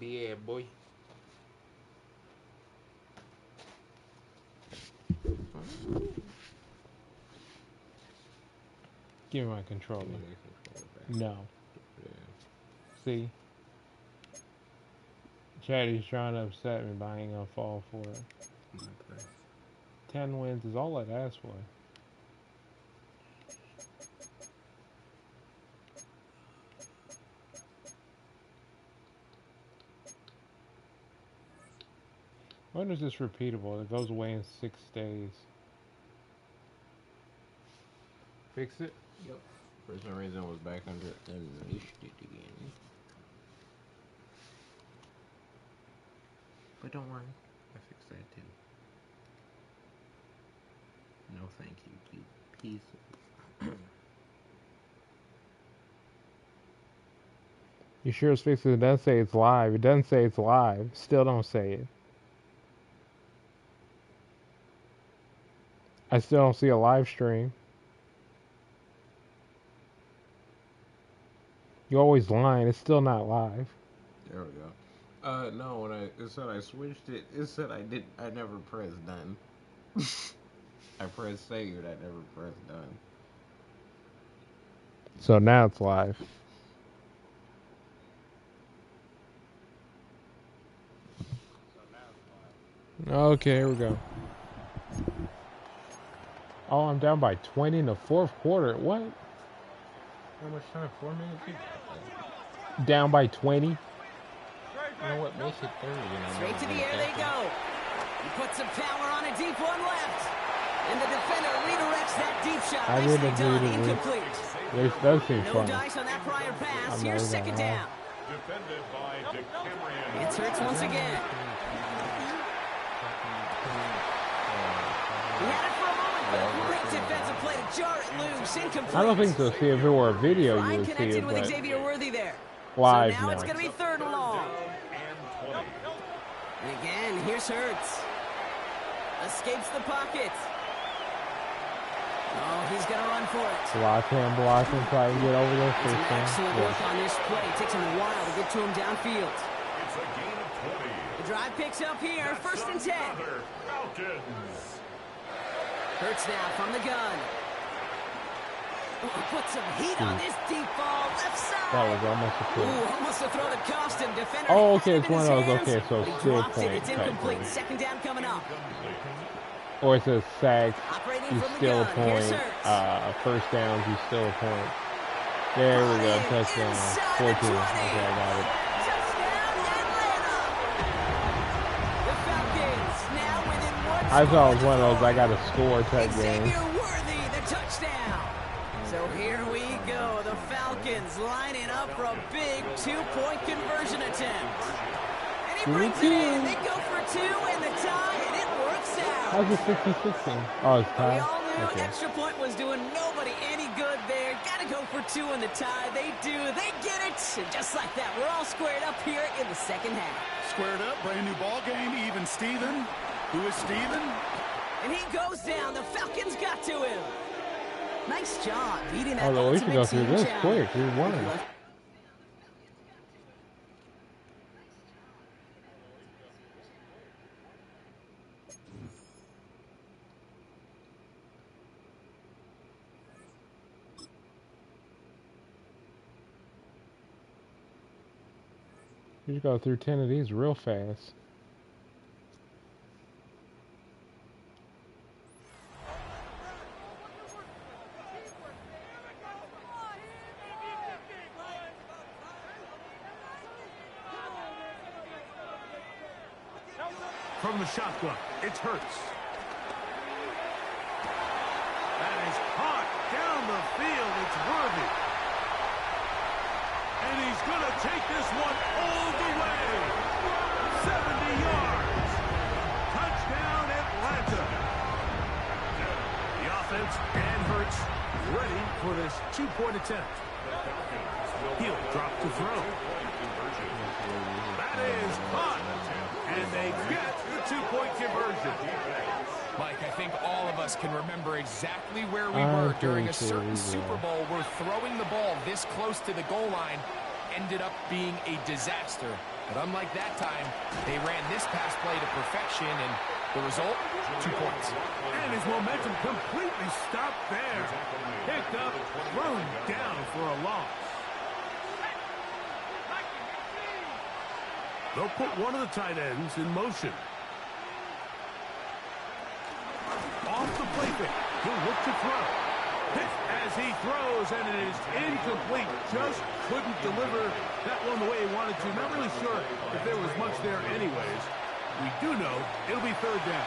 Yeah, boy. Give me my controller. Give me that controller back. No. Yeah. See? Chatty's trying to upset me, but I ain't gonna fall for it. 10 wins is all I'd ask for. When is this repeatable? It goes away in 6 days. Fix it? Yep. For some reason, it was back under unleashed it again. But don't worry, I fixed that too. No, thank you, you piece. You sure it's fixed? It doesn't say it's live. It doesn't say it's live. Still don't say it. I still don't see a live stream. You always lying. It's still not live. There we go. No, when it said I switched it, it said I never pressed done. I pressed save, I never pressed done. So now it's live. Okay, here we go. Oh, I'm down by 20 in the fourth quarter. What? How much time? 4 minutes? Down by 20? You know what makes it 30? Straight to the air they go. He puts some power on a deep one left. And the defender redirects that deep shot. I Nicely didn't done, agree to incomplete. This does seem No fun. dice on that prior pass. I'm Here's not second even down. Defended by DeCamerion. It's Hurts once again. He had it for a moment, but a great defensive play to jar it loose. Incomplete. I don't think so. See, if it were a video, you Line would see connected it, with but Xavier Worthy there. live So now it's no. going to be third and long. And 20. And again, here's Hurts. Escapes the pocket. Oh, he's going to run for it. Block him, try and get over there Some first time. excellent work on this play. It takes him a while to get to him downfield. It's a gain of 20. The drive picks up here, first and 10. Falcons. Hurts now from the gun. Oh, put some heat on this deep ball, left side. That was almost a Ooh, kill. almost a throw that cost him. Defender Oh, had okay, it it's in one his of those. hands, Okay, so but he still drops it. point It's type incomplete. thing. Second down coming up. Or it says sack, Operating you from the still a gun. Here's point. Hurts. First downs, you still a point. There we go, touchdown. 14. Okay, I got it. Touchdown, Atlanta. The Falcons now within one I thought it was score one of those to I got to score type Xavier games. Worthy, the touchdown. So here we go. The Falcons lining up for a big two-point conversion attempt. And he brings it in. They go for two and the tie, and it works out. How's it 60-16? Oh, it's We tied? all knew Okay. extra point was doing nobody any good there. Got to go for two in the tie. They do. They get it. And just like that, we're all squared up here in the second half. Squared up, brand new ball game, even Steven. Who is Steven? And he goes down. The Falcons got to him. Nice job beating that Although we can go ultimate through team this challenge. quick. We won. We should go through 10 of these real fast. From the shotgun, it's Hurts. That is caught down the field. It's Worthy. And he's going to take this one all the way. 70 yards. Touchdown, Atlanta. The offense and Hurts ready for this two-point attempt. He'll drop to throw. That is caught. And they get the two-point conversion. Mike, I think all of us can remember exactly where we were during a certain Super Bowl where throwing the ball this close to the goal line ended up being a disaster. But unlike that time, they ran this pass play to perfection, and the result, 2 points. And his momentum completely stopped there. Picked up, thrown down for a loss. They'll put one of the tight ends in motion. Off the play fake. He'll look to throw. Hit as he throws, and it is incomplete. Just couldn't deliver that one the way he wanted to. Not really sure if there was much there anyways. We do know it'll be third down.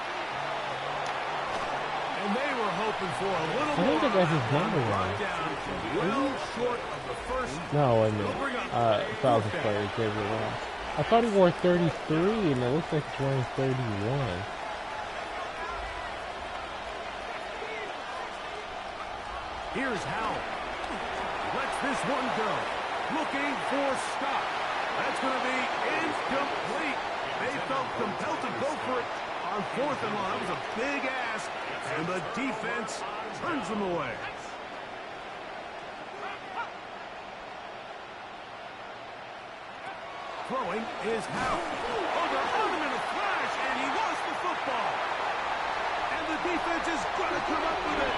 And they were hoping for a little more. I think that's his number one. Well short of the first. No, wait a minute. Falcons player gave it wrong. I thought he wore 33, and it looks like he's wearing 31. Here's Howell. Lets this one go. Looking for stop. That's going to be incomplete. They felt compelled to go for it on 4th and long. That was a big ask, and the defense turns them away. Throwing is Howell. Oh, they're on him in a flash, and he lost the football. And the defense is going to come up with it.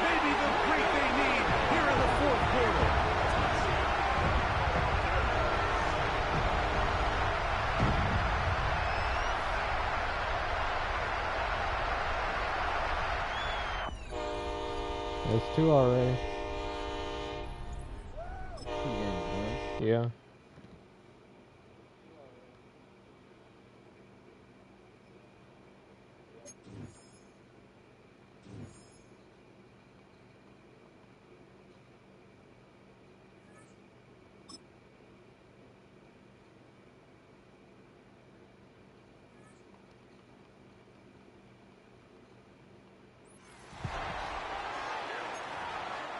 Maybe the break they need here in the 4th quarter. There's 2 already. Yeah.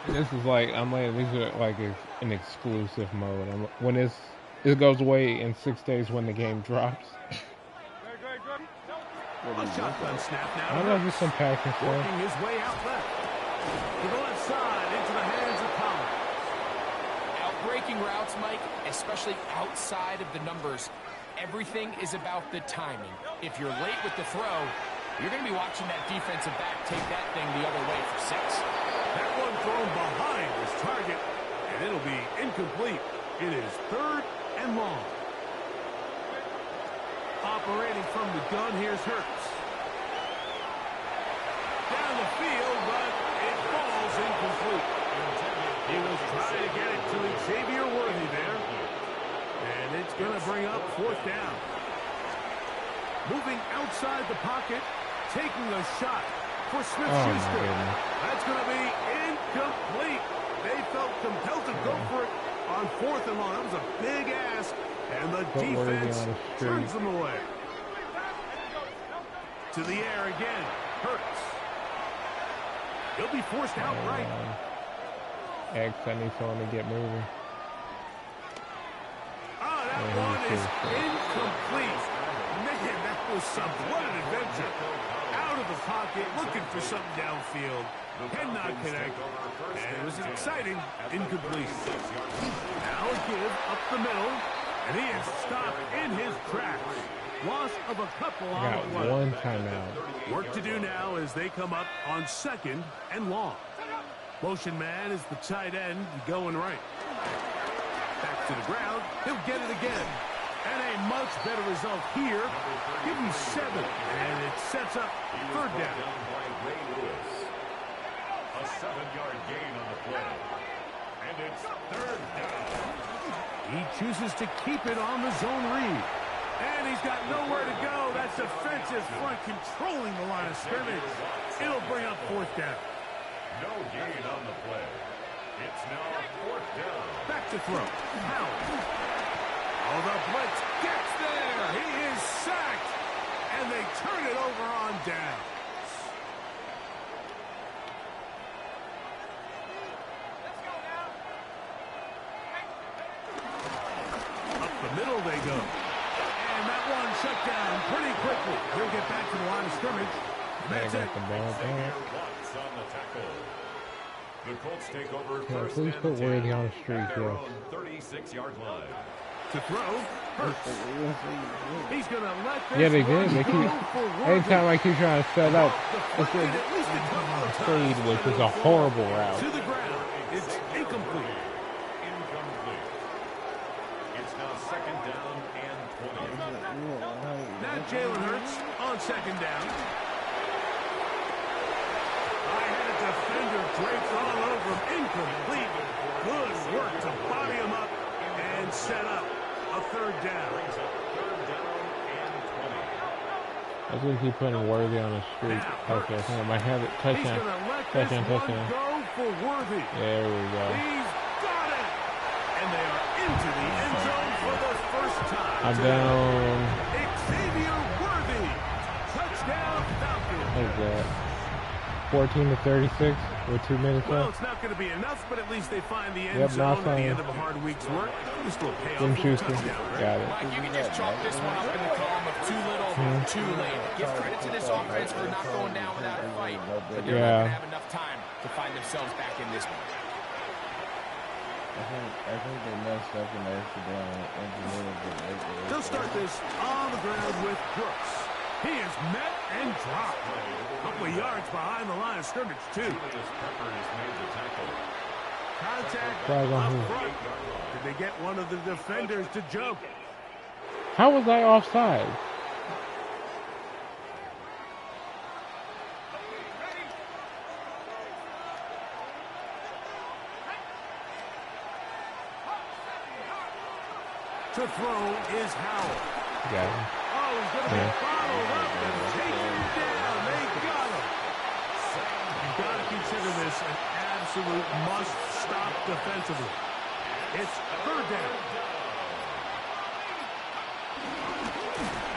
This is like, these are like an exclusive mode. When it goes away in 6 days when the game drops. A shotgun snap now. I know there's some packing stuff. Working his way out left. To the left side, into the hands of Collins. Outbreaking routes, Mike, especially outside of the numbers, everything is about the timing. If you're late with the throw, you're going to be watching that defensive back take that thing the other way for 6. That one thrown behind his target, and it'll be incomplete. It is 3rd and long. Operating from the gun, here's Hurts. Down the field, but it falls incomplete. He was trying to get it to Xavier Worthy there. And it's going to bring up 4th down. Moving outside the pocket, taking a shot for Smith-Schuster. That's going to be incomplete. They felt compelled to go for it on 4th and long. That was a big ask, and the defense turns them away. To the air again, Hurts. He'll be forced outright. X, I need someone to get moving. That one is incomplete. Man, that was something. What an adventure. Out of the pocket, looking for something downfield. Cannot connect. And it was exciting. Incomplete. Now a give up the middle. And he is stopped in his tracks. Loss of a couple on the play. Got 1 timeout. Work to do now as they come up on 2nd and long. Motion man is the tight end going right. Back to the ground. He'll get it again. And a much better result here. Give him 7. And it sets up 3rd down. A 7-yard gain on the play. And it's 3rd down. He chooses to keep it on the zone read. And he's got nowhere to go. That defensive front controlling the line of scrimmage. It'll bring up 4th down. No gain on the play. It's now 4th down. Back to throw. Howell. Oh, the blitz gets there. He is sacked. And they turn it over on down. Up the middle they go. And that one shut down pretty quickly. He'll get back to the line of scrimmage. That's it. On the tackle. The Colts take over first Please put Worthy on the street, at their own 36-yard line. To throw, Hurts. He's going to let this Yeah, they did. one They go keep for Worthy. anytime I keep trying to set up, it's Deflected at least a couple of fade, times. which is a horrible route. To the ground. It's incomplete. Incomplete. It's now second down and 20. Now Jalen Hurts on second down. I had a defender draped all over him. Incomplete. Good work to body him up and set up a third down. I was going to keep putting Worthy on the street. Okay, I think I might have it. He's Touchdown. going to let this Touchdown, one touchdown. go for Worthy. There we go. He's got it. And they are into the end zone for the first time. I'm today. down. Xavier Worthy. Touchdown Falcons. What is that? 14 to 36 with 2 minutes Well, left. it's not going to be enough, but at least they find the end Yep, zone not at the end fine. of a hard week's work. Just a little payoff Jim for the Schuster. touchdown, right? Got it. Mike, you can just chalk this one up in the column of too little, too late. Give credit to this offense for not going down without a fight, but they're not going to have enough time to find themselves back in this one. I think they messed up and they actually engineered. They'll start this on the ground with Brooks. He is met and dropped. A couple of yards behind the line of scrimmage, too. Contact Flag on up who? front. Did they get one of the defenders to jump? How was I offside? To throw is Howell. Got him. Oh, he's going to be bottled up and taken down. They got him. You've got to consider this an absolute must-stop defensively. It's third down.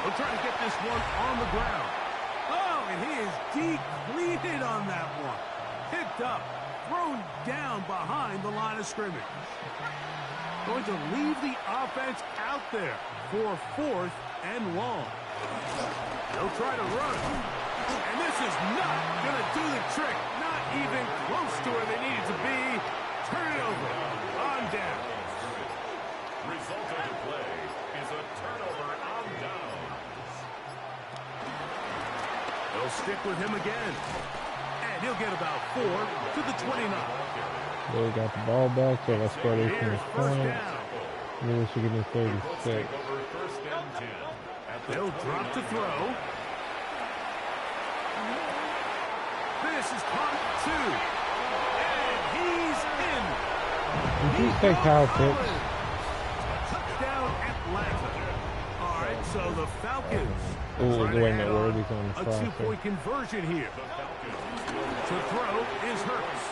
We'll try to get this one on the ground. Oh, and he is depleted on that one. Picked up, thrown down behind the line of scrimmage. Going to leave the offense out there for fourth and long. They'll try to run. And this is not going to do the trick. Not even close to where they needed to be. Turn it over. On down. Result of the play is a turnover on down. They'll stick with him again. And he'll get about 4 to the 29. They got the ball back, so let's score 18 Here's first points. down. Maybe should give me 36. Over first and 10. They'll drop to throw. This is caught 2. And he's in. Did you say Kyle Pitts? Touchdown Atlanta. All right, so the Falcons Ooh, trying to wait a minute, add where on is he on the a crosser? 2-point conversion here. To throw is Hurts.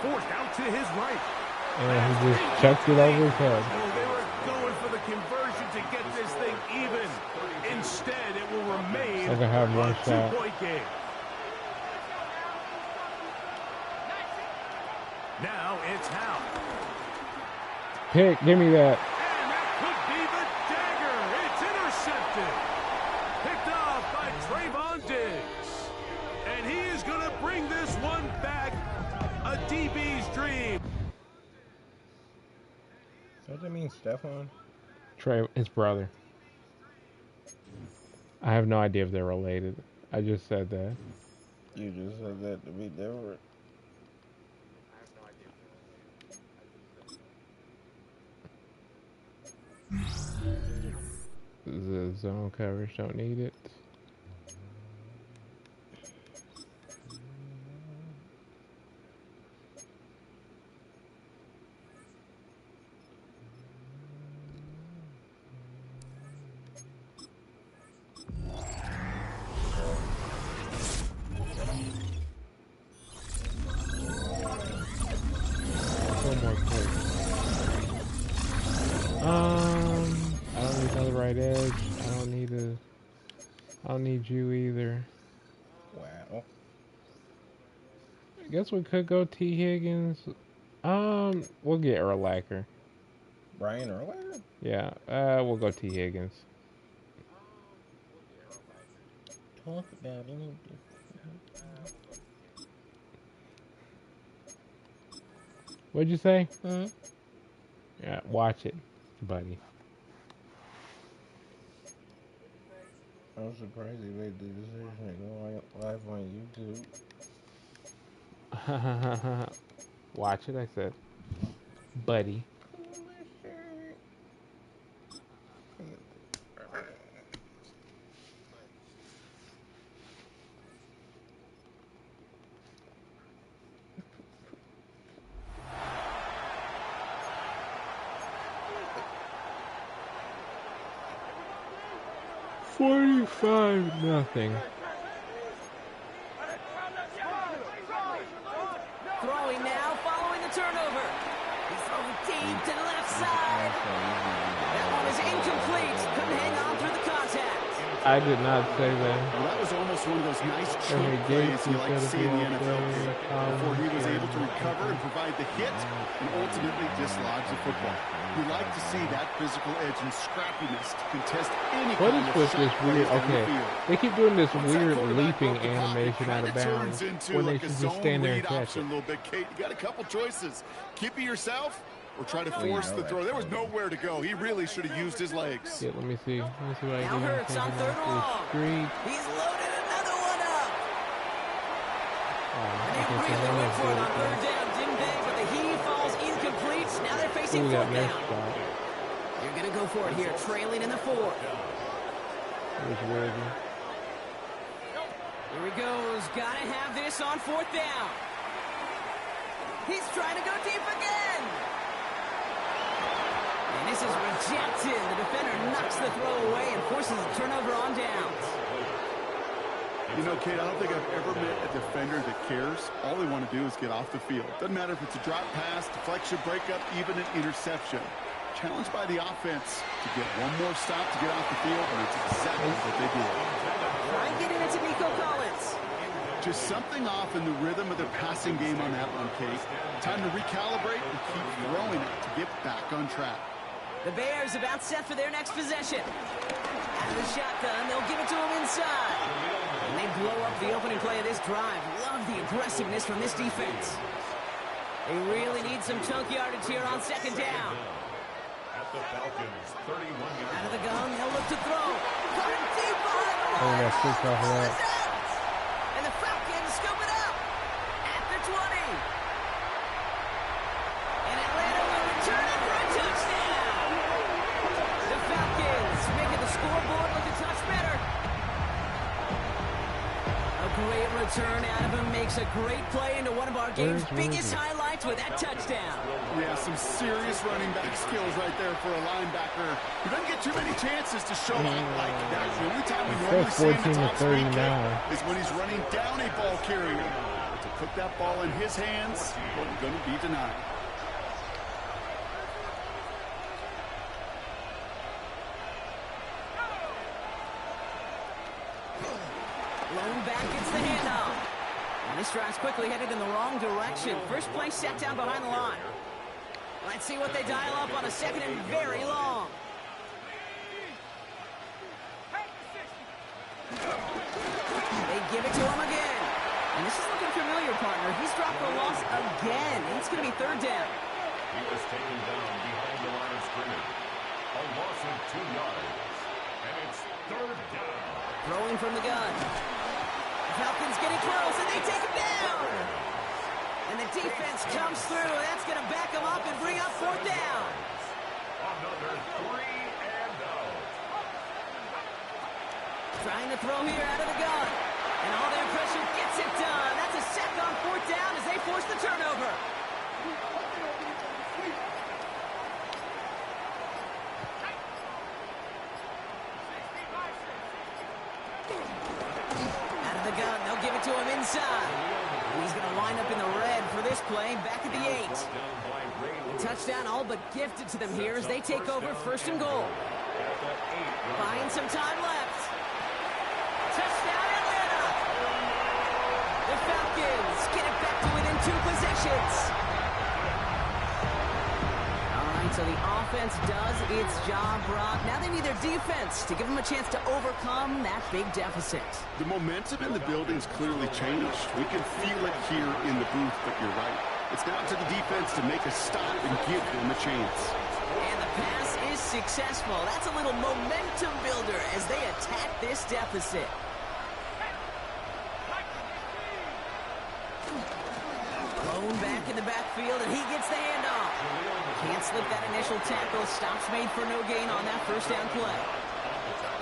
Forced out to his right. And he just chucked it over his head. Oh, they were going for the conversion to get this thing even. Instead, it will remain I can have one a shot. 2-point game. Now it's Howell. Pick, give me that. And that could be the dagger. It's intercepted. Picked off by Trayvon Diggs. And he is going to bring this one back. A DB's dream. Does that mean Stephon? Trey, his brother. I have no idea if they're related. I just said that. You just said that to be different. The zone coverage, don't need it. One more click. I don't need another right edge. I don't need you either. Wow. I guess we could go T. Higgins. We'll get Urlacher. Brian Urlacher? Yeah, we'll go T. Higgins. Talk about anything. What'd you say? Hmm? Yeah, watch it, buddy. I'm surprised he made the decision to go live on YouTube. Watch it, I said. Buddy. 45-0. Throwing now, following the turnover. He's throwing deep to the left side. That one is incomplete. Couldn't hang on through the contact. I did not say that. Well, that was almost one of those nice choke plays you like to see in the NFL before he was able to recover and provide the hit and ultimately dislodge the football. We like to see that physical edge and scrappiness to contest any What kind is of with shot this weird? plays down the Okay, field. they keep doing this Once that weird quarterback leaping broke the pocket, animation out of kinda bounds turns into when they like a should zone just stand there and read catch option it. a little bit, Kate. You got a couple choices. Keep it yourself or try to force the throw. There was nowhere to go. He really should have used his legs. Yeah, let me see. Let me see what I Now do. Hurts on third and long. Street. He's loaded another one up. And they Okay, so really now went for it on let's third down, didn't they? But the heave falls incomplete. Now they're facing we got fourth next down. spot. You're going to go for it here, trailing in the fourth. Here's Reggie. Here he goes. Got to have this on fourth down. He's trying to go deep again. And this is rejected. The defender knocks the throw away and forces a turnover on downs. You know, Kate, I don't think I've ever met a defender that cares. All they want to do is get off the field. Doesn't matter if it's a drop pass, deflection, breakup, even an interception. Challenged by the offense to get one more stop to get off the field, and it's exactly what they did. Try getting it to Nico Collins. Just something off in the rhythm of their passing game on that one, Kate. Time to recalibrate and keep throwing it to get back on track. The Bears about set for their next possession. Out of the shotgun, they'll give it to him inside. And they blow up the opening play of this drive. Love the aggressiveness from this defense. They really need some chunk yardage here on second down. At the Falcons, 31 Out of the gun, they'll look to throw. Caught deep behind the Oh, line. that's six off of that. And the Falcons scoop it up at the 20. And Atlanta will return it for a touchdown. The Falcons making the scoreboard look a touch better. A great return out of him makes a great play into one of our game's biggest highlights with that touchdown. Yeah, some serious running back skills right there for a linebacker. He doesn't get too many chances to show up like that. The only time we normally see him at 14 to top speed 39. is when he's running down a ball carrier. To put that ball in his hands wasn't going to be denied. Lone back gets the handoff. And this drive's quickly headed in the wrong direction. First play set down behind the line. Let's see what they dial up on a second and very long. They give it to him again. And this is looking familiar, partner. He's dropped the loss again. And it's going to be third down. He was taken down behind the line of scrimmage. A loss of 2 yards. And it's third down. Throwing from the gun. The Falcons getting close, and they take him down. And the defense comes through. That's going to back them up and bring up fourth down. Another 3 and out. Trying to throw here out of the gun. And all their pressure gets it done. That's a sack on fourth down as they force the turnover. Out of the gun, they'll give it to him inside. And he's going to line up in the red for this play, back at the 8. The touchdown all but gifted to them here as they take over first and goal. Buying some time left. Touchdown Atlanta! The Falcons get it back to within 2 possessions. All right, so the offense does its job, Brock. Now they need their defense to give them a chance to overcome that big deficit. The momentum in the building's clearly changed. We can feel it here in the booth, but you're right. It's now to the defense to make a stop and give them a chance. And the pass is successful. That's a little momentum builder as they attack this deficit. Thrown back in the backfield, and he gets the handoff. Can't slip that initial tackle. Stops made for no gain on that first down play.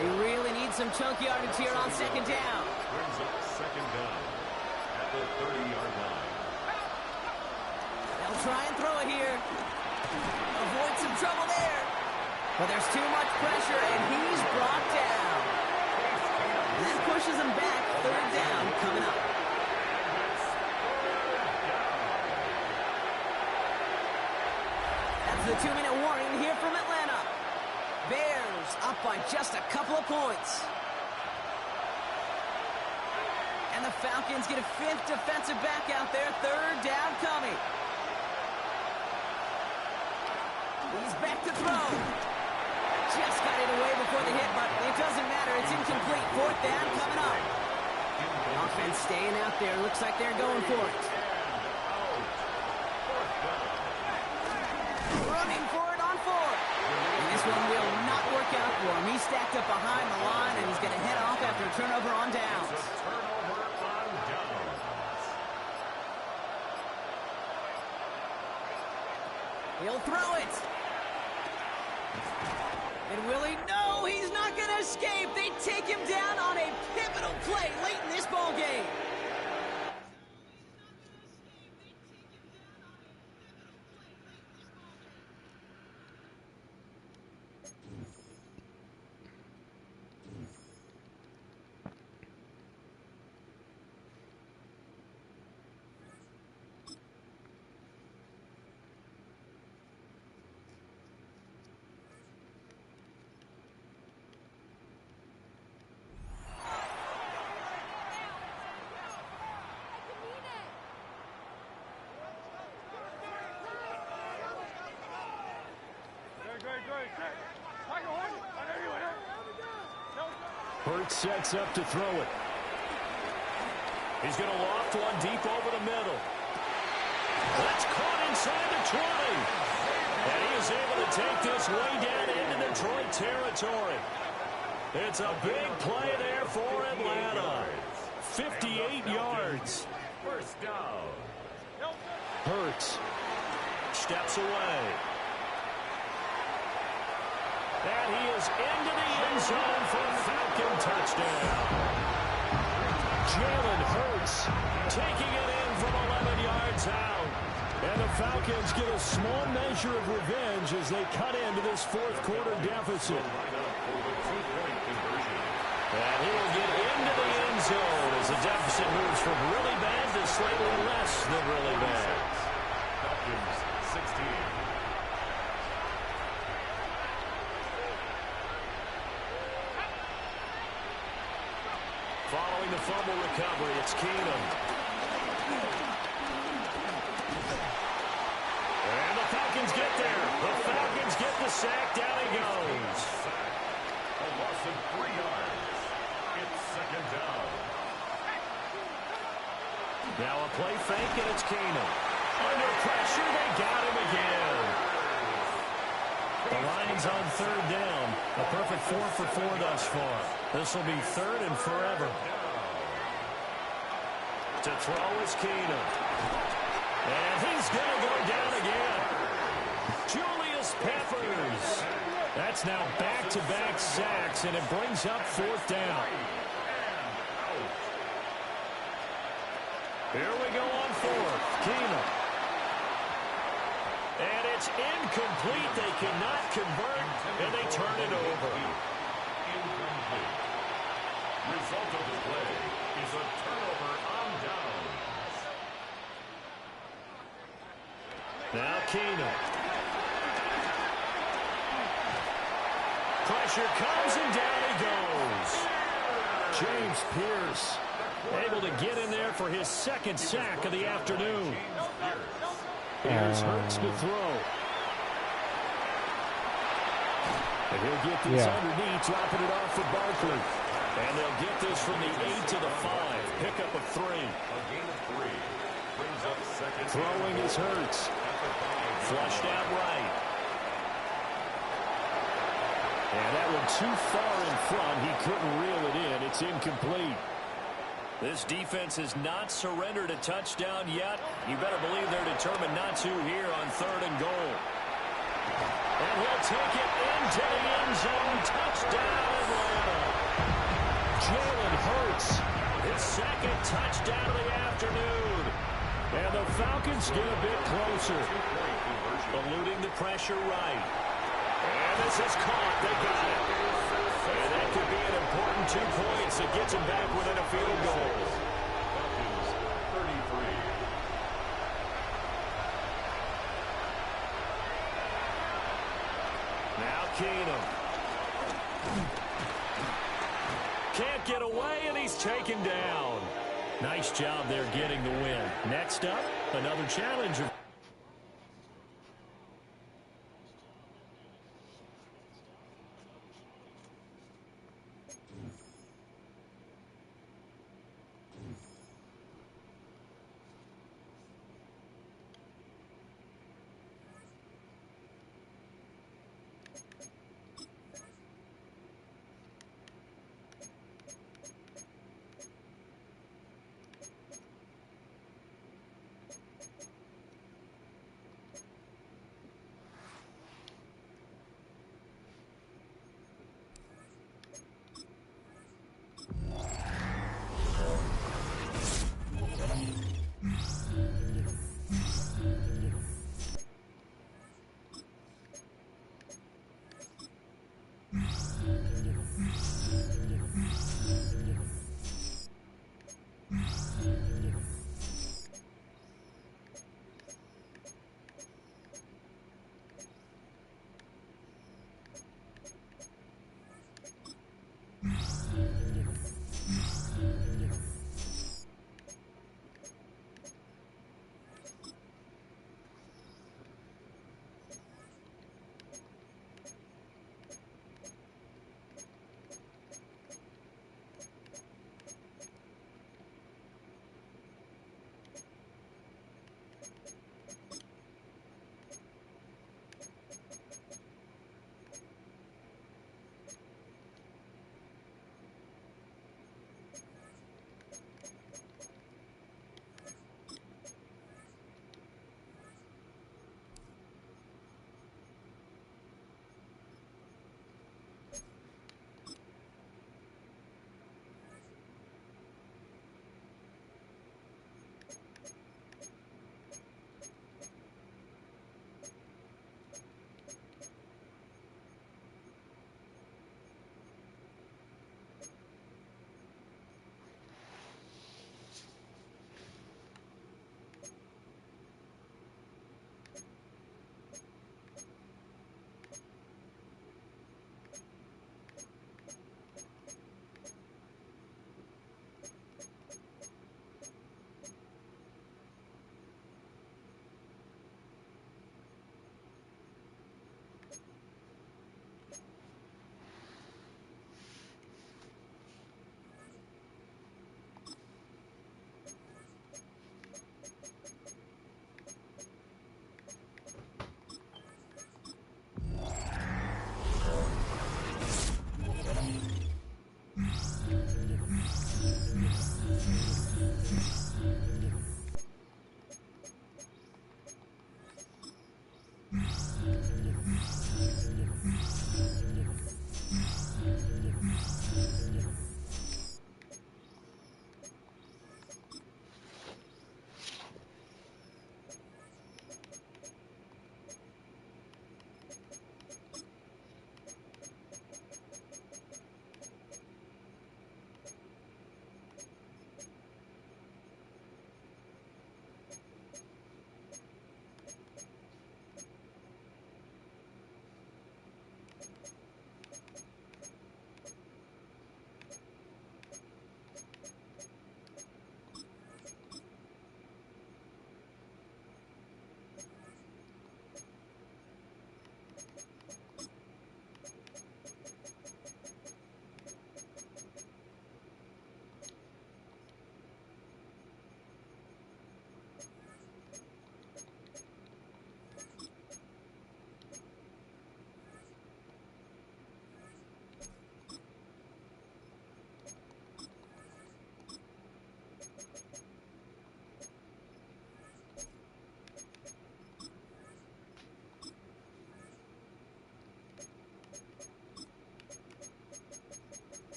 They really need some chunk yardage here on second down. Brings up second down at the 30-yard line. They'll try and throw it here. Avoid some trouble there. But there's too much pressure, and he's brought down. And that pushes him back. Third down coming up. That's the 2-minute warning here from Atlanta. Bears up by just a couple of points. And the Falcons get a fifth defensive back out there. Third down coming. He's back to throw. Just got it away before the hit, but it doesn't matter. It's incomplete. Fourth down coming up. Offense staying out there. Looks like they're going for it. Running for it on fourth. And this one will not work out for him. He's stacked up behind the line, and he's going to head off after a turnover on downs. He'll throw it. And will he? No, he's not going to escape. They take him down on a pivotal play late in this ball game. Hurts sets up to throw it. He's going to loft one deep over the middle. That's caught inside the 20. And he is able to take this way down into Detroit territory. It's a big play there for Atlanta. 58 yards. First down. Hurts steps away. And he is into the end zone for a Falcon touchdown. Jalen Hurts taking it in from 11 yards out. And the Falcons get a small measure of revenge as they cut into this fourth quarter deficit. And he will get into the end zone as the deficit moves from really bad to slightly less than really bad. Falcons 16. Following the fumble recovery, it's Keenum. And the Falcons get there. The Falcons get the sack. Down he goes. A loss of 3 yards. It's second down. Now a play fake, and it's Keenum. Under pressure, they got him again. The Lions on third down. A perfect 4 for 4 thus far. This will be third and forever. To throw is Keenum. And he's going to go down again. Julius Peppers. That's now back-to-back sacks, and it brings up fourth down. Here we go on fourth. Keenum. And it's incomplete. They cannot convert, and they turn it over. Incomplete. Result of the play is a turnover on downs. Now Keenum. Pressure comes, and down he goes. James Pierce able to get in there for his second sack of the afternoon. Here's Hurts to throw. And he'll get this underneath, dropping it off for Barkley. And they'll get this from the 8 to the 5. Pickup of 3. A gain of 3. Brings up second. Throwing is Hurts. Flushed out right. And that one too far in front. He couldn't reel it in. It's incomplete. This defense has not surrendered a touchdown yet. You better believe they're determined not to here on 3rd and goal. And he'll take it into the end zone. Touchdown, Atlanta. Jalen Hurts, his 2nd touchdown of the afternoon. And the Falcons get a bit closer. Eluding the pressure right. And this is caught. They got it. And that could be an important 2 points that gets him back within a field goal. Falcons 33. Now Keenum. Can't get away, and he's taken down. Nice job there getting the win. Next up, another challenger.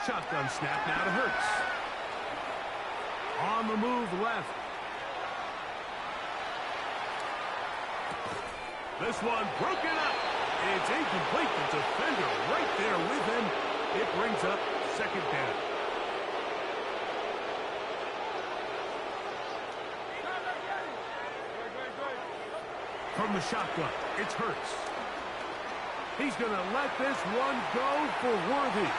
Shotgun snap now to Hurts. On the move left. This one broken up. It's incomplete. The defender right there with him. It brings up second down. From the shotgun, it's Hurts. He's going to let this one go for Worthy.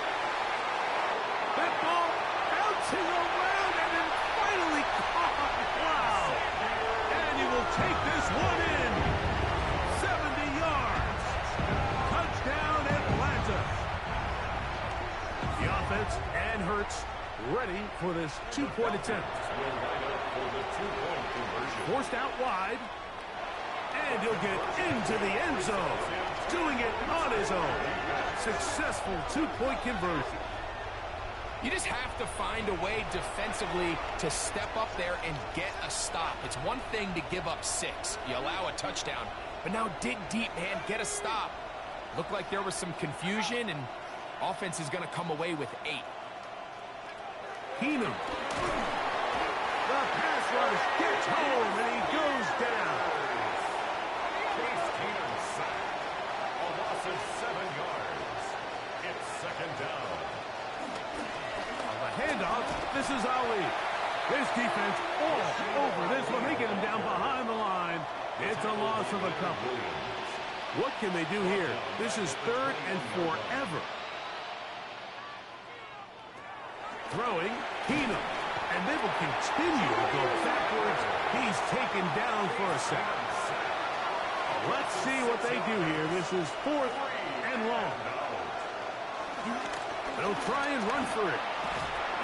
That ball bouncing around and then finally caught. Wow. And he will take this one in. 70 yards. Touchdown, Atlanta. The offense and Hurts ready for this two-point attempt. Forced out wide. And he'll get into the end zone. Doing it on his own. Successful two-point conversion. You just have to find a way defensively to step up there and get a stop. It's one thing to give up 6. You allow a touchdown. But now dig deep, man. Get a stop. Looked like there was some confusion, and offense is going to come away with 8. Keenum. The pass rush gets home, and he goes down. Case Keenum sacked. A loss of 7 yards. It's second down. On the handoff, this is Ali. This defense all over this one. They get him down behind the line. It's a loss of a couple. What can they do here? This is 3rd and forever. Throwing, Keenum. And they will continue to go backwards. He's taken down for a second. Let's see what they do here. This is 4th and long. They'll try and run for it.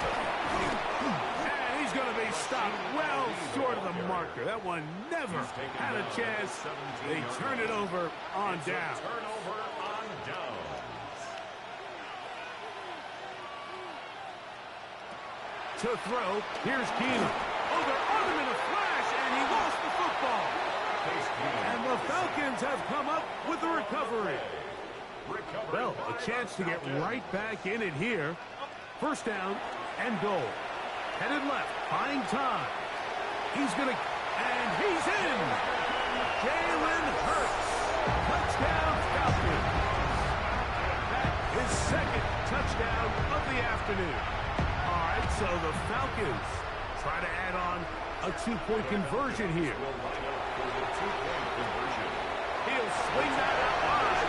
And he's going to be stopped well short of the marker. That one never had a chance. They turn it over on down. Turnover on downs. To throw, here's Keenum. Oh, they're on him in a flash, and he lost the football. And the Falcons have come up with a recovery. Well, a chance to get right back in it here. First down and goal. Headed left, buying time. He's going to, and he's in. Jalen Hurts. Touchdown, Falcons. That is second touchdown of the afternoon. All right, so the Falcons try to add on a two-point conversion here. He'll swing that out wide.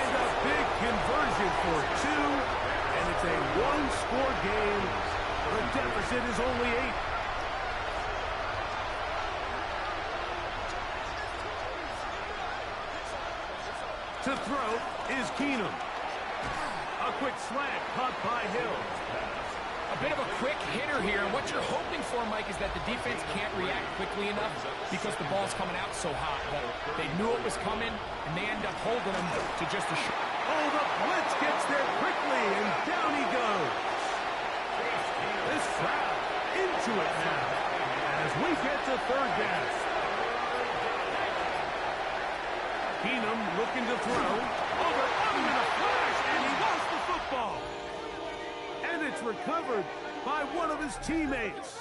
And a big conversion for 2. And it's a one-score game. The deficit is only 8. To throw is Keenum. A quick slant caught by Hill. A bit of a quick hitter here, and what you're hoping for, Mike, is that the defense can't react quickly enough because the ball's coming out so hot. But they knew it was coming, and they end up holding them to just a shot. Oh, the blitz gets there quickly, and down he goes. This crowd into it now as we get to third down. Keenum looking to throw. Oh, they're on him in a flash, and he lost the football. And it's recovered by one of his teammates.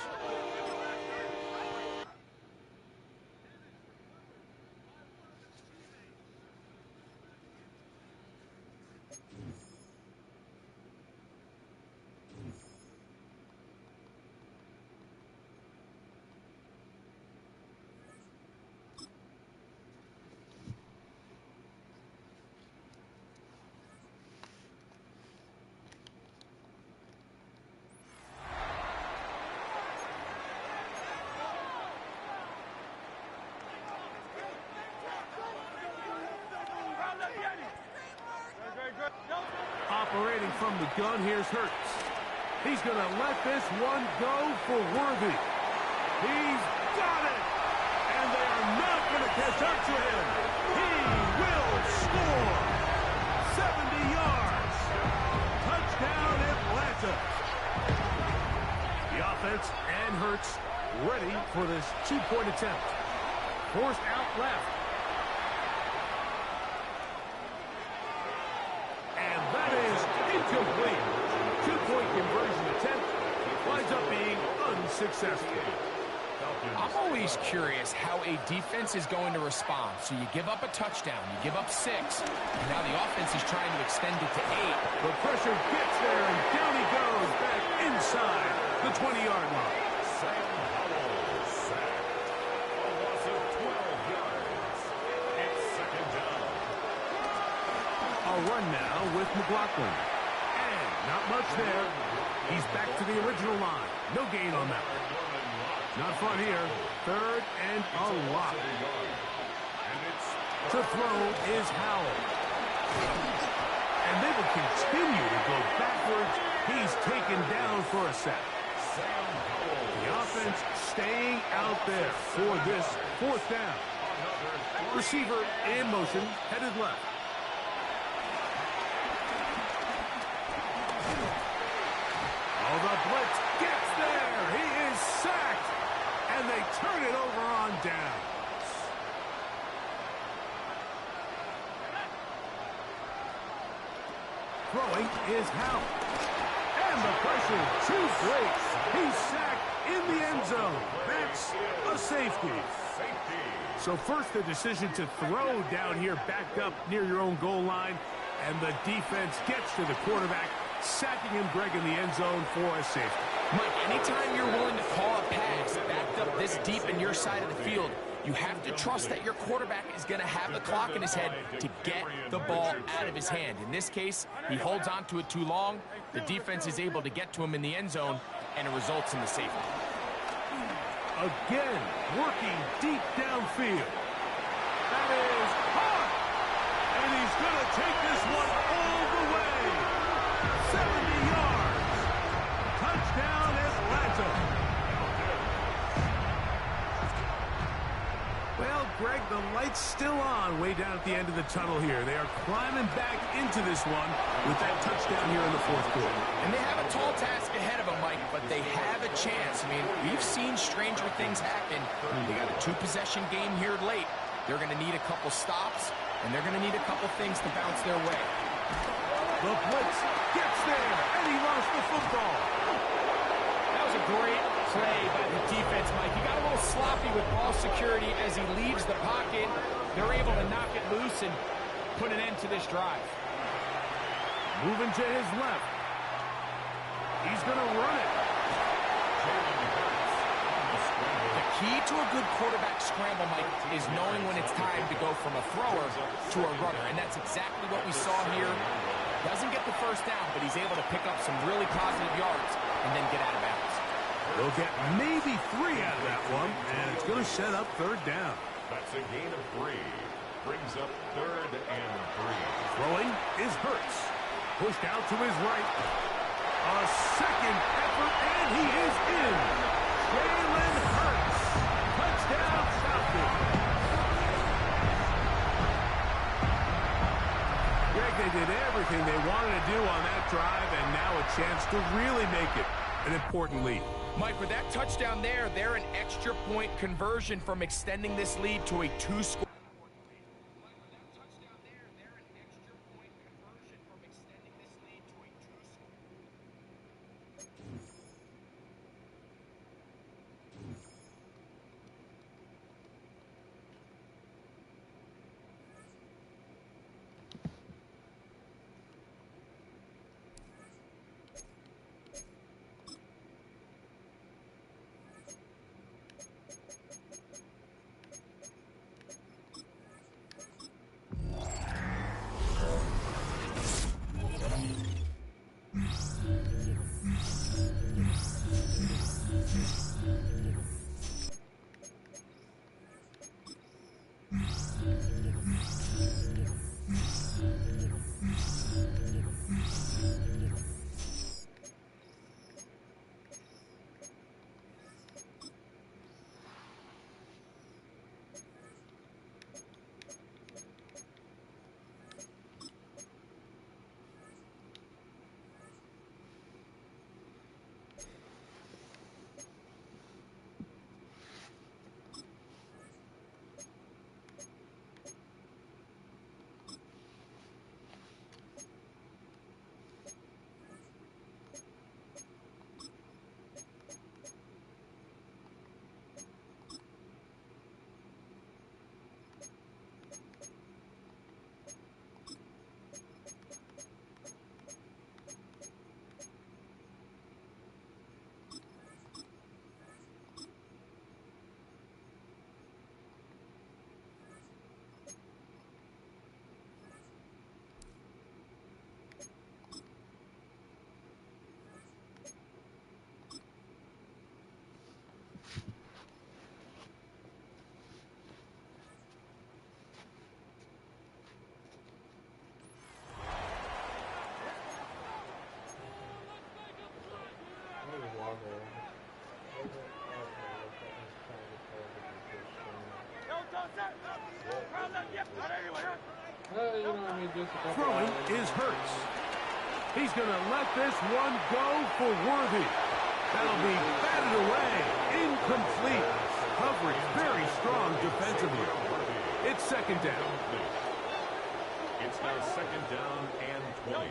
Operating from the gun, here's Hurts. He's going to let this one go for Worthy. He's got it! And they are not going to catch up to him. He will score! 70 yards! Touchdown, Atlanta! The offense and Hurts ready for this two-point attempt. Forced out left. And that is incomplete. To conversion attempt winds up being unsuccessful. I'm always curious how a defense is going to respond. So you give up a touchdown, you give up 6, and now the offense is trying to extend it to 8. The pressure gets there, and down he goes back inside the 20-yard line. Sam Howell sacked. A loss of 12 yards. It's second down. A run now with McLaughlin. And not much there. He's back to the original line. No gain on that. Not fun here. Third and a lot. To throw is Howell. And they will continue to go backwards. He's taken down for a sack. The offense staying out there for this fourth down. Receiver in motion, headed left. Oh, the blitz gets there. He is sacked. And they turn it over on down. Throwing is Howell. And the pressure too great. He's sacked in the end zone. That's a safety. So first the decision to throw down here backed up near your own goal line. And the defense gets to the quarterback, sacking him, Greg, in the end zone for a safety. Mike, anytime you're willing to call a pass backed up this deep in your side of the field, you have to trust that your quarterback is going to have the clock in his head to get the ball out of his hand. In this case, he holds on to it too long. The defense is able to get to him in the end zone, and it results in the safety. Again, working deep downfield. That is hard. And he's going to take this one all the way. 70 yards. Touchdown, Atlanta. Well, Greg, the light's still on way down at the end of the tunnel here. They are climbing back into this one with that touchdown here in the fourth quarter. And they have a tall task ahead of them, Mike, but they have a chance. I mean, we've seen stranger things happen. They got a 2-possession game here late. They're going to need a couple stops, and they're going to need a couple things to bounce their way. The blitz gets there, and he lost the football. That was a great play by the defense, Mike. He got a little sloppy with ball security as he leaves the pocket. They're able to knock it loose and put an end to this drive. Moving to his left. He's going to run it. The key to a good quarterback scramble, Mike, is knowing when it's time to go from a thrower to a runner, and that's exactly what we saw here. Doesn't get the first down, but he's able to pick up some really positive yards and then get out of bounds. They'll get maybe 3 out of that one, and it's going to set up third down. That's a gain of 3. Brings up 3rd and 3. Throwing is Hurts. Pushed out to his right. A second effort, and he is in. Jalen Hurts. Touchdown, Falcons. Greg, they did everything they wanted to do on that drive, and now a chance to really make it an important lead. Mike, with that touchdown there, they're an extra point conversion from extending this lead to a 2-score. Throwing is Hurts. He's going to let this one go for Worthy. That'll be batted away. Incomplete. Coverage very strong defensively. It's second down. It's now second down and 20.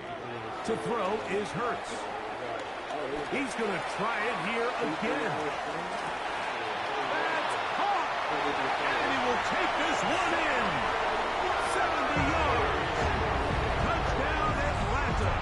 To throw is Hurts. He's going to try it here again. That's caught. And he will take this one in. 70 yards. Touchdown, Atlanta.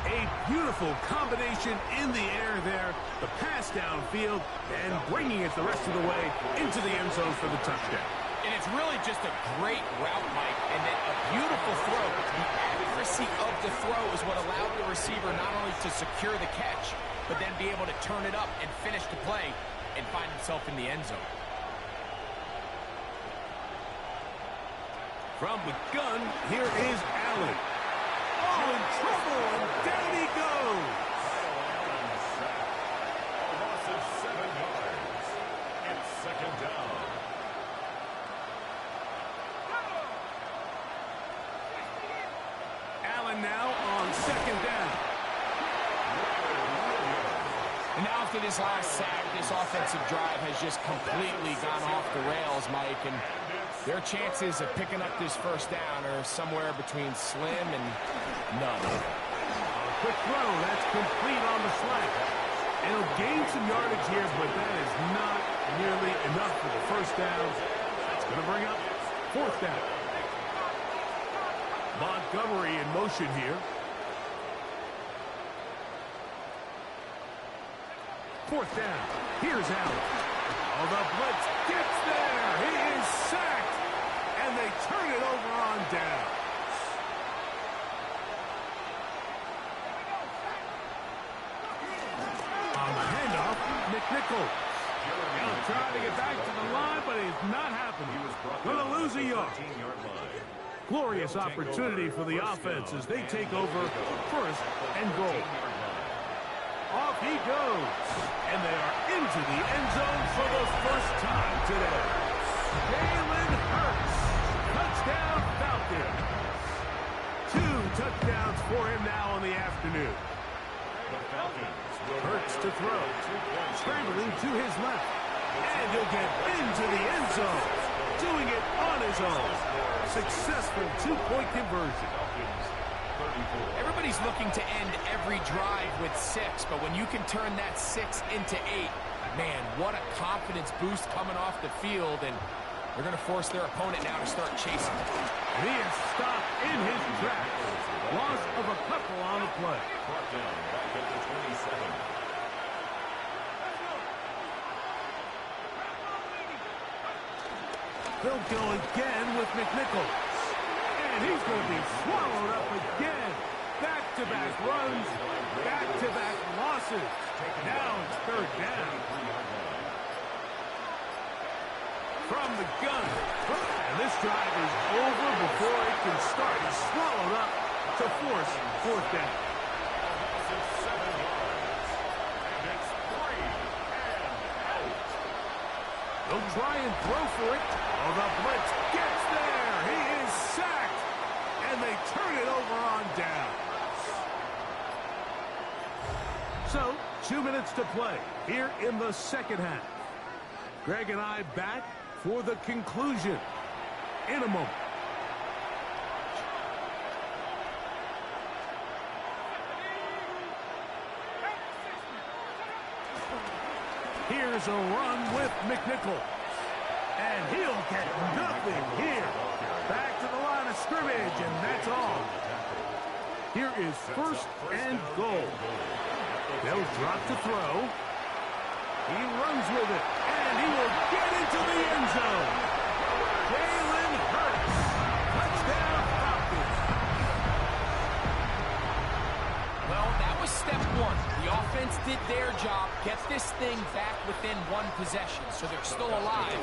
A beautiful combination in the air there. The pass downfield and bringing it the rest of the way into the end zone for the touchdown. And it's really just a great route, Mike, and then a beautiful throw. The accuracy of the throw is what allowed the receiver not only to secure the catch, but then be able to turn it up and finish the play and find himself in the end zone. From the gun, here is Allen. Oh, in trouble, and down he goes. A loss of 7 yards. It's second down. Allen now on second down. And now after this last sack, this offensive drive has just completely gone off the rails, Mike, and their chances of picking up this first down are somewhere between slim and none. Quick throw, that's complete on the slant. It'll gain some yardage here, but that is not nearly enough for the first down. That's going to bring up fourth down. Montgomery in motion here. Fourth down. Here's Allen. Oh, the blitz gets there. He is sacked. And they turn it over on down. On the handoff, McNichols. He'll try to get back to the line, but it's not happening. Going to lose a yard. Glorious opportunity for the offense as they take over first and goal. Off he goes. And they are into the end zone for the first time today. Jalen Hurts. Touchdown Falcons. 2 touchdowns for him now in the afternoon. Hurts to throw. Scrambling to his left. And he'll get into the end zone. Doing it on his own. Successful 2-point conversion. Everybody's looking to end every drive with 6, but when you can turn that 6 into 8, man, what a confidence boost coming off the field, and they're going to force their opponent now to start chasing. He is stopped in his tracks. Loss of a couple on the play. Brought down back at the 27. They'll go again with McNichols. And he's going to be swallowed up again. Back-to-back runs, back-to-back losses. Now it's third down. From the gun. And this drive is over before it can start. He's swallowed up to force fourth down. They'll try and throw for it. Oh, the blitz gets there. He is sacked. And they turn it over on down. So, 2 minutes to play here in the second half. Greg and I back for the conclusion in a moment. Here's a run with McNichols. And he'll get nothing here. Back to the line of scrimmage, and that's all. Here is first and goal. They'll drop to throw. He runs with it, and he will get into the end zone. Jalen Hurts. Touchdown, Falcons. Well, that was step 1. The offense did their job, get this thing back within 1 possession, so they're still alive.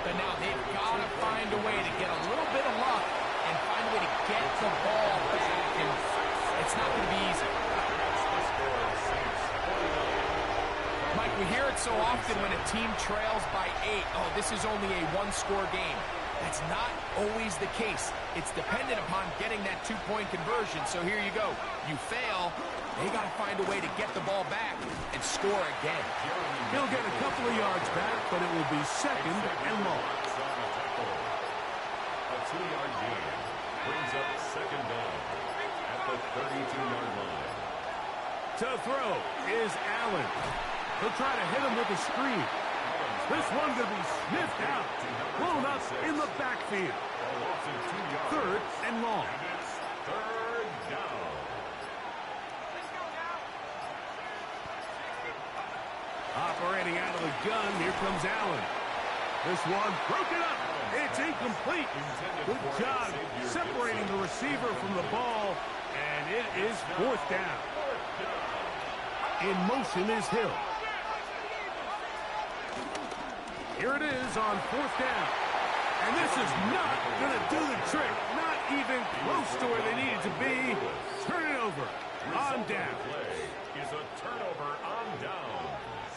But now they've got to find a way to get a little bit of luck and find a way to get the ball back, and it's not going to be easy. Mike, We hear it so often when a team trails by 8. Oh, this is only a one-score game. That's not always the case. It's dependent upon getting that two-point conversion. So here you go. You fail, they got to find a way to get the ball back and score again. He'll get a couple of yards back, but it will be second and long. A 2-yard gain brings up second down at the 32-yard line. To throw is Allen. He'll try to hit him with a screen. This one going to be sniffed out. Blown up in the backfield. Third and long. And it's third down. Operating out of the gun, here comes Allen. This one broken up. It's incomplete. Good job separating the receiver from the ball, and it is fourth down. In motion is Hill. Here it is on fourth down. And this is not going to do the trick. Not even close to where they needed to be. Turn it over. On down. Play is a turnover on downs.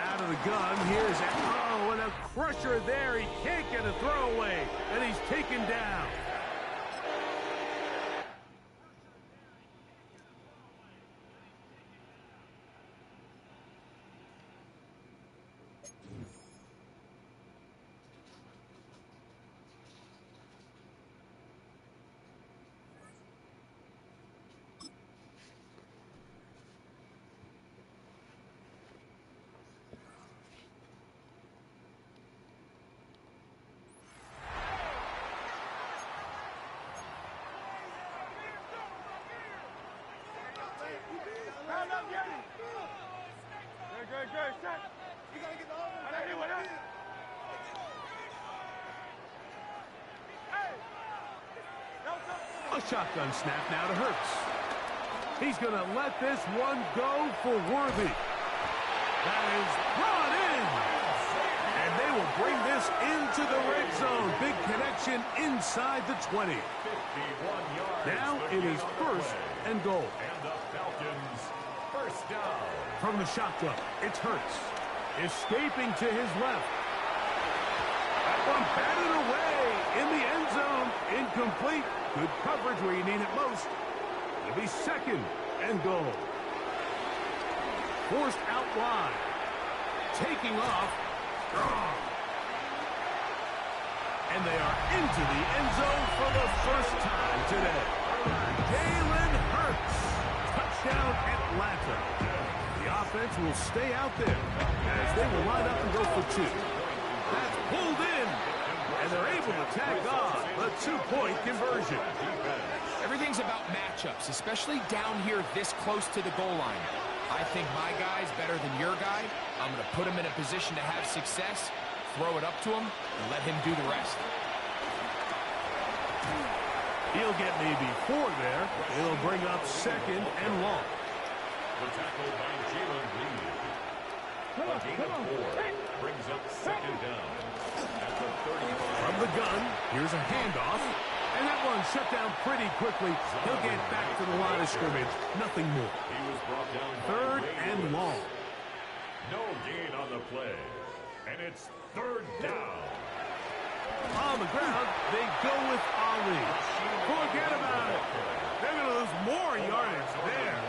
Out of the gun, here's and a crusher there. He can't get a throwaway, and he's taken down. A shotgun snap now to Hurts. He's going to let this one go for Worthy. That is brought in. And they will bring this into the red zone. Big connection inside the 20. 51 yards. Now it is first and goal. And the Falcons first down. From the shotgun, it's Hurts. Escaping to his left. That one batted away in the end zone. Incomplete. Good coverage where you need it most. It'll be second and goal. Forced out wide. Taking off. Strong. And they are into the end zone for the first time today. Jalen Hurts. Touchdown Atlanta. The offense will stay out there as they will line up and go for two. That's pulled in. And they're able to tag on the two-point conversion. Everything's about matchups, especially down here this close to the goal line. I think my guy's better than your guy. I'm going to put him in a position to have success, throw it up to him, and let him do the rest. He'll get maybe 4 there. It'll bring up second and long. The tackle by Jalen Reed. A gain of 4 brings up second down at the 35. From the gun, here's a handoff. And that one shut down pretty quickly. He'll get back to the line of scrimmage. Nothing more. He was brought down third and long. No gain on the play. And it's third down. On the ground, they go with Ali. Forget about it. They're going to lose more yardage there.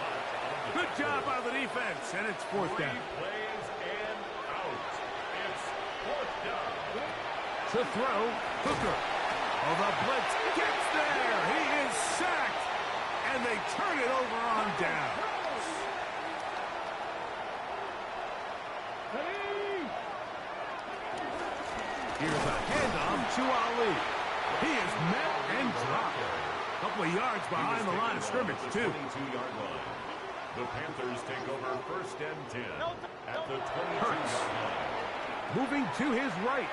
Good job by the defense, and it's fourth down. 3 plays and out. It's fourth down. To throw, Hooker. Oh, the blitz gets there. He is sacked, and they turn it over on down. Here's a handoff to Ali. He is met and dropped. A couple of yards behind the line of scrimmage, too. 22-yard line. The Panthers take over first and 10 at the 22-yard line. Moving to his right.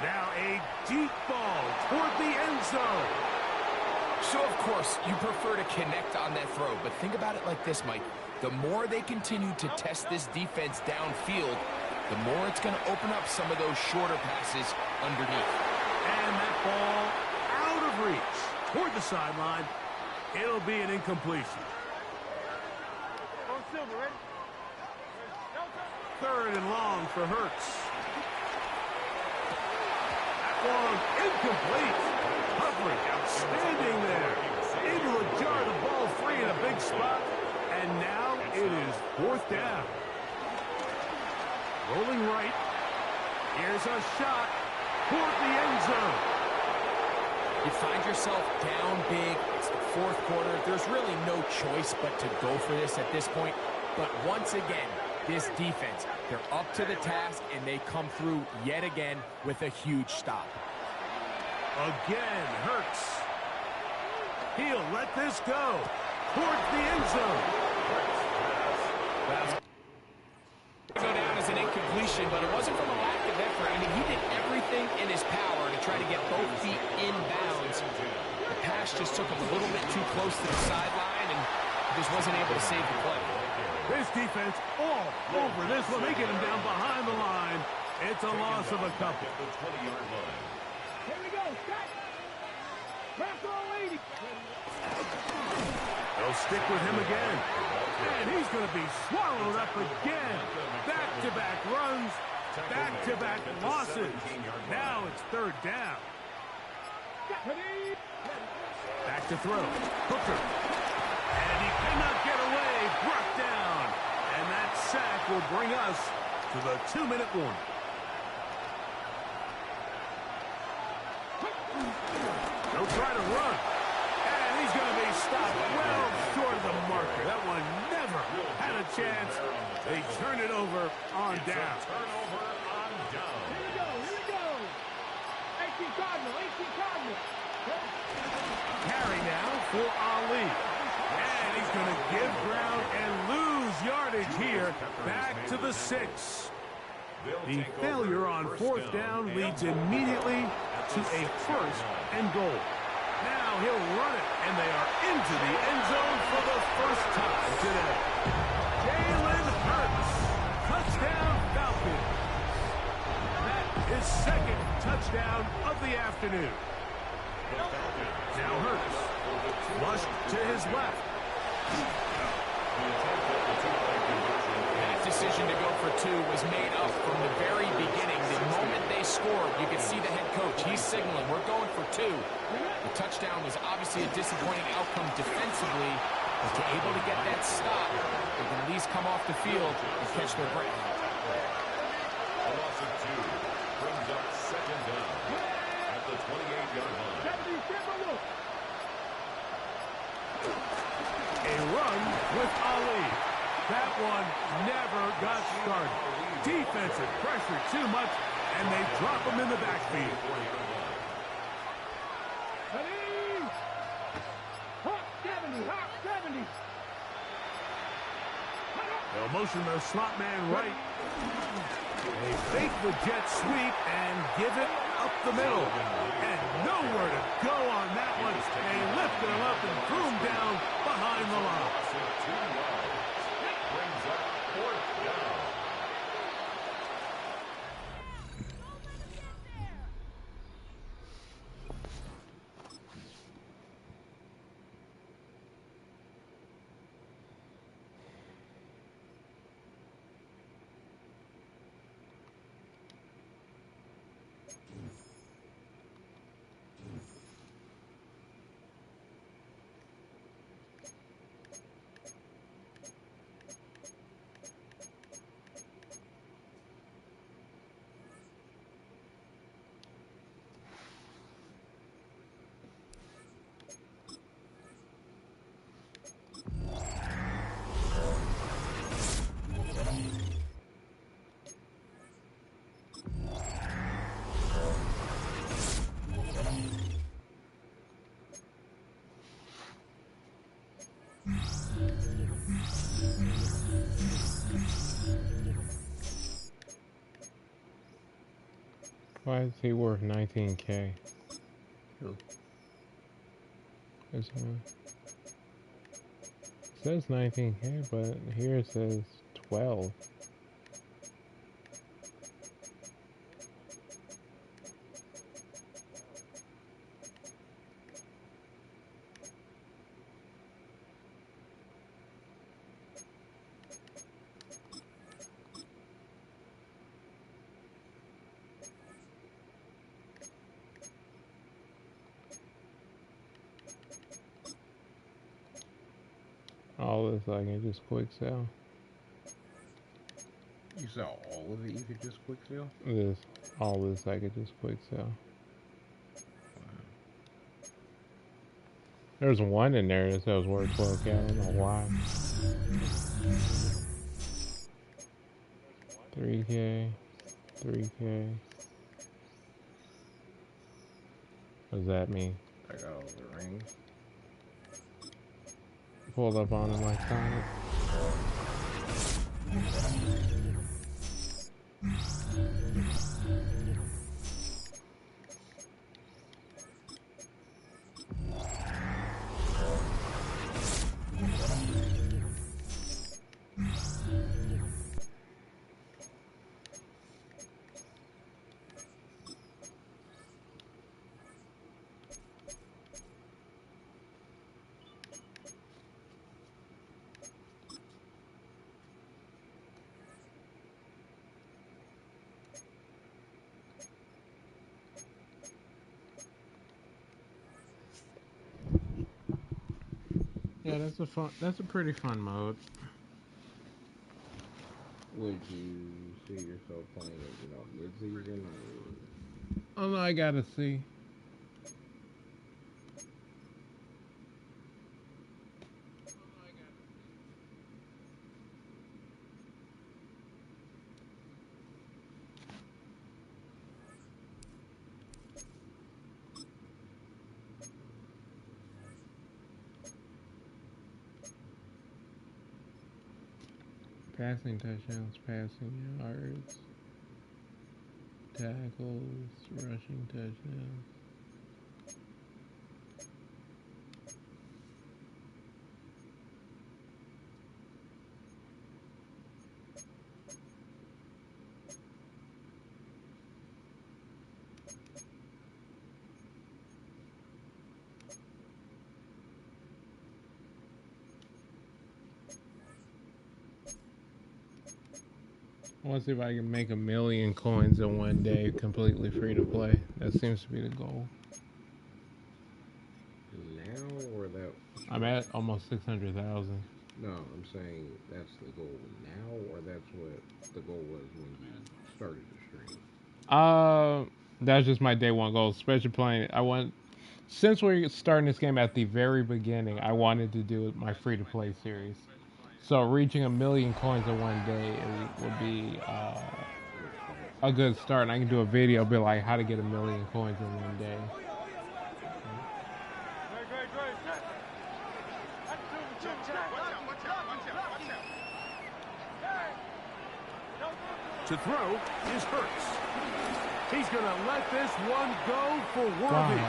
Now a deep ball toward the end zone. So, of course, you prefer to connect on that throw, but think about it like this, Mike. The more they continue to test this defense downfield, the more it's going to open up some of those shorter passes underneath. And that ball out of reach toward the sideline. It'll be an incompletion. Third and long for Hurts. That one incomplete. Coverage outstanding there. Able to jar the ball free in a big spot. And now it is fourth down. Rolling right. Here's a shot toward the end zone. You find yourself down big. It's the fourth quarter. There's really no choice but to go for this at this point. But once again, this defense, they're up to the task, and they come through yet again with a huge stop. Again, Hurts. He'll let this go towards the end zone. That's go down as an incompletion, but it wasn't from a lack of effort. I mean, he did everything in his power to try to get both feet in bounds. The pass just took him a little bit too close to the sideline, and just wasn't able to save the play. This defense all over this one, making him down behind the line. It's a loss of a couple. Here we go, set. Press all 80. They'll stick with him again. And he's going to be swallowed up again. Back-to-back runs, back-to-back losses. Now it's third down. Back to throw. Hooker. And he cannot get away. Brought down. And that sack will bring us to the 2-minute warning. They'll try to run. And he's going to be stopped well short of the marker. That one never had a chance. They turn it over on down. Turnover on down. Here we go. 18 Cardinal, 18 Cardinal. Carry now for Ali. And he's going to give ground and lose yardage here. Back to the 6. The failure on fourth down leads immediately to a first and goal. Now he'll run it, and they are into the end zone for the first time today. Jalen Hurts, touchdown Falcons. That is second touchdown of the afternoon. Now Hurts, flushed to his left. That decision to go for two was made up from the very beginning. The moment they scored, you could see the head coach. He's signaling, we're going for two. The touchdown was obviously a disappointing outcome defensively, but to able to get that stop, they can at least come off the field and catch their breath. A loss of 2 brings up second down at the 28-yard line. A run with Ali. That one never got started. Defensive pressure too much, and they drop him in the backfield. Hot 70, hot 70. They'll motion the slot man right. They fake the jet sweep and give it up the middle. And nowhere to go on that one. They lifted him up and threw him down behind the line. Brings up fourth down. Why is he worth 19K? Who? This one. It says 19K, but here it says 12. all this I can just quick sell. You saw all of it. You could just quick sell. All this I could just quick sell. There's one in there that says worth 12K. I don't know why. 3K, 3K. What does that mean? I got all the rings. Pulled up on him like Sonic. Yeah, that's a pretty fun mode. Would you see yourself playing it, mid-season or? Oh no, I gotta see. Passing touchdowns, passing yards, tackles, rushing touchdowns. I want to see if I can make 1 million coins in one day, completely free to play. That seems to be the goal. Now or that? I'm at almost 600,000. No, I'm saying that's the goal now, or that's what the goal was when you started the stream. That's just my day one goal. Especially playing. Since we're starting this game at the very beginning, I wanted to do my free to play series. So reaching 1 million coins in one day would be a good start. And I can do a video, be like how to get 1 million coins in one day. To throw is Hurts. He's going to let this one go for Worthy.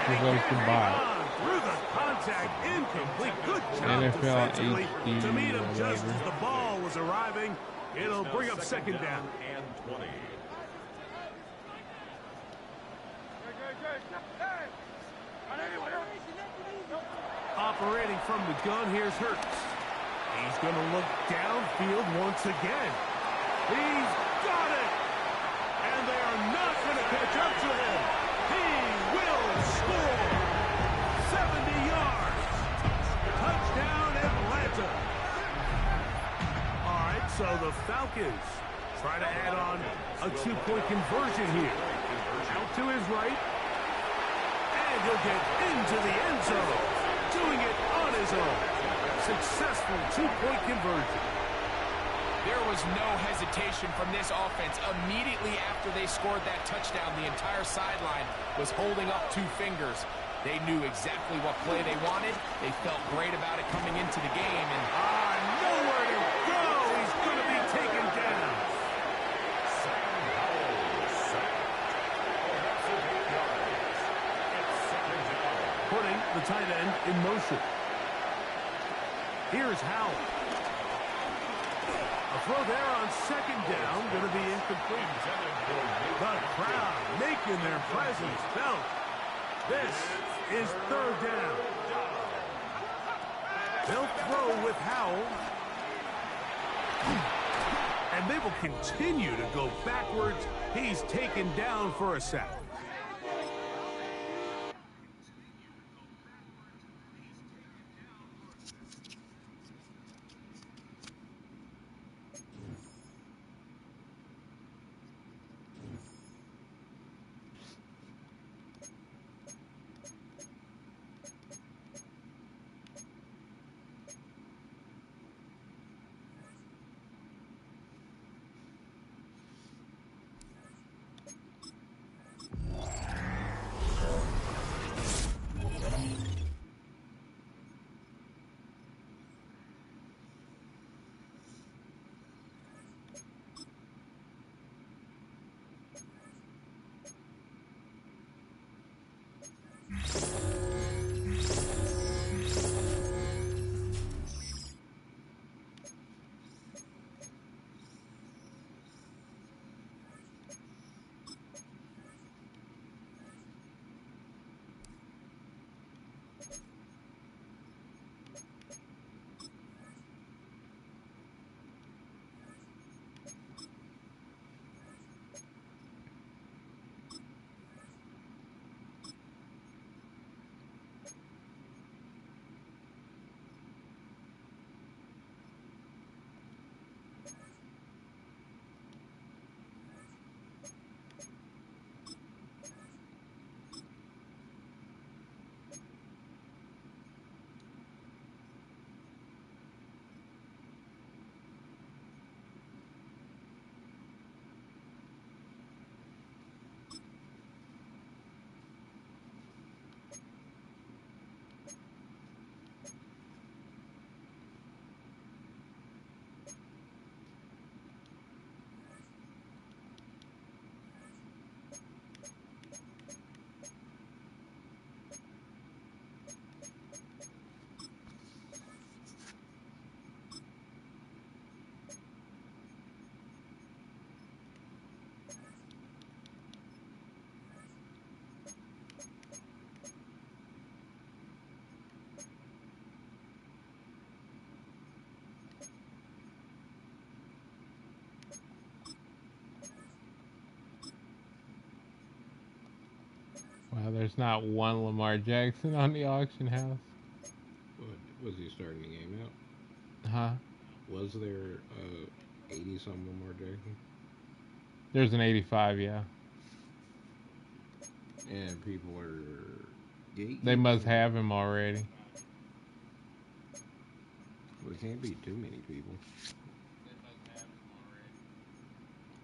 He goes goodbye. Through the contact, incomplete. Good job NFL defensively HD to meet him just whatever. as the ball was arriving. It'll bring up second down. And 20. Operating from the gun, here's Hurts. He's going to look downfield once again. He's got it! And they are not going to catch up to him. He will score! 70 yards. Touchdown, Atlanta. All right, so the Falcons try to add on a 2-point conversion here. Out to his right. And he'll get into the end zone. Doing it on his own. Successful 2-point conversion. There was no hesitation from this offense. Immediately after they scored that touchdown, the entire sideline was holding up 2 fingers. They knew exactly what play they wanted. They felt great about it coming into the game. And nowhere to go. He's going to be taken down. Putting the tight end in motion. Here's Howell. A throw there on second down, going to be incomplete. The crowd making their presence felt. This is third down. They'll throw with Howell. And they will continue to go backwards. He's taken down for a sack. Wow, there's not one Lamar Jackson on the auction house. What, was he starting the game out? Huh? Was there 80 something Lamar Jackson? There's an 85, yeah. And people are gatekeeping. They must have him already. Well, it can't be too many people.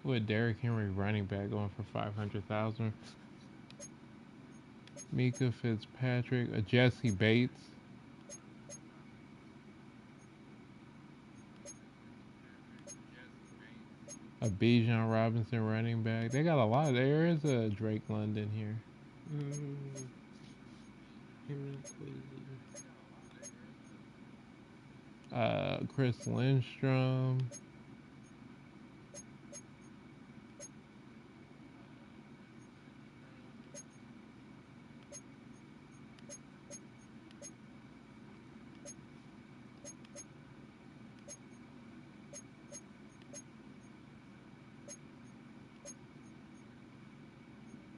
With Derrick Henry running back going for 500,000. Mika Fitzpatrick, a Jesse Bates. A Bijan Robinson running back. They got a lot. There is a Drake London here. Chris Lindstrom.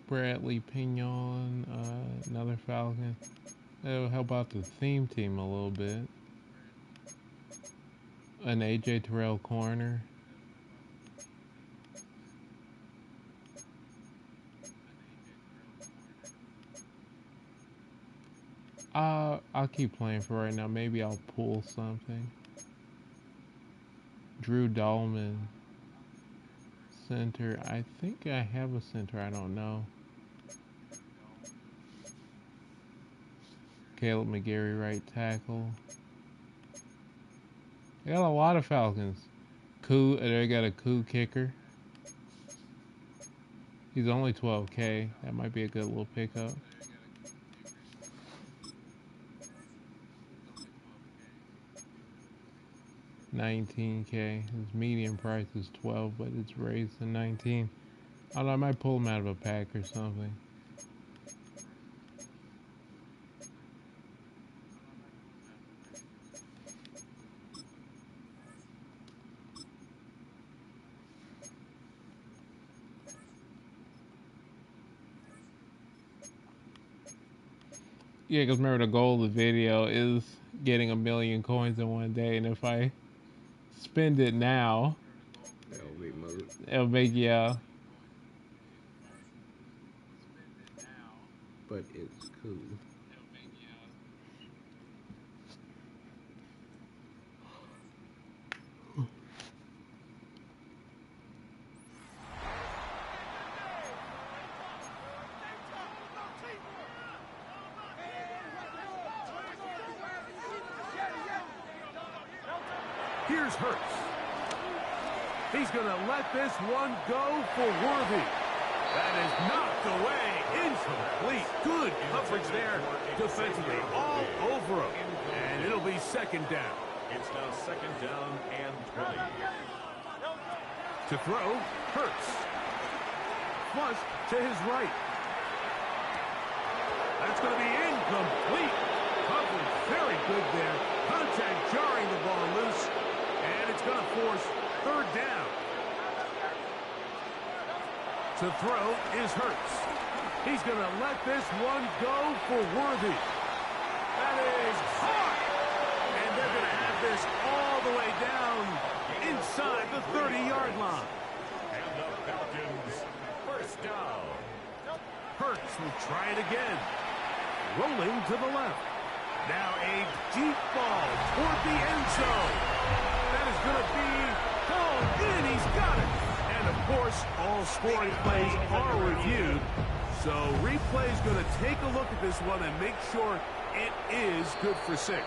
Bradley Pinion, another Falcon. That'll help out the theme team a little bit. An AJ Terrell corner. I'll keep playing for right now. Maybe I'll pull something. Drew Dahlman. Center. I think I have a center. I don't know. Caleb McGarry, right tackle. They got a lot of Falcons. They got a coup kicker. He's only 12K. That might be a good little pickup. $19K. His median price is 12, but it's raised to 19. I don't know, I might pull him out of a pack or something. Yeah, because remember the goal of the video is getting 1 million coins in one day, and if I spend it now, it'll make, yeah. But it's cool. Here's Hurts. He's going to let this one go for Worthy. That is knocked away Incomplete. Good coverage there defensively. All over him. And it'll be second down. It's now second down and 20. To throw, Hurts. Flush to his right. That's going to be incomplete. Coverage very good there. Contact jarring the ball loose. And it's going to force third down. To throw is Hurts. He's going to let this one go for Worthy. That is hard. And they're going to have this all the way down inside the 30-yard line. And the Falcons, first down. Hurts will try it again. Rolling to the left. Now a deep ball toward the end zone. That is going to be hauled in. He's got it. And, of course, all scoring plays are reviewed. So replay's going to take a look at this one and make sure it is good for 6.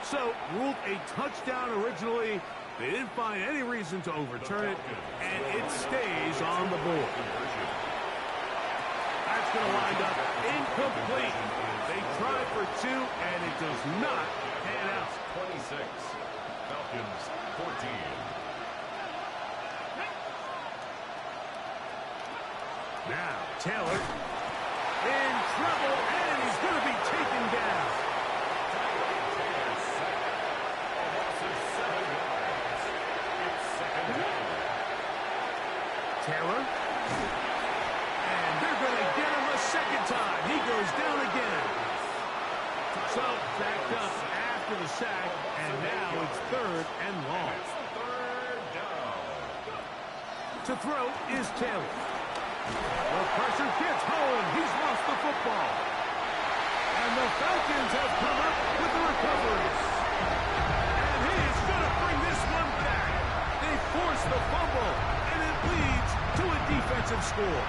So, ruled a touchdown originally. They didn't find any reason to overturn it, and it stays on the board. That's going to wind up incomplete. They tried for 2, and it does not pan out. 26. Falcons, 14. Now, Taylor in trouble, and he's going to be taken down. Taylor. And they're going to get him a second time. He goes down again. So, backed up after the sack, and now it's third and long. Third down. To throw is Taylor. The pressure gets home. He's lost the football. And the Falcons have come up with the recovery. And he's going to bring this one back. They force the fumble, and it leads to a defensive score.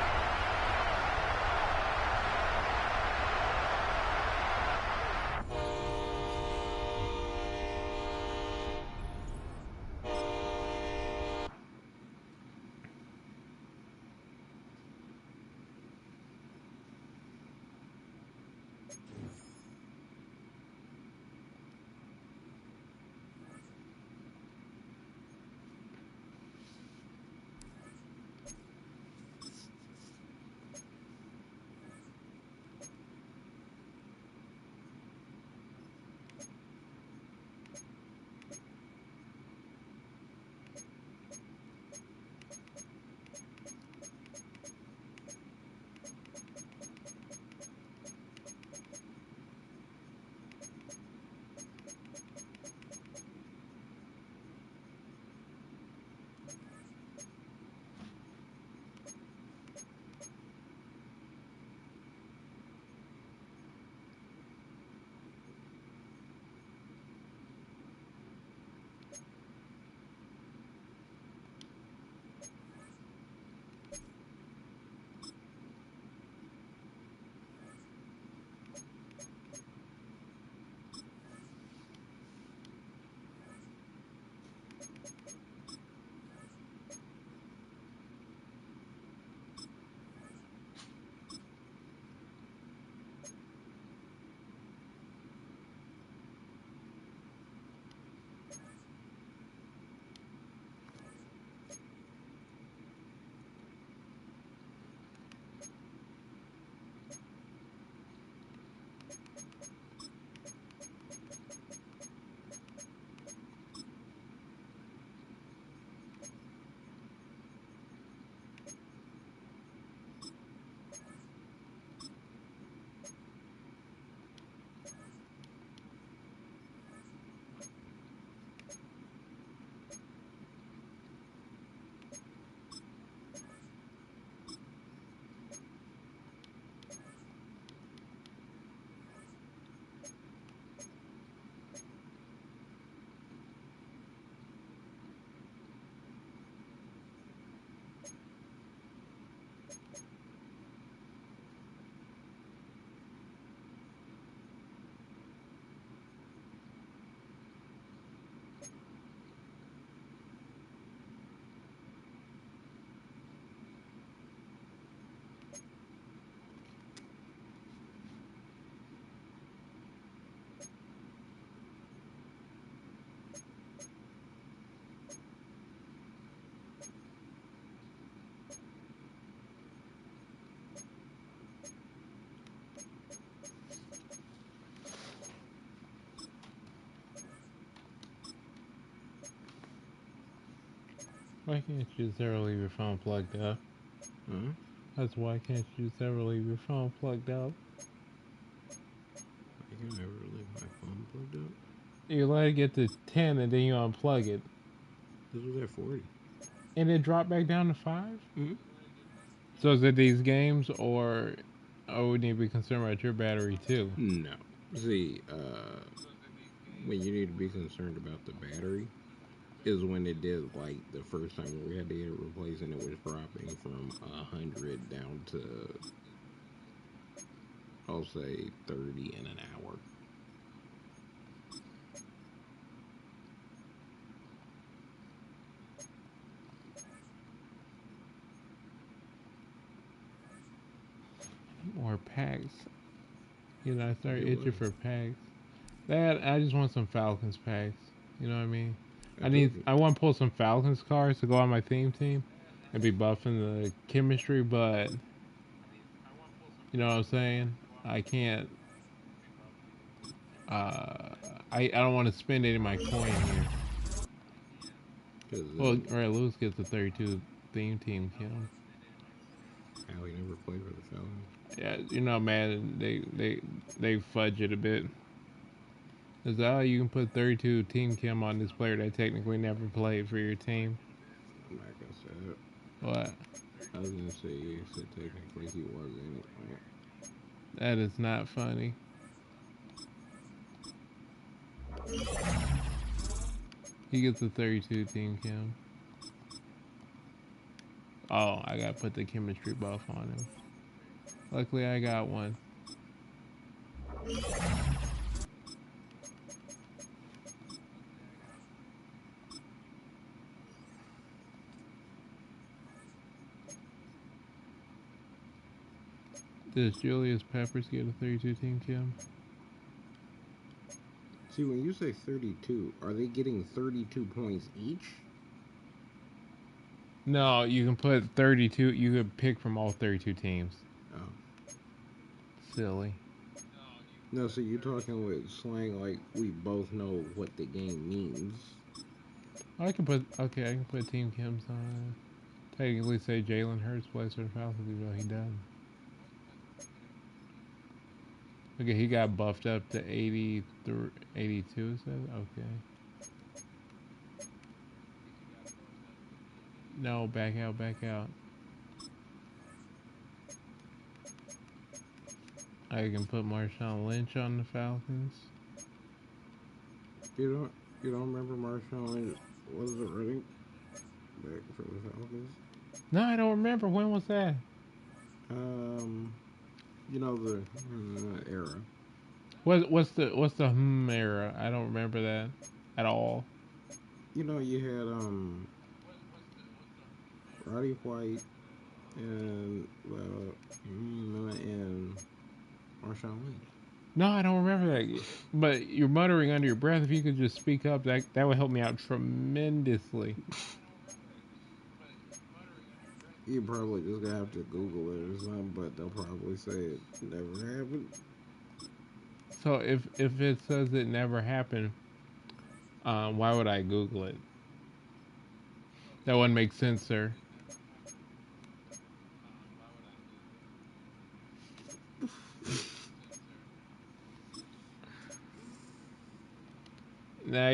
Why can't you just ever leave your phone plugged up? Huh? That's why can't you just ever leave your phone plugged up? I can never leave my phone plugged up. You let it get to 10 and then you unplug it. This was at 40. And it dropped back down to 5? Mm-hmm. So is it these games or we need to be concerned about your battery too? No. See, when you need to be concerned about the battery is when it did like the first time when we had to get it replaced and it was dropping from 100 down to, I'll say, 30 in an hour. Or packs. You know, I started Get itching what? for packs. I just want some Falcons packs. You know what I mean? I told you. I want to pull some Falcons cards to go on my theme team and be buffing the chemistry, but you know what I'm saying? I can't. I don't want to spend any of my coin here. Because Well, Ray Lewis gets a 32 theme team kill. Howie never played for the Falcons. Yeah, you know, man, they fudge it a bit. Is that how you can put 32 team chem on this player that technically never played for your team? I'm not going to say it. What? I was going to say, you said technically he was anyway. That is not funny. He gets a 32 team chem. Oh, I gotta put the chemistry buff on him. Luckily, I got one. Does Julius Peppers get a 32 team chem? See, when you say 32, are they getting 32 points each? No, you can put 32. You could pick from all 32 teams. Oh. Silly. No, so you're talking with slang like we both know what the game means. I can put team chems on. Technically, say Jalen Hurts plays for the Falcons, even though he doesn't. Okay, he got buffed up to 82. It says okay. No, back out, back out. I can put Marshawn Lynch on the Falcons. You don't remember Marshawn Lynch was the running back for the Falcons? No, I don't remember. When was that? You know the era. What's the era? I don't remember that at all. You know you had Roddy White and Marshawn Lynch. No, I don't remember that. But you're muttering under your breath. If you could just speak up, that would help me out tremendously. You probably just gonna have to Google it or something, but they'll probably say it never happened. So if it says it never happened, why would I Google it? That wouldn't make sense, sir. Now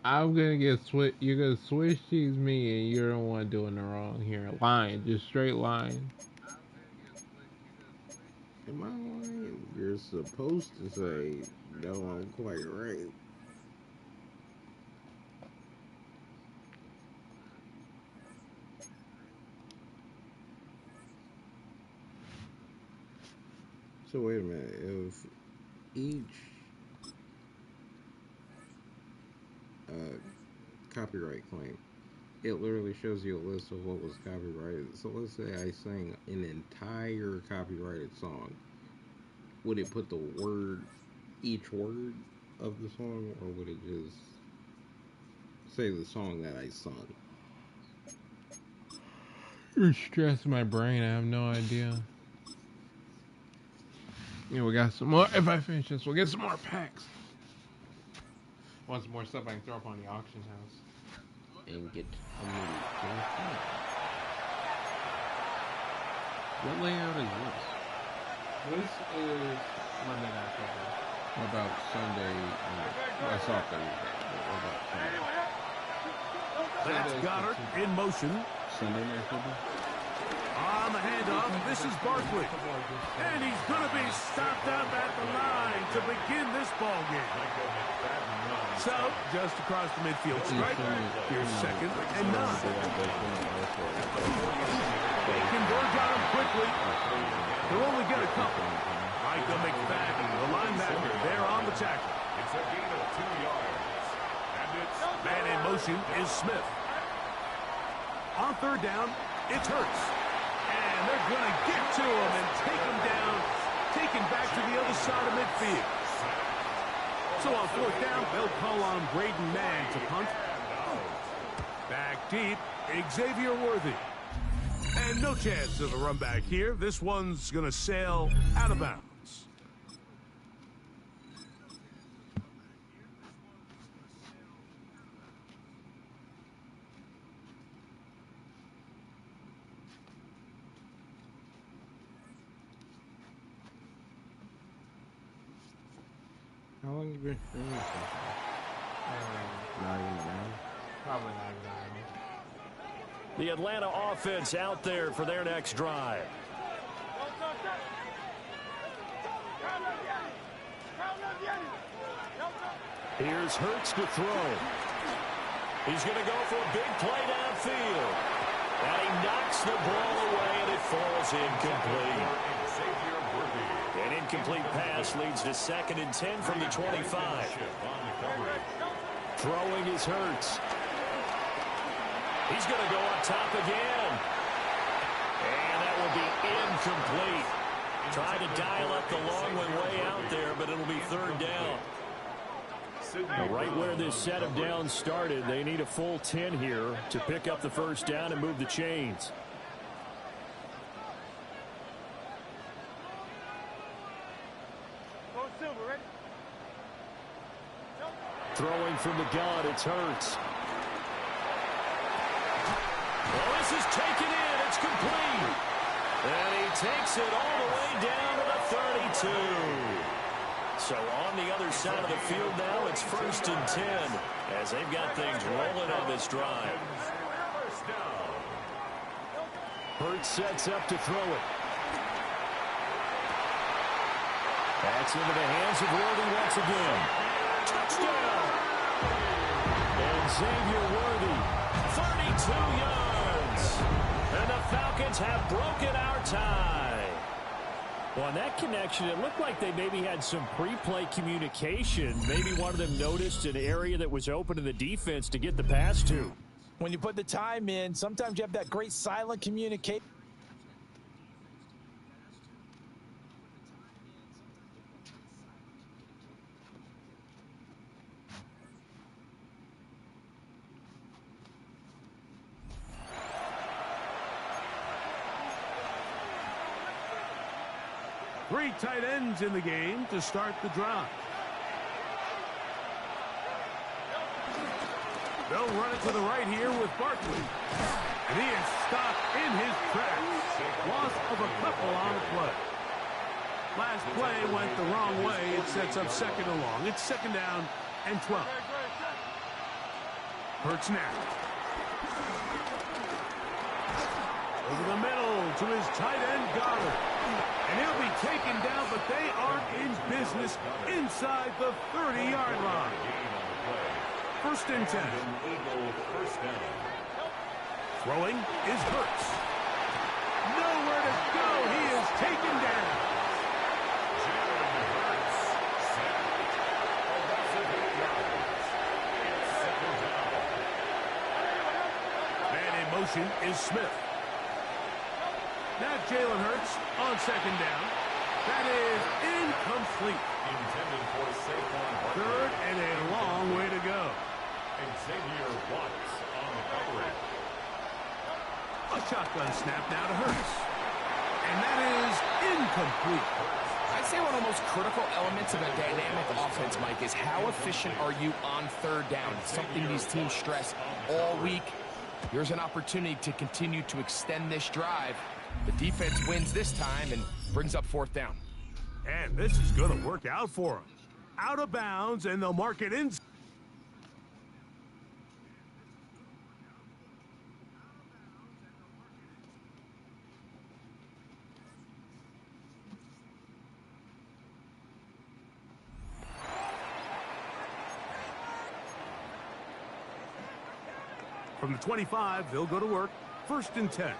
I'm gonna get switch. You're gonna switch teams me, and you're the one doing the wrong here. Line, just straight line. Am I lying? You're supposed to say, no, I'm quite right. So wait a minute. If each copyright claim, it literally shows you a list of what was copyrighted. So let's say I sang an entire copyrighted song. Would it put each word of the song, or would it just say the song that I sung? You're stressing my brain. I have no idea. Yeah, we got some more. If I finish this, we'll get some more packs. Want some more stuff I can throw up on the auction house. and get a minute to the field. What layout is this? This is Monday Night Football. What about Sunday? I saw Thursday. What about Sunday? That's Goddard in motion. Sunday Night Football? On the handoff, this is Barkley. And he's going to be stopped up at the line to begin this ball game. So, just across the midfield stripe, here's 2nd and 9. They converge on him quickly. They'll only get a couple. Michael McFadden, the linebacker, there on the tackle. It's a gain of 2 yards. And it's Man in motion is Smith. On 3rd down, it's Hurts. And they're going to get to him and take him down, take him back to the other side of midfield. So on 4th down, they'll call on Braden Mann to punt. Back deep, Xavier Worthy. And no chance of a run back here. This one's going to sail out of bounds. How long you been streaming so far? Not even an hour? Probably not even an hour. The Atlanta offense out there for their next drive. Here's Hurts to throw. He's going to go for a big play downfield. And he knocks the ball away, and it falls incomplete. An incomplete pass leads to 2nd and 10 from the 25. Throwing is Hurts. He's going to go up top again. And that will be incomplete. Tried to dial up the long one way out there, but it'll be 3rd down. Now, right where this set of downs started, they need a full 10 here to pick up the 1st down and move the chains. Throwing from the gun, it's Hurts. Well, this is taken in. It's complete. And he takes it all the way down to the 32. So on the other side of the field now, it's 1st and 10 as they've got things rolling on this drive. Hurts sets up to throw it. That's into the hands of Worthy once again. Touchdown! And Xavier Worthy, 32 yards. And the Falcons have broken our tie. Well, on that connection, it looked like they maybe had some pre-play communication. Maybe one of them noticed an area that was open to the defense to get the pass to. When you put the time in, sometimes you have that great silent communication. Three tight ends in the game to start the drive. They'll run it to the right here with Barkley. And he is stopped in his tracks. Loss of a couple on the play. Last play went the wrong way. It sets up 2nd and long. It's 2nd down and 12. Hurts now. Over the middle to his tight end, Goddard. And he'll be taken down, but they are in business inside the 30-yard line. 1st and 10. Throwing is Hurts. Nowhere to go. He is taken down. Man in motion is Smith. Now Jalen Hurts on 2nd down. That is incomplete. Intended for Saquon Barkley. 3rd and a long way to go. Xavier Watts on the coverage. A shotgun snap now to Hurts. And that is incomplete. I I'd say one of the most critical elements of a dynamic offense, Mike, is how efficient are you on third down? It's something these teams stress all week. Here's an opportunity to continue to extend this drive. The defense wins this time and brings up fourth down. And this is going to work out for them. Out of bounds, and they'll mark it in. From the 25, they'll go to work. 1st and 10.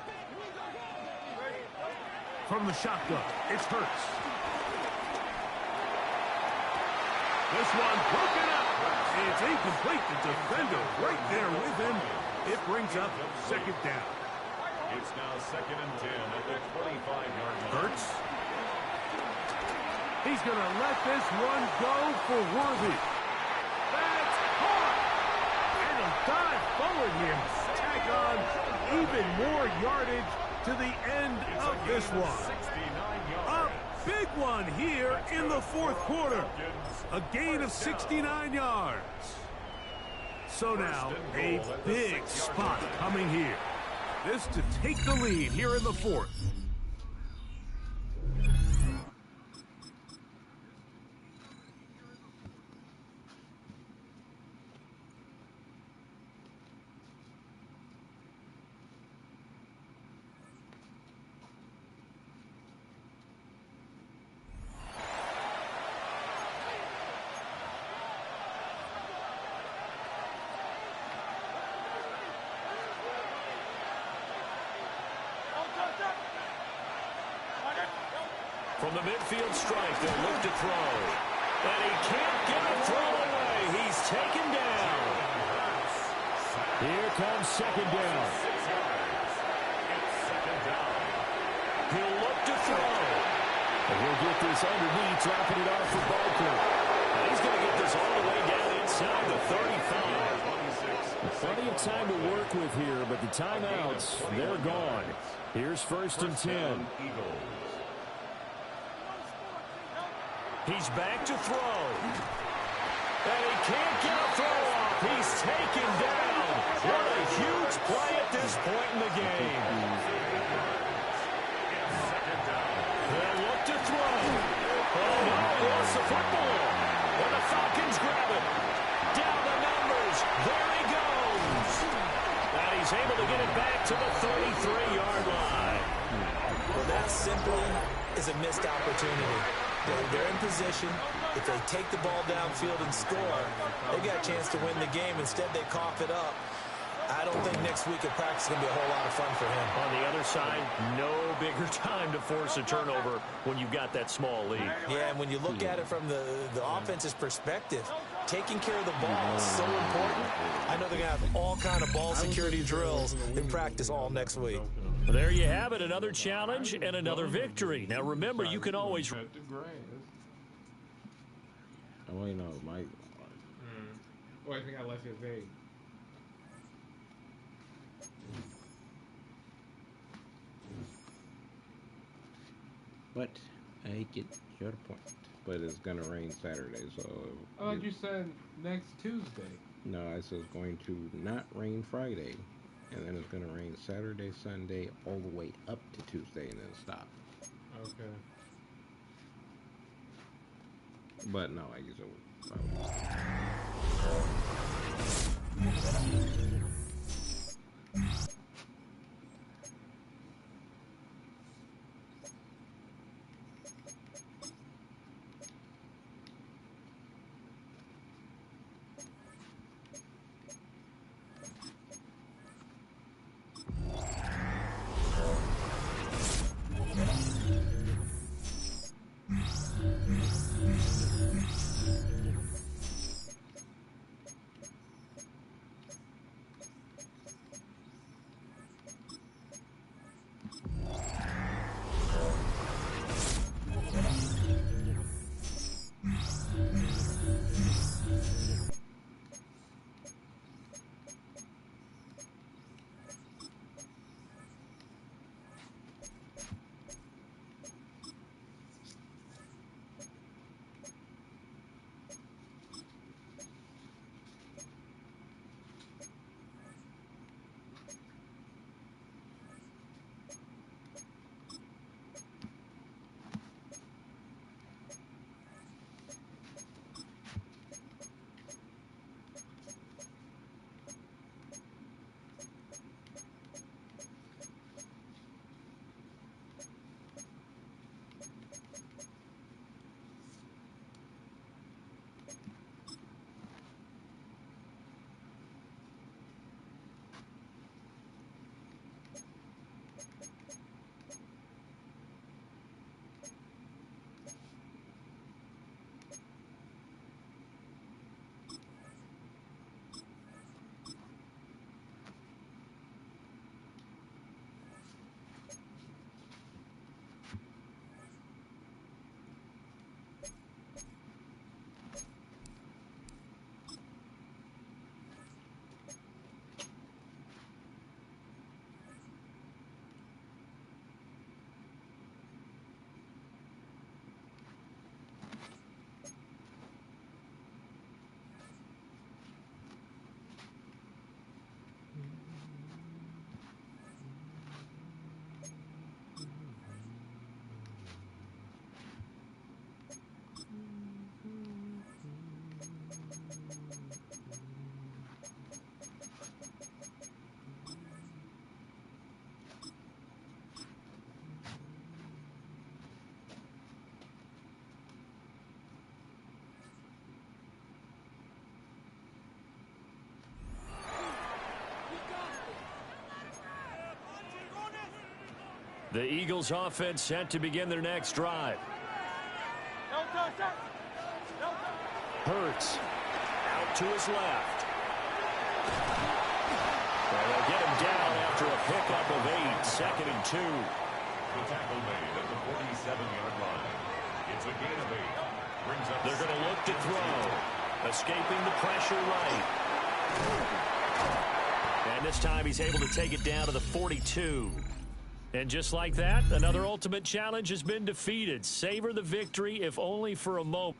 From the shotgun, it's Hurts. This one broken up. It's incomplete. The defender right there with him. It brings up 2nd down. It's now 2nd and 10 at the 25-yard line. Hurts. He's going to let this one go for Worthy. That's caught. And he'll dive forward here. Tack on even more yardage to the end of this one. A big one here in the 4th quarter. A gain of 69 yards. So now a big spot coming here. This to take the lead here in the 4th. From the midfield strike, they'll look to throw. And he can't get a throw away. He's taken down. Here comes 2nd down. He'll look to throw. And he'll get this underneath, dropping it off for Barker. And he's going to get this all the way down inside the 35. Plenty of time to work with here, but the timeouts, they're gone. Here's 1st and 10. He's back to throw. And he can't get a throw off. He's taken down. What a huge play at this point in the game. They'll look to throw. Oh, no, he lost the football. And the Falcons grab it. Down the numbers. There he goes. And he's able to get it back to the 33-yard line. Well, that simply is a missed opportunity. They're in position. If they take the ball downfield and score, they got a chance to win the game. Instead, they cough it up. I don't think next week at practice is going to be a whole lot of fun for him. On the other side, no bigger time to force a turnover when you've got that small lead. Yeah, and when you look at it from the offense's perspective, taking care of the ball is so important. I know they're going to have all kind of ball security drills in practice all next week. Well, there you have it, another challenge and another victory. Now, remember, you can always... Oh, wait, no, Mike. Well, I think I left it vague. But I get your point. But it's gonna rain Saturday, so. Oh, you said next Tuesday. No, I said it's going to not rain Friday, and then it's gonna rain Saturday, Sunday, all the way up to Tuesday, and then stop. Okay. But no, I guess it would. The Eagles offense set to begin their next drive. Hurts out to his left. And they'll get him down after a pickup of 8, 2nd and 2. The tackle made at the 47-yard line. It's a gain of 8. Brings up They're going to look to throw. Escaping the pressure right. And this time he's able to take it down to the 42. And just like that, another ultimate challenge has been defeated. Savor the victory, if only for a moment.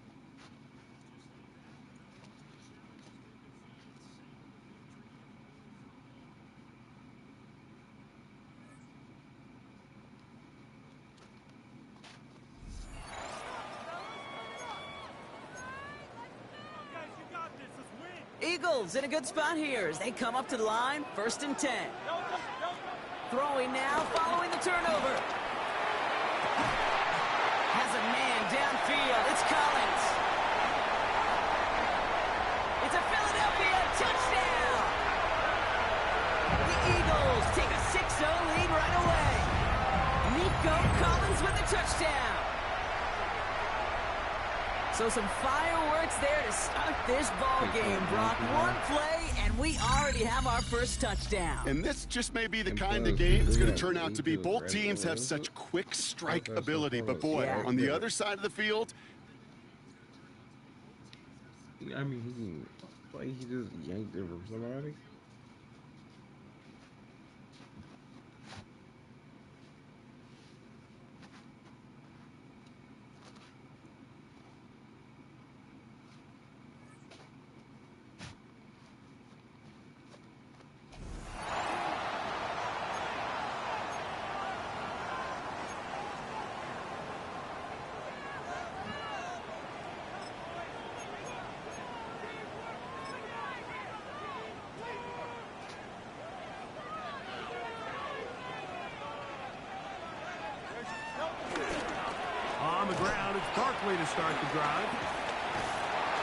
Eagles in a good spot here as they come up to the line, 1st and 10. Throwing now, following the turnover. Has a man downfield. It's Collins. It's a Philadelphia touchdown. The Eagles take a 6-0 lead right away. Nico Collins with the touchdown. So some fireworks there to start this ball game, Brock. One play, and we already have our first touchdown. And this just may be the kind of game it's going to turn out to be. Both teams have such quick strike ability, but boy, on the other side of the field, I mean, he just yanked it from somebody. On the ground, it's Barkley to start the drive.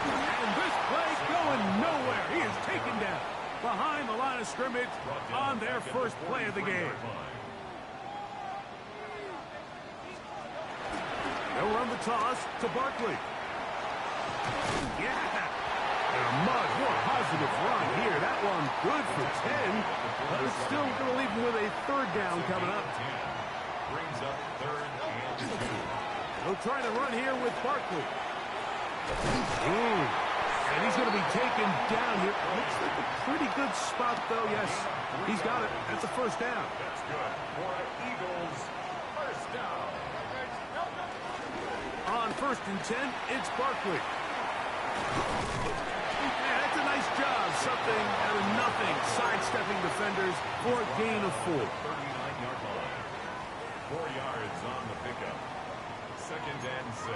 And this play going nowhere. He is taken down behind the line of scrimmage on their first play of the game. They'll run the toss to Barkley. Yeah. And a much more positive run here. That one good for 10, but it's still going to leave him with a 3rd down coming up. brings up 3rd and 2. They'll try to run here with Barkley. And he's going to be taken down here. Looks like a pretty good spot, though. Yes, he's got it. That's a 1st down. That's good for Eagles. 1st down. On 1st and 10, it's Barkley. Yeah, that's a nice job. Something out of nothing. Sidestepping defenders for a gain of 4. 39-yard line. 4 yards on the pickup. 2nd and 6.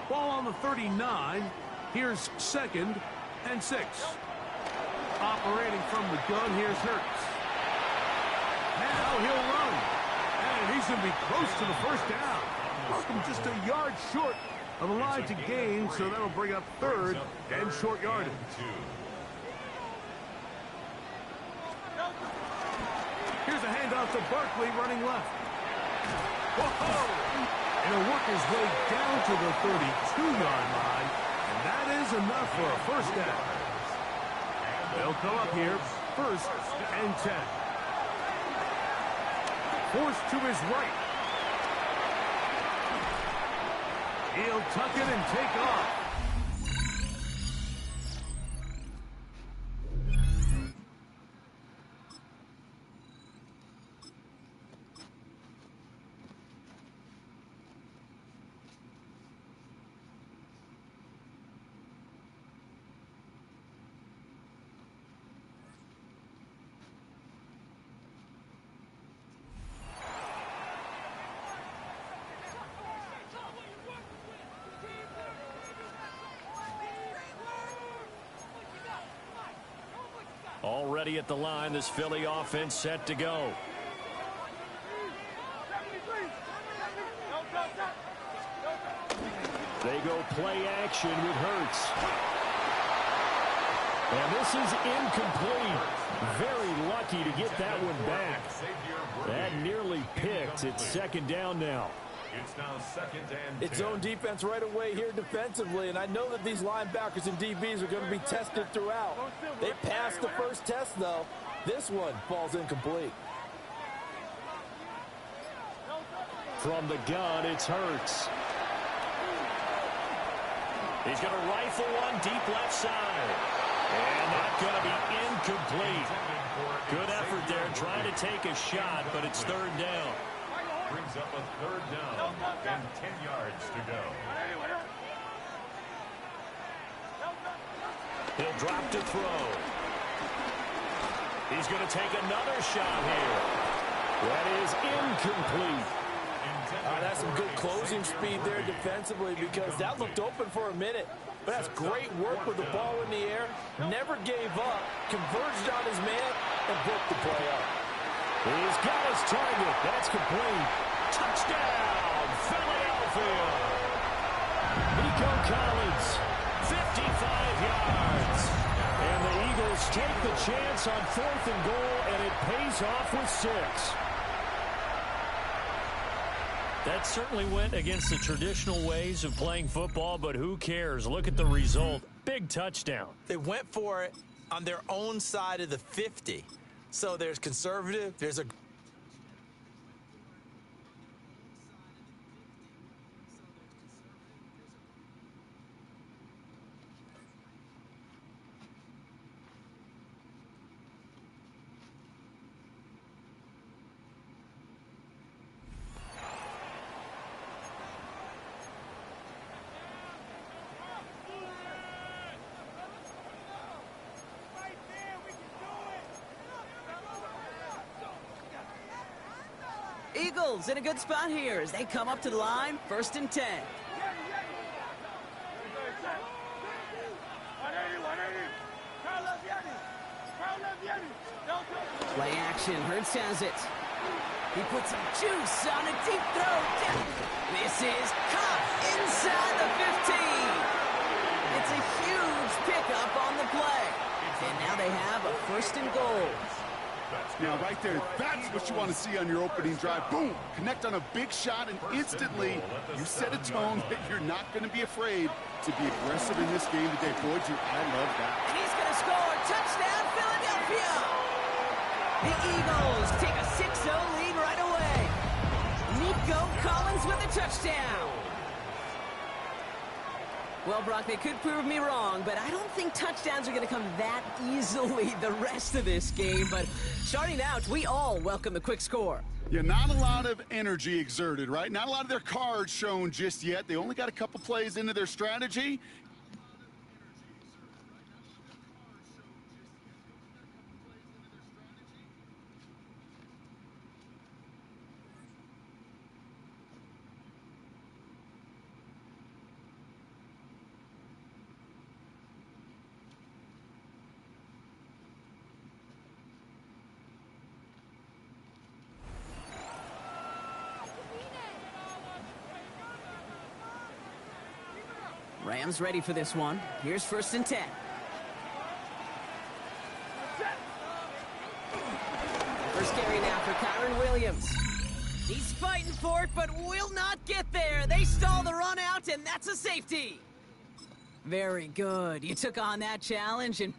Ball on the 39. Here's 2nd and 6. Operating from the gun, here's Hurts. Now he'll run. And he's going to be close to the 1st down. Welcome just a yard short of the line to gain, so that'll bring up 3rd and short yardage. Here's a handoff to Barkley running left. Whoa! And he'll work his way down to the 32-yard line, and that is enough for a 1st down. They'll come up here, 1st and 10. Forced to his right. He'll tuck it and take off. Already at the line, this Philly offense set to go. They go play action with Hurts. And this is incomplete. Very lucky to get that one back. That nearly picked. It's second down now. It's now second and 10. It's zone defense right away here defensively, and I know that these linebackers and DBs are going to be tested throughout. They passed the first test, though. This one falls incomplete. From the gun, it's Hurts. He's going to rifle one deep left side. And that's going to be incomplete. Good effort there trying to take a shot, but it's third down. Brings up a third down and 10 yards to go. He'll drop to throw. He's going to take another shot here. That is incomplete. That's some good closing speed there defensively because that looked open for a minute. But that's great work with the ball in the air. Never gave up, converged on his man, and broke the play up. He's got his target. That's complete. Touchdown, Philadelphia. Nico Collins, 55 yards. And the Eagles take the chance on 4th and goal, and it pays off with 6. That certainly went against the traditional ways of playing football, but who cares? Look at the result. Big touchdown. They went for it on their own side of the 50. So there's conservative, there's a... Eagles in a good spot here as they come up to the line, 1st and 10. Play action, Hurts has it. He puts some juice on a deep throw. This is caught inside the 15. It's a huge pickup on the play. And now they have a 1st and goal. Now, right there, that's what you want to see on your opening drive. Boom! Connect on a big shot, and instantly you set a tone that you're not going to be afraid to be aggressive in this game today. Boy, I love that. And he's going to score. Touchdown, Philadelphia! The Eagles take a 6-0 lead right away. Nico Collins with a touchdown. Well, Brock, they could prove me wrong, but I don't think touchdowns are going to come that easily the rest of this game. But starting out, we all welcome the quick score. Yeah, not a lot of energy exerted, right? Not a lot of their cards shown just yet. They only got a couple plays into their strategy. Rams ready for this one. Here's 1st and 10. First carry now for Kyron Williams. He's fighting for it, but will not get there. They stall the run out, and that's a safety. Very good. You took on that challenge, and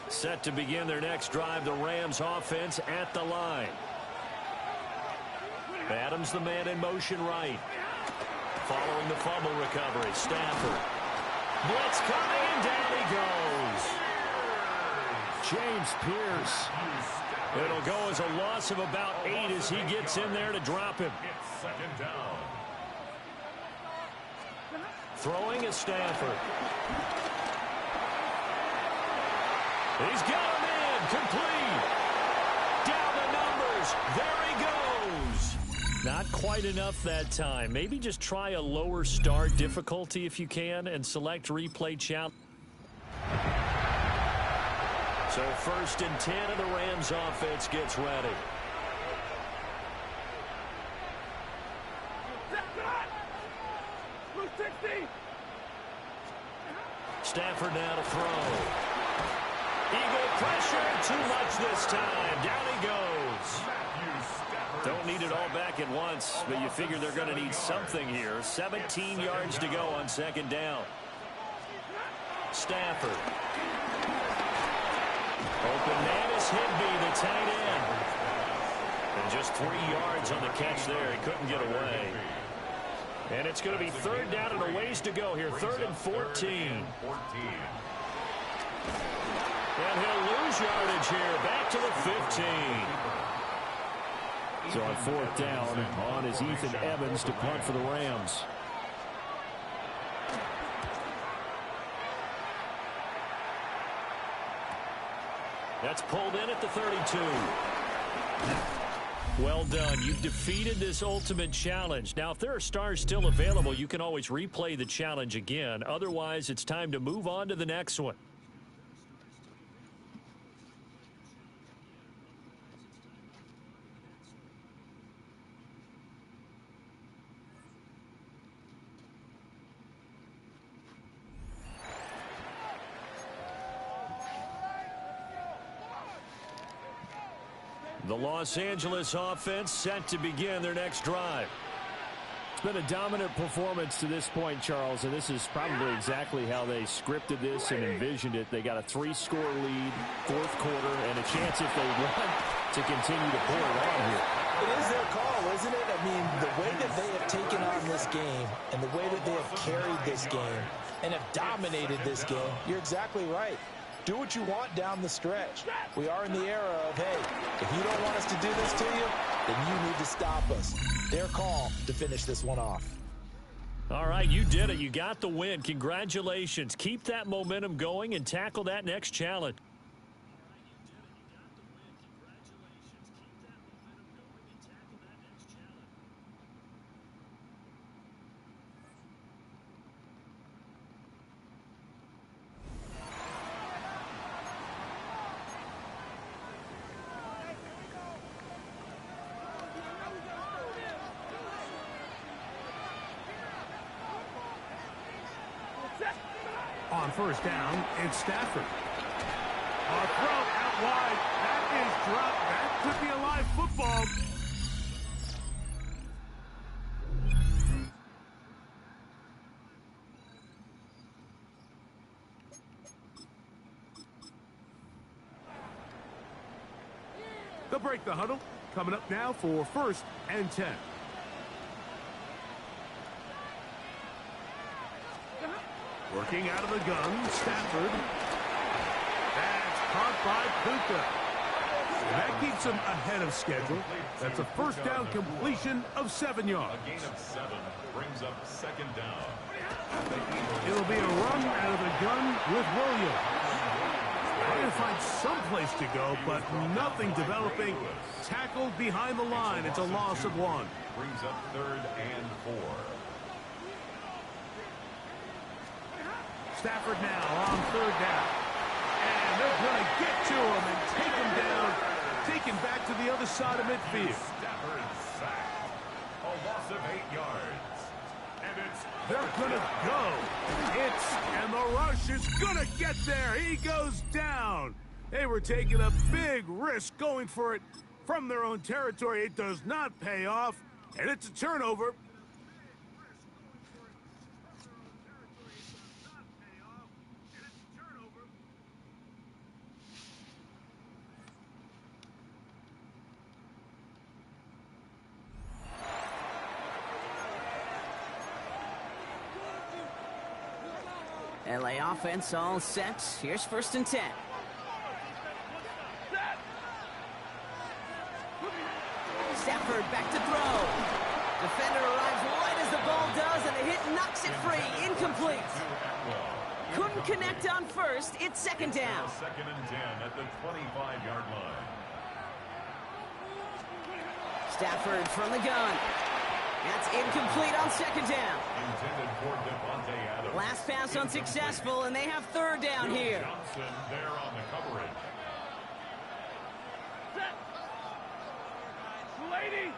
set to begin their next drive, the Rams offense at the line. Adams the man in motion right. Following the fumble recovery, Stafford. Blitz coming, and down he goes. James Pierce. It'll go as a loss of about 8 as he gets in there to drop him. It's 2nd down. Throwing is Stafford. He's got him in, complete. Down the numbers, there he goes. Not Not quite enough that time. Maybe just try a lower start difficulty if you can and select replay challenge. So 1st and 10, and the Rams offense gets ready. Stafford now to throw. Eagle pressure, too much this time. Down he goes. Don't need it all back at once, but you figure they're going to need something here. 17 yards to go on 2nd down. Stafford. Open man is Higbee, the tight end. And just 3 yards on the catch there. He couldn't get away. And it's going to be 3rd down and a ways to go here. 3rd and 14. And he'll lose yardage here. Back to the 15. So on 4th down, on is Ethan Evans to punt for the Rams. That's pulled in at the 32. Well done. You've defeated this ultimate challenge. Now, if there are stars still available, you can always replay the challenge again. Otherwise, it's time to move on to the next one. The Los Angeles offense set to begin their next drive. It's been a dominant performance to this point, Charles, and this is probably exactly how they scripted this and envisioned it. They got a 3-score lead, 4th quarter, and a chance if they want to continue to pour it on here. It is their call, isn't it? I mean, the way that they have taken on this game and the way that they have carried this game and have dominated this game, you're exactly right. Do what you want down the stretch. We are in the era of, hey, if you don't want us to do this to you, then you need to stop us. Their call to finish this one off. All right, you did it. You got the win. Congratulations. Keep that momentum going and tackle that next challenge. On 1st down, it's Stafford. A throw out wide. That is dropped. That could be a live football. They'll break the huddle. Coming up now for 1st and 10. Working out of the gun, Stafford. That's caught by Puka. And that keeps him ahead of schedule. That's a 1st down completion of 7 yards. A gain of 7 brings up 2nd down. It'll be a run out of the gun with Williams. Trying to find some place to go, but nothing developing. Tackled behind the line. It's a loss of 1. Brings up 3rd and 4. Stafford now on 3rd down. And they're going to get to him and take him down. Taken back to the other side of midfield. Stafford sacked. A loss of 8 yards. And it's... They're going to go. And the rush is going to get there. He goes down. They were taking a big risk going for it from their own territory. It does not pay off. And it's a turnover. LA offense all set. Here's 1st and 10. Stafford back to throw. Defender arrives right as the ball does, and the hit knocks it free. Incomplete. Couldn't connect on 1st. It's 2nd down. 2nd and 10 at the 25-yard line. Stafford from the gun. That's incomplete on second down. Intended for Devontae Adams. Last pass unsuccessful, and they have third down here. Johnson there on the coverage. Lady.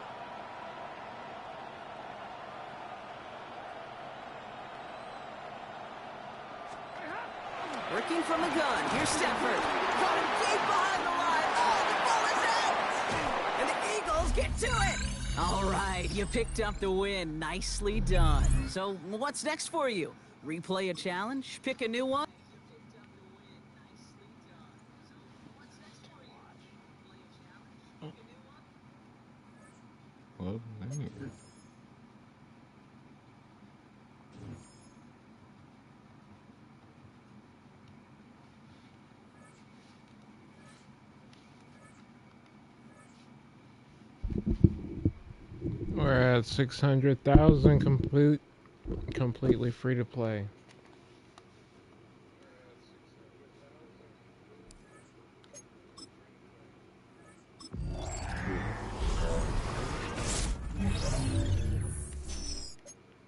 Working from the gun. Here's Stafford. Got him deep behind the line. Oh, the ball is out. And the Eagles get to it. All right, you picked up the win. Nicely done. So what's next for you? Replay a challenge? Pick a new one? Well, man. We're at 600,000 completely free to play.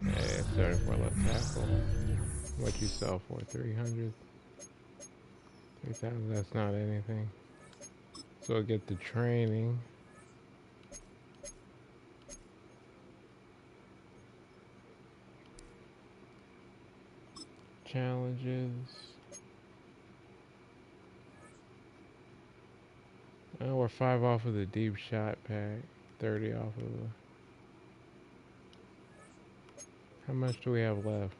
Hey, 34 left tackle. What you sell for? 300? 3,000, that's not anything. So I'll get the training. Challenges. Oh, we're 5 off of the deep shot pack. 30 off of the... How much do we have left?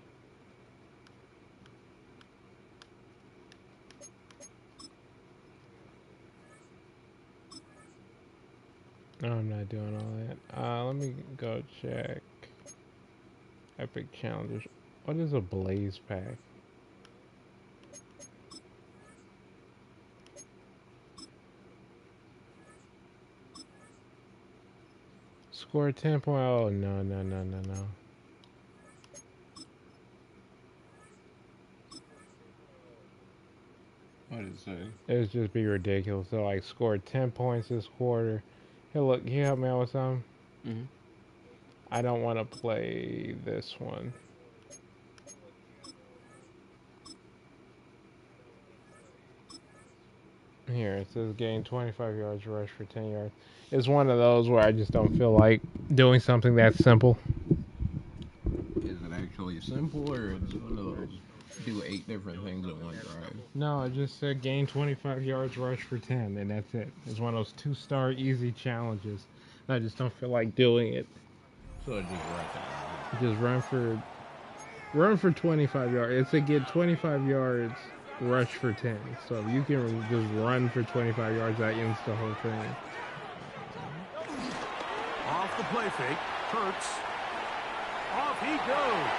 No, I'm not doing all that. Let me go check. Epic challenges. What is a blaze pack? Score 10 points. Oh, no. What did it say? It would just be ridiculous. So, like, score 10 points this quarter. Hey, look, can you help me out with something? Mm-hmm. I don't want to play this one. Here, it says gain 25 yards, rush for 10 yards. It's one of those where I just don't feel like doing something that simple. Is it actually simple, or it's one of those do 8 different things in one drive? No, it just said gain 25 yards, rush for 10, and that's it. It's one of those 2-star easy challenges. I just don't feel like doing it. So it just Run for 25 yards. It's a get 25 yards, rush for 10. So if you can just run for 25 yards, that ends the whole thing. Off the play fake. Hurts. Off he goes.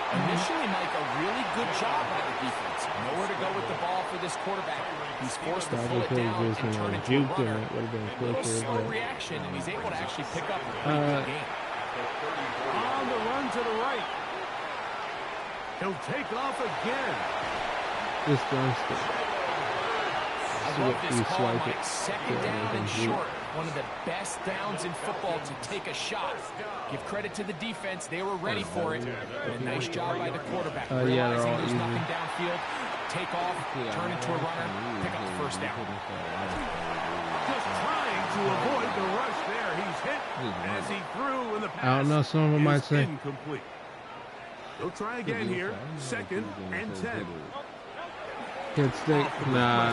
Initially, Mike, a really good job by the defense. Nowhere to go with the ball for this quarterback. He's forced to pull it down and turn into a runner. A little slow reaction, and he's able to actually pick up a pretty good game. On the run to the right. He'll take off again. This Dunstan. I love this call, Mike. Second down and short. One of the best downs in football to take a shot. Give credit to the defense. They were ready for it. But a nice job by the quarterback. Realizing there's nothing downfield. Take off, turn into a runner, pick up the first down. Just trying to avoid the rush there. He's hit as he threw in the pass. I don't know, some of them might say. Incomplete. They'll try again here. 2nd and 10. Hit stick? Nah.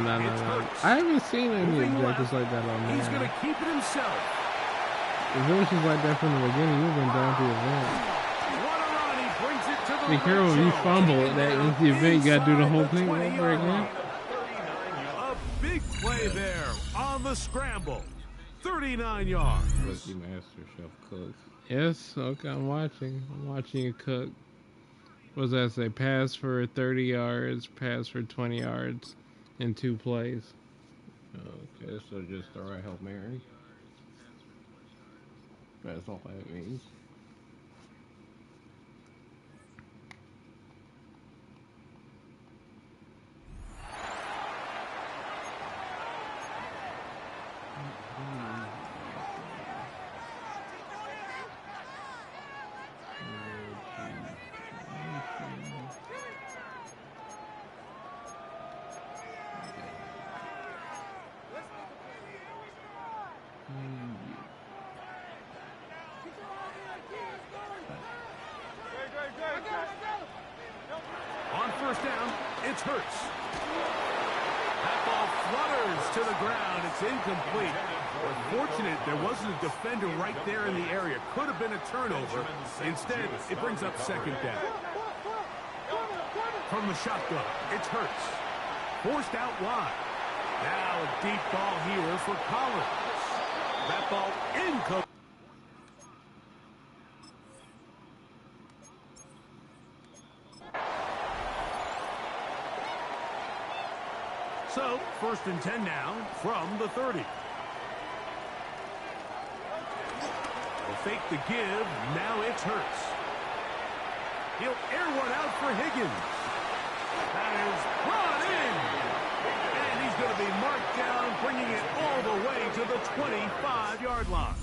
I haven't seen any objectives like that on Madden. He's going to keep it himself. If it was just like that from the beginning, you've been down to the event. What a run. He brings it to the Be careful if you fumble it. That is the event. You got to do the whole thing over again. A big play there on the scramble. 39 yards. Rookie Master Chef cooks. Yes, okay, I'm watching you cook. What does that say? Pass for 30 yards, pass for 20 yards in 2 plays. Okay, so just throw a Hail Mary. That's all that means. down. It's Hurts. That ball flutters to the ground. It's incomplete. Unfortunate there wasn't a defender right there in the area. Could have been a turnover. Instead, it brings up second down. From the shotgun, it's Hurts. Forced out wide. Now a deep ball here for Collins. That ball incomplete. So, 1st and 10 now from the 30. They'll fake the give. Now it's Hurts. He'll air one out for Higgins. That is brought in. And he's going to be marked down, bringing it all the way to the 25-yard line.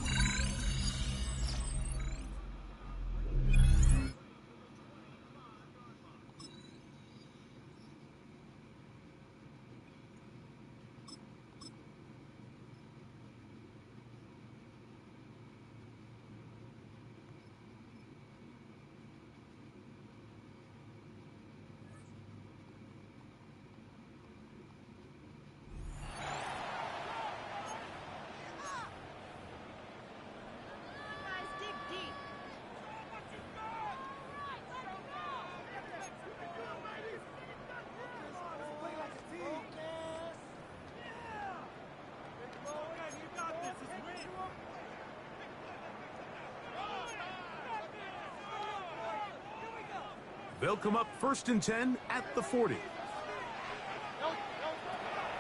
They'll come up 1st and 10 at the 40.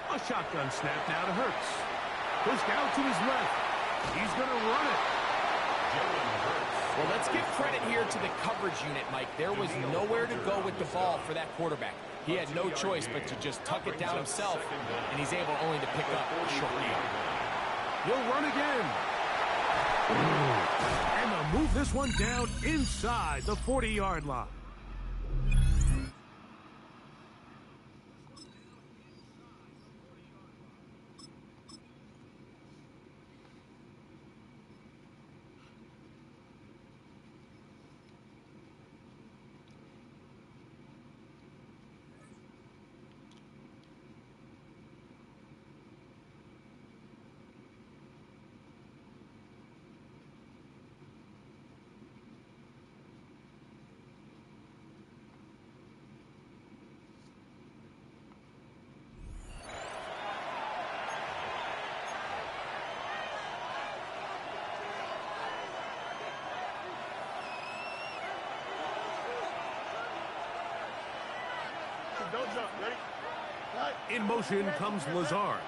A shotgun snap now to Hurts. Pushed out to his left. He's going to run it. Well, let's give credit here to the coverage unit, Mike. There was nowhere to go with the ball for that quarterback. He had no choice but to just tuck it down himself, and he's able only to pick up a short gain. He'll run again. And they'll move this one down inside the 40-yard line. Don't jump. Ready? In motion comes Lazard.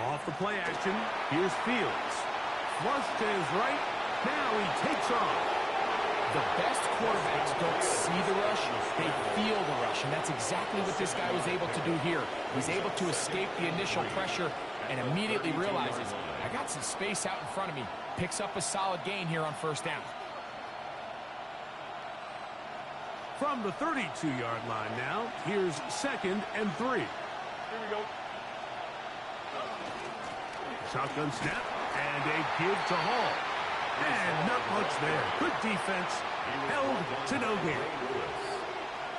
Off the play action. Here's Fields. Flush to his right. Now he takes off. The best quarterbacks don't see the rush, they feel the rush, and that's exactly what this guy was able to do here. He's able to escape the initial pressure and immediately realizes, I got some space out in front of me. Picks up a solid gain here on 1st down. From the 32-yard line now, here's 2nd and 3. Here we go. Shotgun snap and a give to Hall. And not much there. Good defense. Held to no gain.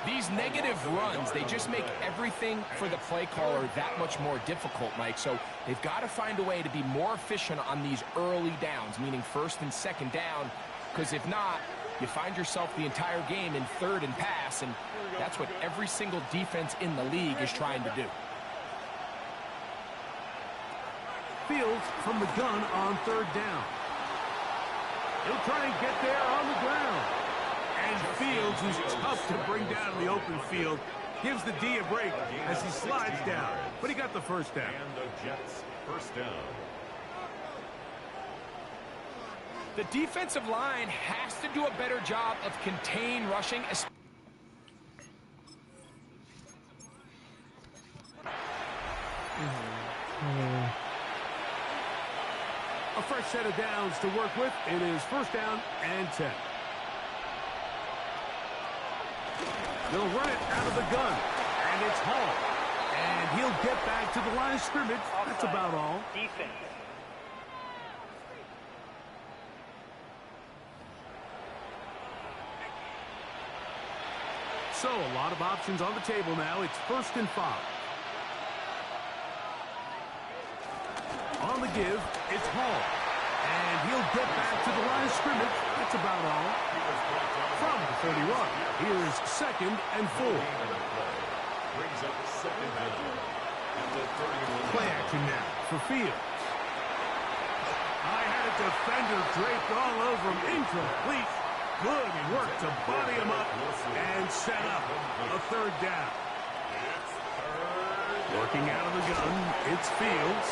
These negative runs, they just make everything for the play caller that much more difficult, Mike. So they've got to find a way to be more efficient on these early downs, meaning 1st and 2nd down, because if not, you find yourself the entire game in 3rd and pass, and that's what every single defense in the league is trying to do. Fields from the gun on 3rd down. He'll try and get there on the ground. And Fields, who's tough to bring down in the open field, gives the D a break as he slides down. But he got the 1st down. And the Jets 1st down. The defensive line has to do a better job of contain rushing. A fresh set of downs to work with. It is 1st down and 10. They'll run it out of the gun. And it's Hall. And he'll get back to the line of scrimmage. That's about all. Defense. So a lot of options on the table now. It's 1st and 5. On the give, it's Hall. And he'll get back to the line of scrimmage. That's about all. From the 31, here's 2nd and 4. Brings up 2nd down. At the 31. Play action now for Fields. I had a defender draped all over him. Incomplete. Good work to body him up and set up a 3rd down. Working out of the gun, it's Fields.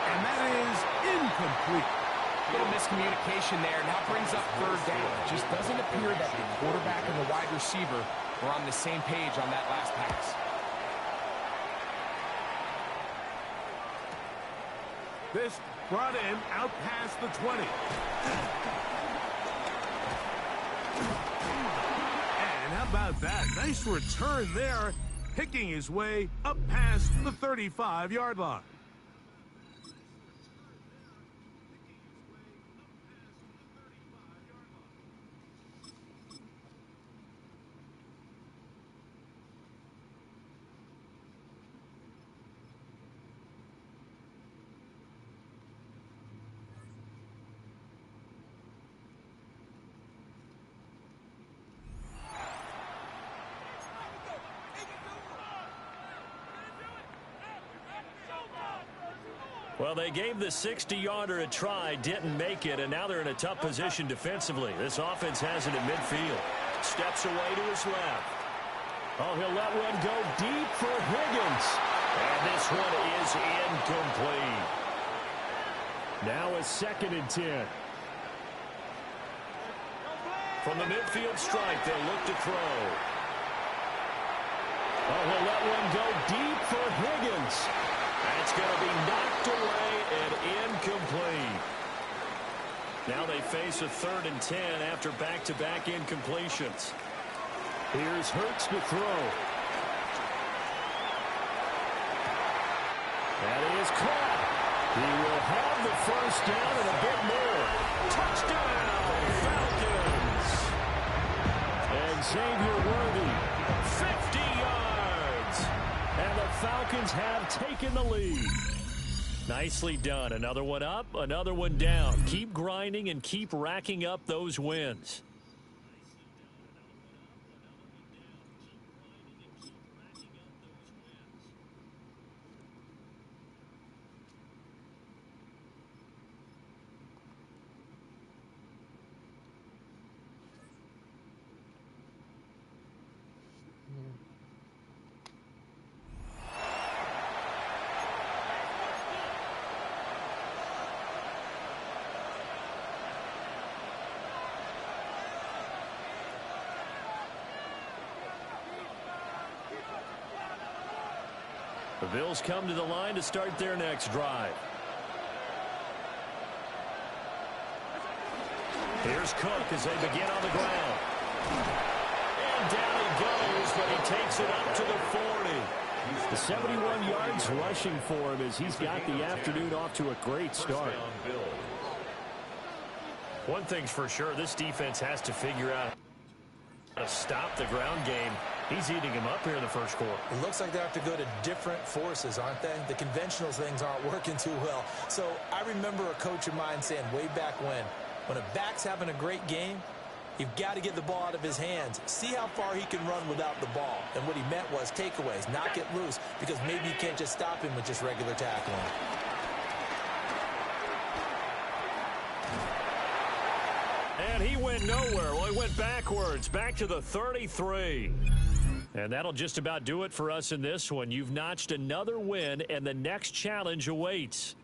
And that is incomplete. A little miscommunication there. Now brings up 3rd down. It just doesn't appear that the quarterback and the wide receiver were on the same page on that last pass. This brought him out past the 20. And how about that? Nice return there, picking his way up past the 35-yard line. Well, they gave the 60-yarder a try, didn't make it, and now they're in a tough position defensively. This offense has it at midfield. Steps away to his left. Oh, he'll let one go deep for Higgins. And this one is incomplete. Now a 2nd and 10. From the midfield stripe, they'll look to throw. Oh, he'll let one go deep for Higgins. That's going to be knocked away and incomplete. Now they face a 3rd and 10 after back-to-back incompletions. Here's Hurts to throw. That is caught. He will have the 1st down and a bit more. Touchdown, Falcons. And Xavier Worthy, 50 yards. And the Falcons have taken the lead. Nicely done. Another one up, another one down. Keep grinding and keep racking up those wins. The Bills come to the line to start their next drive. Here's Cook as they begin on the ground. And down he goes, but he takes it up to the 40. The 71 yards rushing for him as he's got the afternoon off to a great start. One thing's for sure, this defense has to figure out how to stop the ground game. He's eating him up here in the first quarter. It looks like they have to go to different forces, aren't they? The conventional things aren't working too well. So I remember a coach of mine saying way back when a back's having a great game, you've got to get the ball out of his hands. See how far he can run without the ball. And what he meant was takeaways, knock it loose, because maybe you can't just stop him with just regular tackling. And he went nowhere. Well, he went backwards, back to the 33. And that'll just about do it for us in this one. You've notched another win, and the next challenge awaits.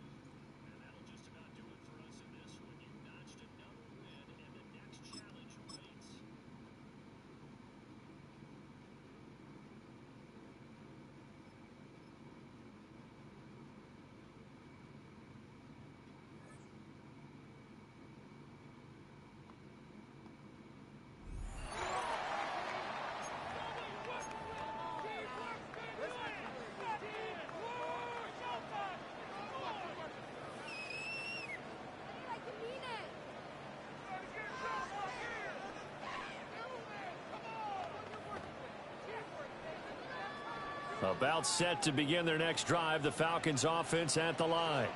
About set to begin their next drive. The Falcons offense at the line.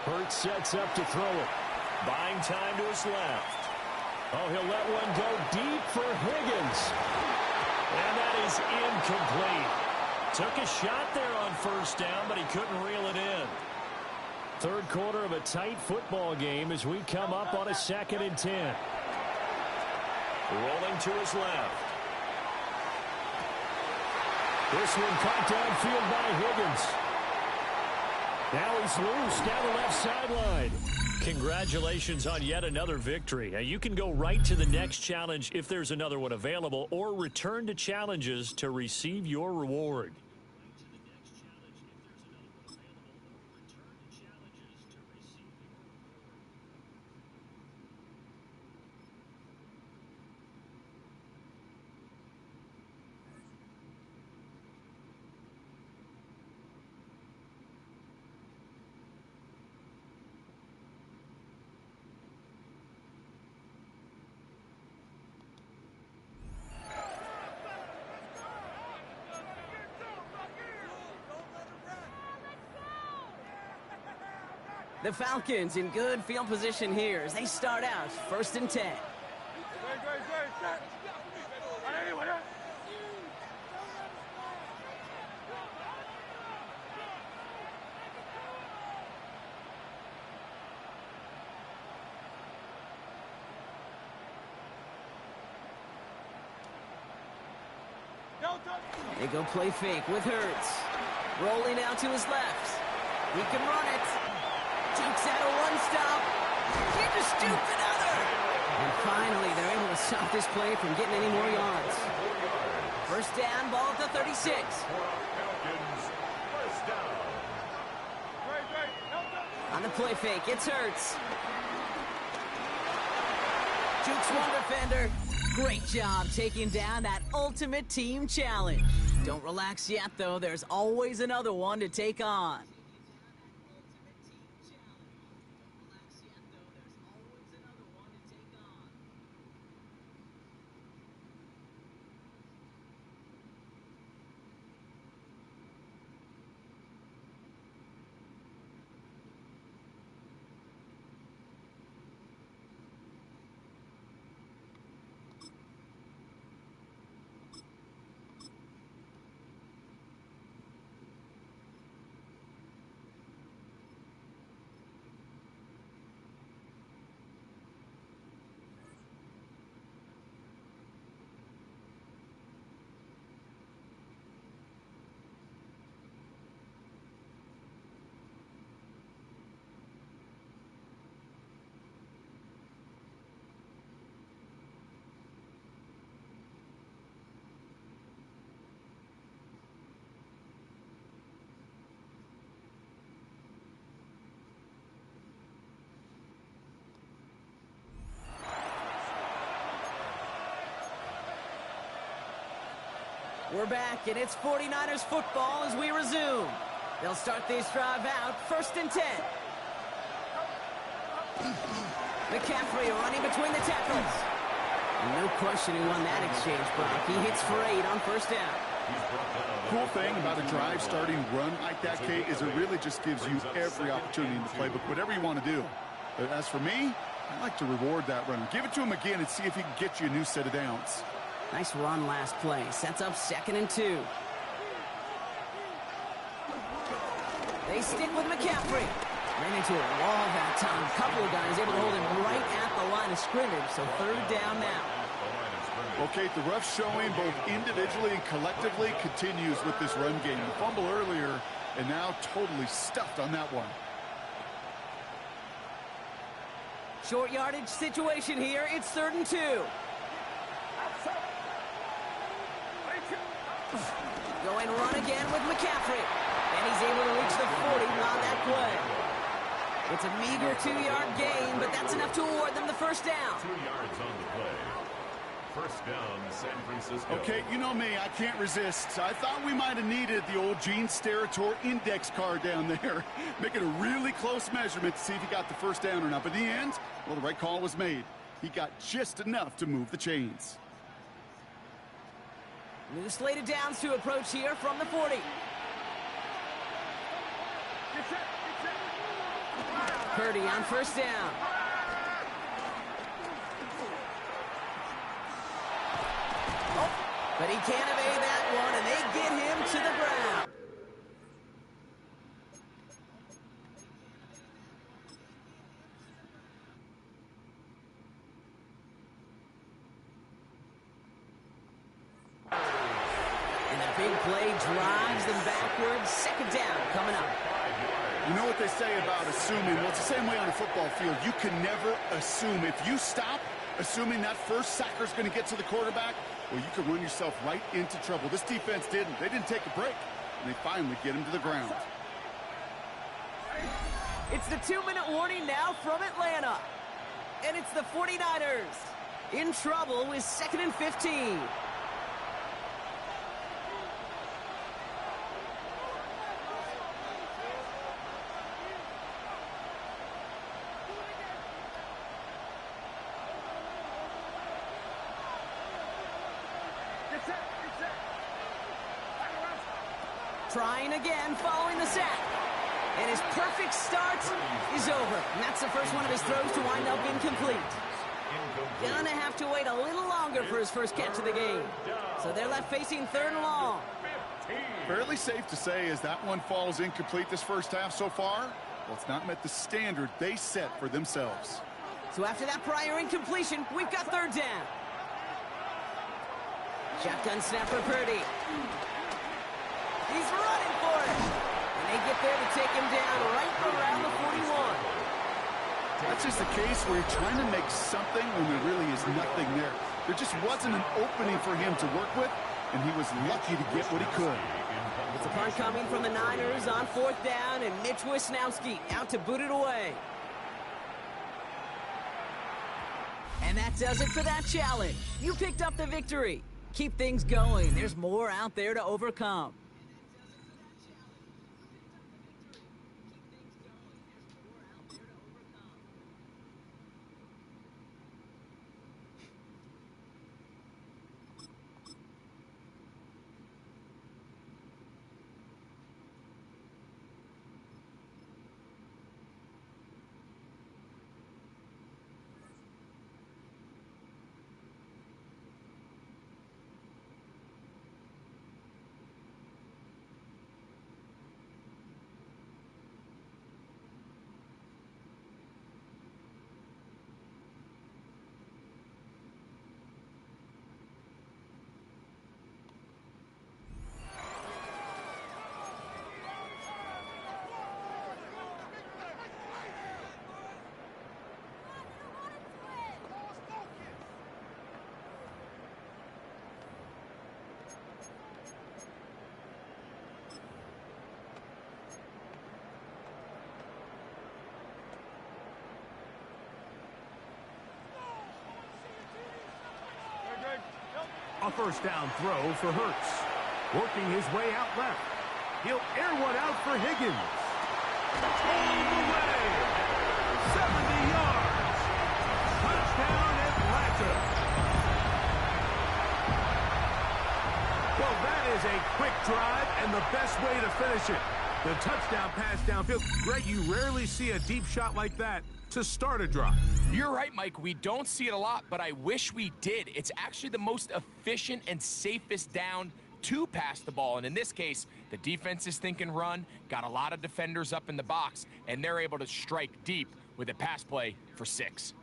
Hurts sets up to throw it. Buying time to his left. Oh, he'll let one go deep for Higgins. And that is incomplete. Took a shot there on first down, but he couldn't reel it in. Third quarter of a tight football game as we come up on a 2nd and 10. Rolling to his left. This one caught downfield by Higgins. Now he's loose down the left sideline. Congratulations on yet another victory. Now you can go right to the next challenge if there's another one available, or return to challenges to receive your reward. The Falcons in good field position here as they start out 1st and 10. They go play fake with Hurts. Rolling out to his left. He can run it. Takes out a one-stop. He just stooped another. And finally, they're able to stop this play from getting any more yards. First down, ball at the 36. On the play fake, it's Hurts. Jukes one defender. Great job taking down that ultimate team challenge. Don't relax yet, though. There's always another one to take on. We're back, and it's 49ers football as we resume. They'll start this drive out, 1st and 10. McCaffrey running between the tackles. No question who won that exchange, Brock. He hits for 8 on first down. Cool thing about a drive starting run like that, Kate, is it really just gives you every opportunity in the playbook, whatever you want to do. But as for me, I like to reward that runner. Give it to him again and see if he can get you a new set of downs. Nice run last play. Sets up 2nd and 2. They stick with McCaffrey. Ran into a wall that time. A couple of guys able to hold him right at the line of scrimmage. So 3rd down now. Well, Kate, the rough showing both individually and collectively continues with this run game. The fumble earlier and now totally stuffed on that one. Short yardage situation here. It's 3rd and 2. Going run again with McCaffrey. And he's able to reach the 40 on that play. It's a meager 2-yard gain, but that's enough to award them the first down. 2 yards on the play. First down, San Francisco. Okay, you know me, I can't resist. I thought we might have needed the old Gene Steratore index card down there. Making a really close measurement to see if he got the first down or not. But in the end, well, the right call was made. He got just enough to move the chains. New slated downs to approach here from the 40. Purdy on first down. Oh, but he can't evade that one, and they get him to the ground. And the big play drives them backwards. Second down coming up. You know what they say about assuming? Well, it's the same way on a football field. You can never assume. If you stop assuming that first sacker's going to get to the quarterback, well, you could run yourself right into trouble. This defense didn't. They didn't take a break, and they finally get him to the ground. It's the 2-minute warning now from Atlanta. And it's the 49ers in trouble with 2nd and 15. Trying again following the sack. And his perfect start is over. And that's the first one of his throws to wind up incomplete. Gonna have to wait a little longer for his first catch of the game. So they're left facing 3rd and long. Fairly safe to say as that one falls incomplete this first half so far, well, it's not met the standard they set for themselves. So after that prior incompletion, we've got 3rd down. Shotgun snap for Purdy. He's running for it. And they get there to take him down right around the 41. That's just the case where you're trying to make something when there really is nothing there. There just wasn't an opening for him to work with, and he was lucky to get what he could. It's a punt coming from the Niners on 4th down, and Mitch Wisnowski out to boot it away. And that does it for that challenge. You picked up the victory. Keep things going. There's more out there to overcome. A first down throw for Hurts. Working his way out left. He'll air one out for Higgins. All the way. 70 yards. Touchdown Atlanta. Well, that is a quick drive and the best way to finish it. The touchdown pass downfield. Greg, you rarely see a deep shot like that to start a drive. You're right, Mike. We don't see it a lot, but I wish we did. It's actually the most efficient and safest down to pass the ball. And in this case, the defense is thinking run, got a lot of defenders up in the box, and they're able to strike deep with a pass play for 6.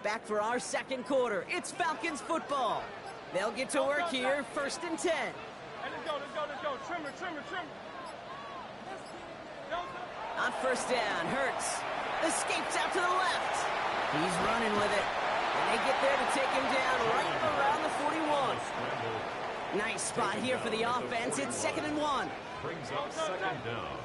Back for our second quarter. It's Falcons football. They'll get to work here, 1st and 10. Hey, let's go. Trimmer. On 1st down, Hurts escapes out to the left. He's running with it. And they get there to take him down right around the 41. Nice spot here for the offense. It's 2nd and 1. Brings up 2nd down.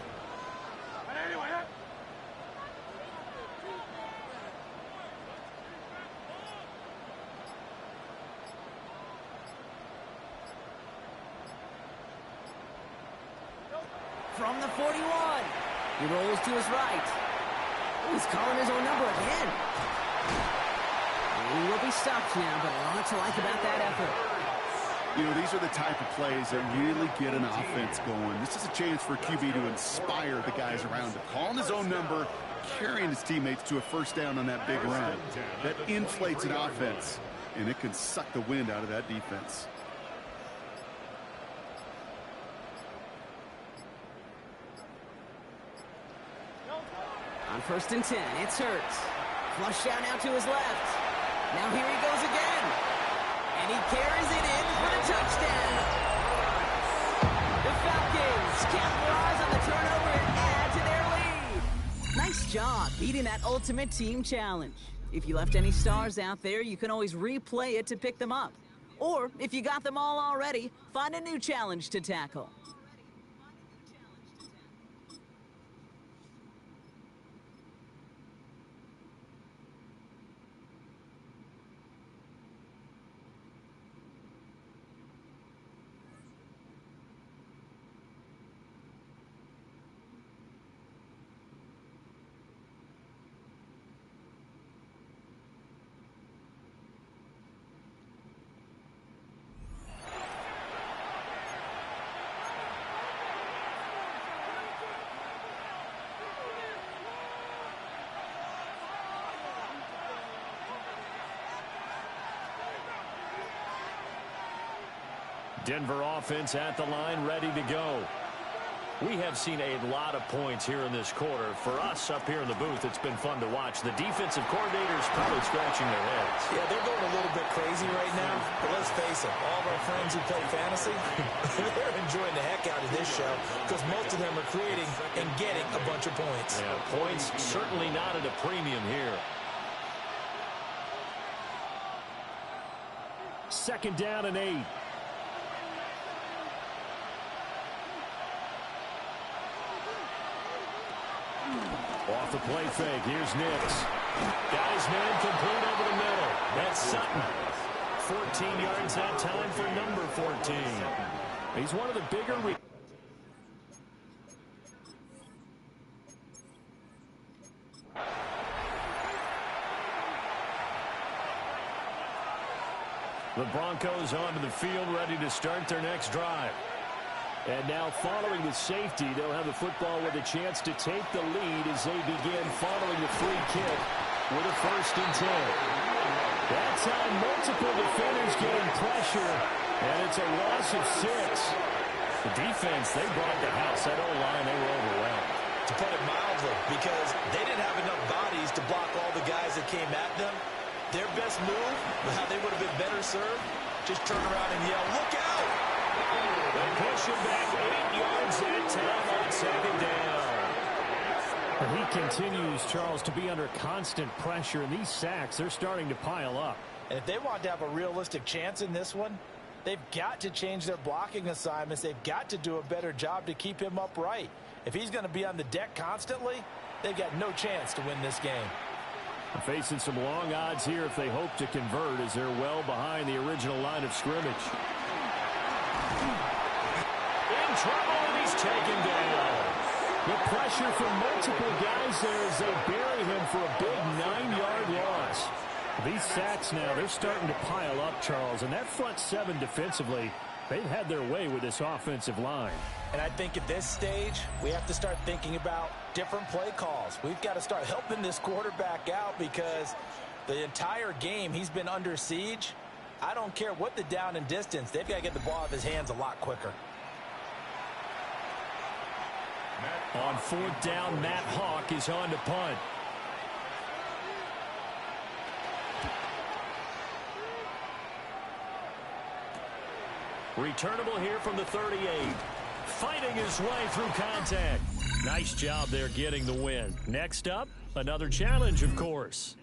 From the 41. He rolls to his right. He's calling his own number again. He will be stopped now, but a lot to like about that effort. You know, these are the type of plays that really get an offense going. This is a chance for QB to inspire the guys around him. Calling his own number, carrying his teammates to a 1st down on that big run. That inflates an offense, and it can suck the wind out of that defense. On 1st and 10, it's Hurts. Flush down out to his left. Now here he goes again. And he carries it in for the touchdown. The Falcons capitalize on the turnover and add to their lead. Nice job beating that ultimate team challenge. If you left any stars out there, you can always replay it to pick them up. Or if you got them all already, find a new challenge to tackle. Denver offense at the line, ready to go. We have seen a lot of points here in this quarter. For us up here in the booth, it's been fun to watch. The defensive coordinators probably scratching their heads. Yeah, they're going a little bit crazy right now. But let's face it, all of our friends who play fantasy, they're enjoying the heck out of this show because most of them are creating and getting a bunch of points. Yeah, points certainly not at a premium here. 2nd down and 8. Off the play fake, here's Nix. Got his man complete over the middle. That's Sutton. 14 yards that time for number 14. He's one of the bigger... The Broncos onto the field, ready to start their next drive. And now following the safety, they'll have the football with a chance to take the lead as they begin following the free kick with a 1st and 10. That time, multiple defenders getting pressure, and it's a loss of 6. The defense, they brought the house. That O-line, they were overwhelmed. To put it mildly, because they didn't have enough bodies to block all the guys that came at them. Their best move, how they would have been better served, just turn around and yell, "Look out!" They push him back 8 yards that time on 2nd down. And he continues, Charles, to be under constant pressure, and these sacks, they're starting to pile up. And if they want to have a realistic chance in this one, they've got to change their blocking assignments. They've got to do a better job to keep him upright. If he's going to be on the deck constantly, they've got no chance to win this game. Facing some long odds here if they hope to convert, as they're well behind the original line of scrimmage. In trouble, and he's taken down. The pressure from multiple guys there as they bury him for a big 9-yard loss. These sacks now, they're starting to pile up, Charles, and that front 7 defensively, they've had their way with this offensive line. And I think at this stage, we have to start thinking about different play calls. We've got to start helping this quarterback out because the entire game he's been under siege. I don't care what the down and distance. They've got to get the ball out of his hands a lot quicker. On 4th down, Matt Hawk is on to punt. Returnable here from the 38. Fighting his way through contact. Nice job there getting the win. Next up, another challenge, of course.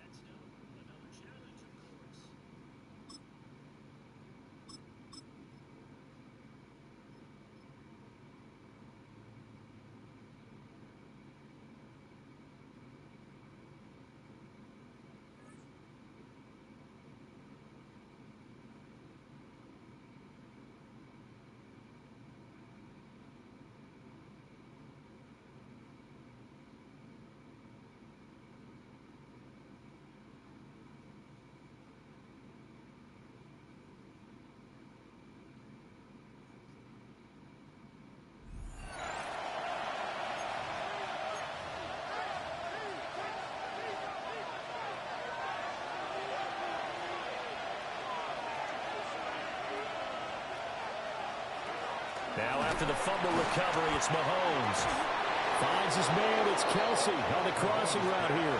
Now after the fumble recovery, it's Mahomes. Finds his man, it's Kelsey on the crossing route here.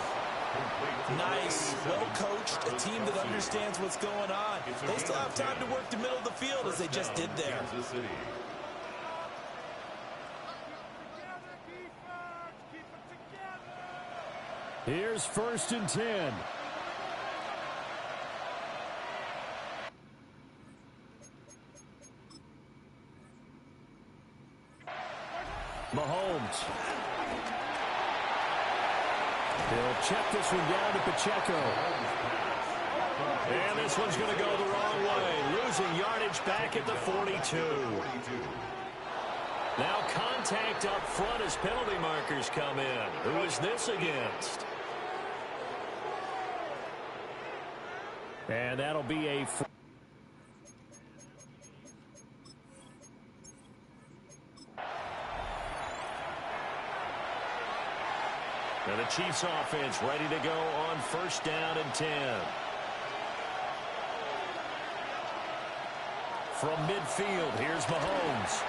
Nice, well coached, a team that understands what's going on. They still have time to work the middle of the field as they just did there. Here's 1st and 10. Mahomes. He'll check this one down to Pacheco. And this one's going to go the wrong way. Losing yardage back at the 42. Now contact up front as penalty markers come in. Who is this against? And that'll be a... And the Chiefs offense ready to go on 1st down and 10. From midfield, here's Mahomes.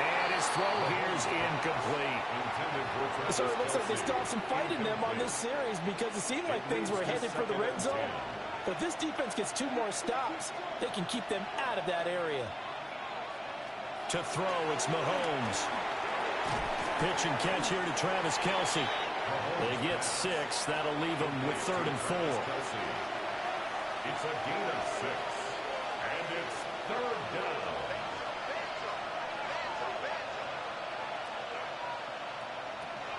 And his throw here's incomplete. So it looks like they still have some fight in them on this series because it seemed like things were headed for the red zone. But if this defense gets 2 more stops, they can keep them out of that area. To throw, it's Mahomes. Pitch and catch here to Travis Kelsey. They get 6. That'll leave them with 3rd and 4. It's a gain of 6. And it's 3rd down.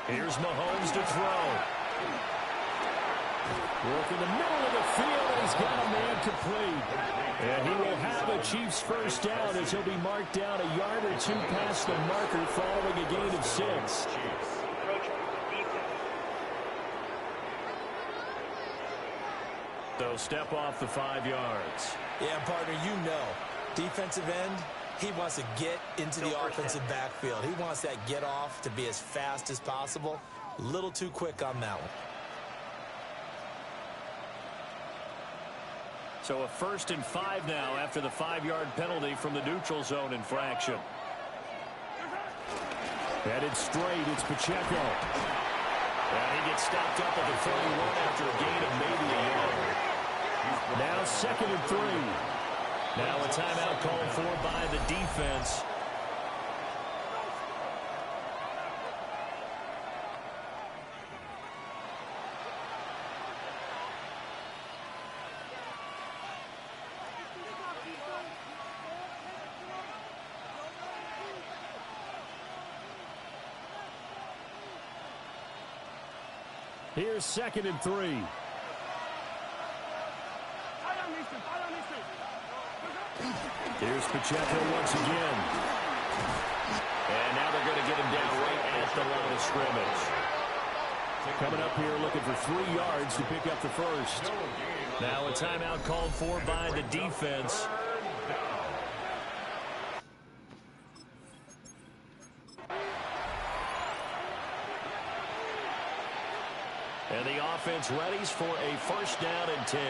Here's Mahomes to throw. Work in the middle of the field, and he's got a man complete. And he will have a Chiefs 1st down as he'll be marked down a yard or 2 past the marker following a gain of 6. So step off the 5 yards. Yeah, partner, you know, defensive end, he wants to get into the offensive backfield. He wants that get off to be as fast as possible. A little too quick on that one. So a 1st and 5 now after the 5-yard penalty from the neutral zone infraction. Headed straight, it's Pacheco. And he gets stopped up at the 31 after a gain of maybe a yard. Now 2nd and 3. Now a timeout called for by the defense. Here's 2nd and 3. Here's Pacheco once again. And now they're going to get him down right at the line of scrimmage. Coming up here looking for 3 yards to pick up the 1st. Now a timeout called for by the defense. And the offense readies for a 1st down and 10.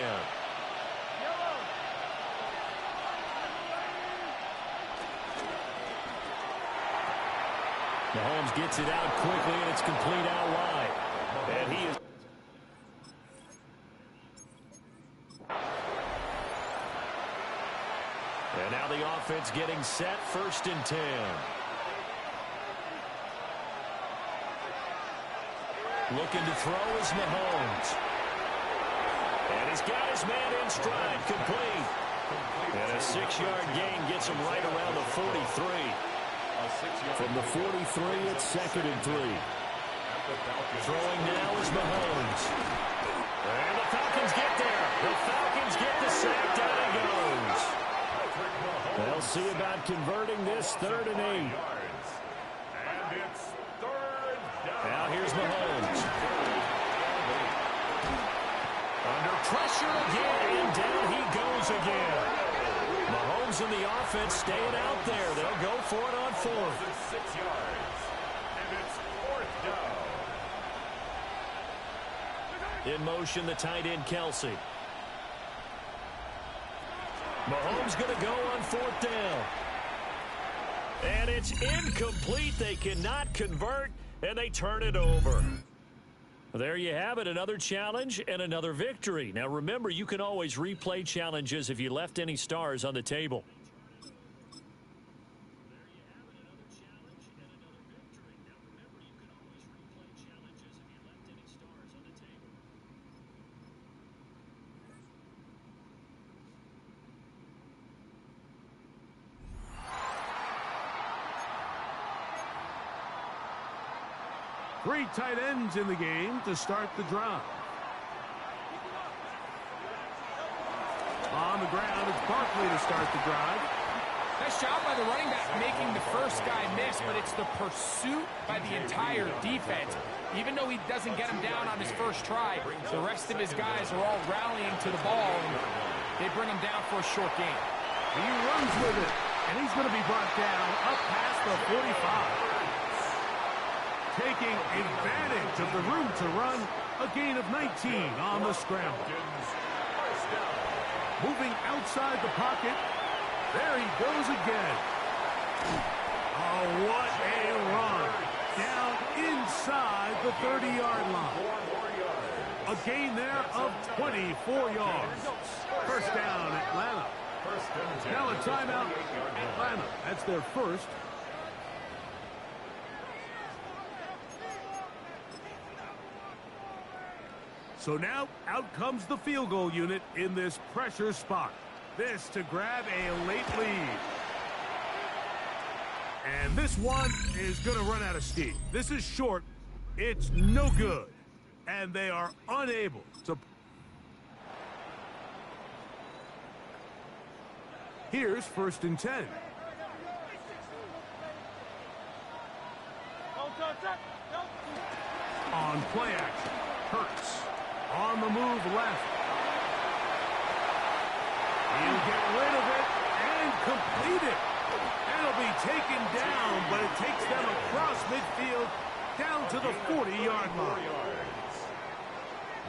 Mahomes gets it out quickly, and it's complete out wide. And he is... And now the offense getting set, 1st and 10. Looking to throw is Mahomes. And he's got his man in stride, complete. And a 6-yard gain gets him right around the 43. From the 43, it's 2nd and 3. Throwing now is Mahomes. And the Falcons get there. The Falcons get the sack. Down he goes. They'll see about converting this 3rd and 8. And it's 3rd down. Now here's Mahomes. Under pressure again, and down he goes again. Mahomes and the offense staying out there. They'll go for it on 4th. 6 yards. And it's 4th down. In motion, the tight end, Kelsey. Mahomes going to go on 4th down. And it's incomplete. They cannot convert, and they turn it over. There you have it, another challenge and another victory. Now remember, you can always replay challenges if you left any stars on the table. Three tight ends in the game to start the drive. On the ground, it's Barkley to start the drive. Nice job by the running back making the first guy miss, but it's the pursuit by the entire defense. Even though he doesn't get him down on his first try, the rest of his guys are all rallying to the ball, and they bring him down for a short gain. He runs with it, and he's going to be brought down up past the 45. Taking advantage of the room to run, a gain of 19 on the scramble. Moving outside the pocket. There he goes again. Oh, what a run. Down inside the 30-yard line. A gain there of 24 yards. First down, Atlanta. Now a timeout, Atlanta. That's their first. So now, out comes the field goal unit in this pressure spot. This to grab a late lead. And this one is going to run out of steam. This is short. It's no good. And they are unable to... Here's 1st and 10. On play action, Hurts. On the move left. He'll get rid of it and complete it. It'll be taken down, but it takes them across midfield down to the 40-yard line.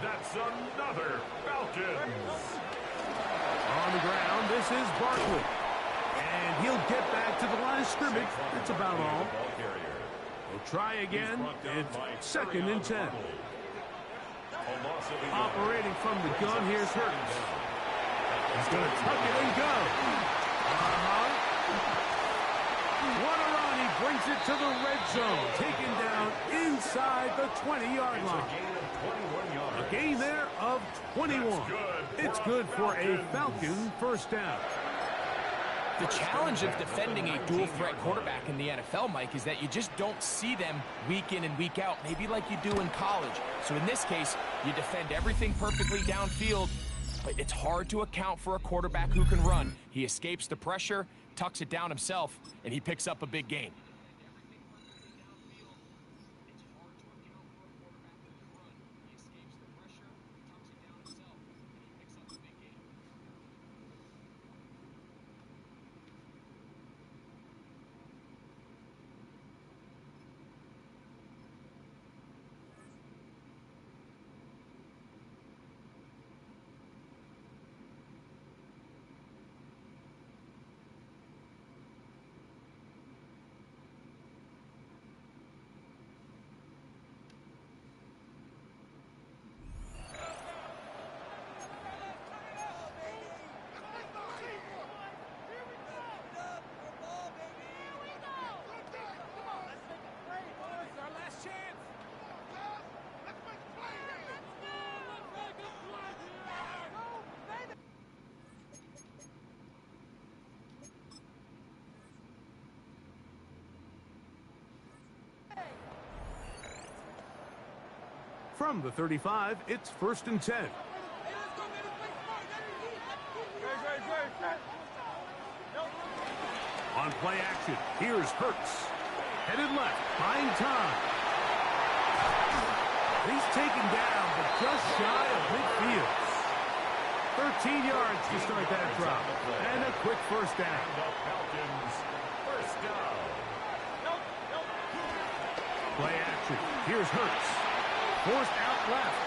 That's another Falcons. On the ground, this is Barkley. And he'll get back to the line of scrimmage. That's about all. We'll try again. It's 2nd and 10. Operating from the gun, here's Hurts. He's going to tuck it and go. What a run. He brings it to the red zone. Taken down inside the 20-yard line. A gain there of 21. It's good for a Falcon first down. The challenge of defending a dual-threat quarterback in the NFL, Mike, is that you just don't see them week in and week out, maybe like you do in college. So in this case, you defend everything perfectly downfield, but it's hard to account for a quarterback who can run. He escapes the pressure, tucks it down himself, and he picks up a big gain. From the 35, it's 1st and 10. On play action, here's Hurts. Headed left, buying time. He's taken down, but just shy of midfield. 13 yards to start that drop. And a quick first down. Falcons, first down. Play action. Here's Hurts. Forced out left.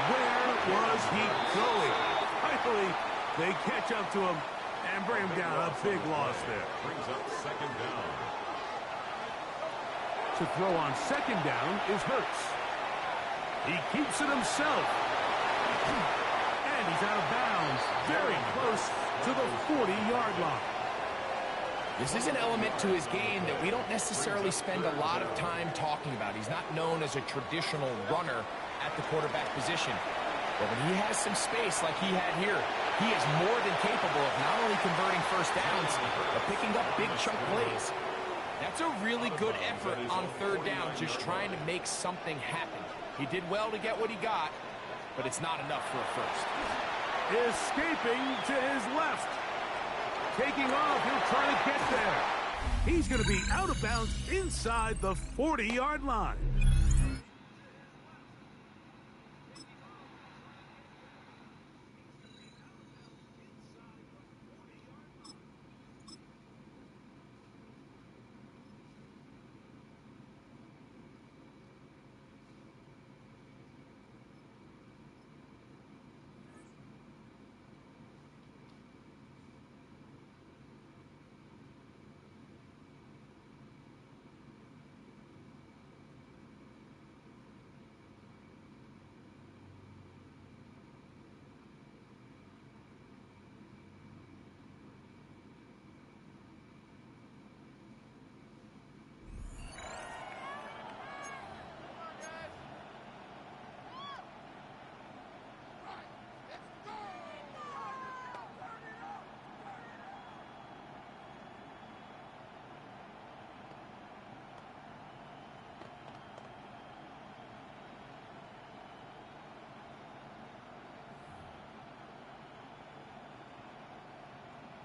Where was he going? Finally, they catch up to him and bring him down. A big loss there. Brings up 2nd down. To throw on 2nd down is Hurts. He keeps it himself. And he's out of bounds. Very close to the 40-yard line. This is an element to his game that we don't necessarily spend a lot of time talking about. He's not known as a traditional runner at the quarterback position. But when he has some space like he had here, he is more than capable of not only converting first downs, but picking up big chunk plays. That's a really good effort on 3rd down, just trying to make something happen. He did well to get what he got, but it's not enough for a first. Escaping to his left. Taking off, he'll try to get there. He's going to be out of bounds inside the 40-yard line.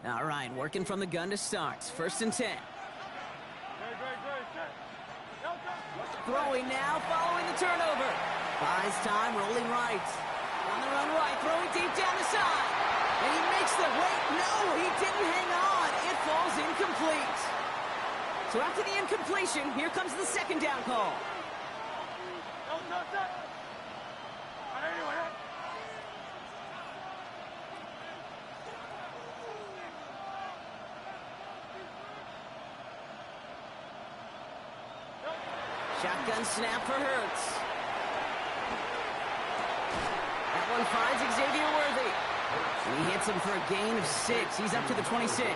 All right, working from the gun to start. 1st and 10. Throwing now, following the turnover. Buys time, rolling right. On the run right, throwing deep down the side. And he makes the wait. No, he didn't hang on. It falls incomplete. So after the incompletion, here comes the 2nd down call. Shotgun snap for Hurts. That one finds Xavier Worthy. And he hits him for a gain of 6. He's up to the 26.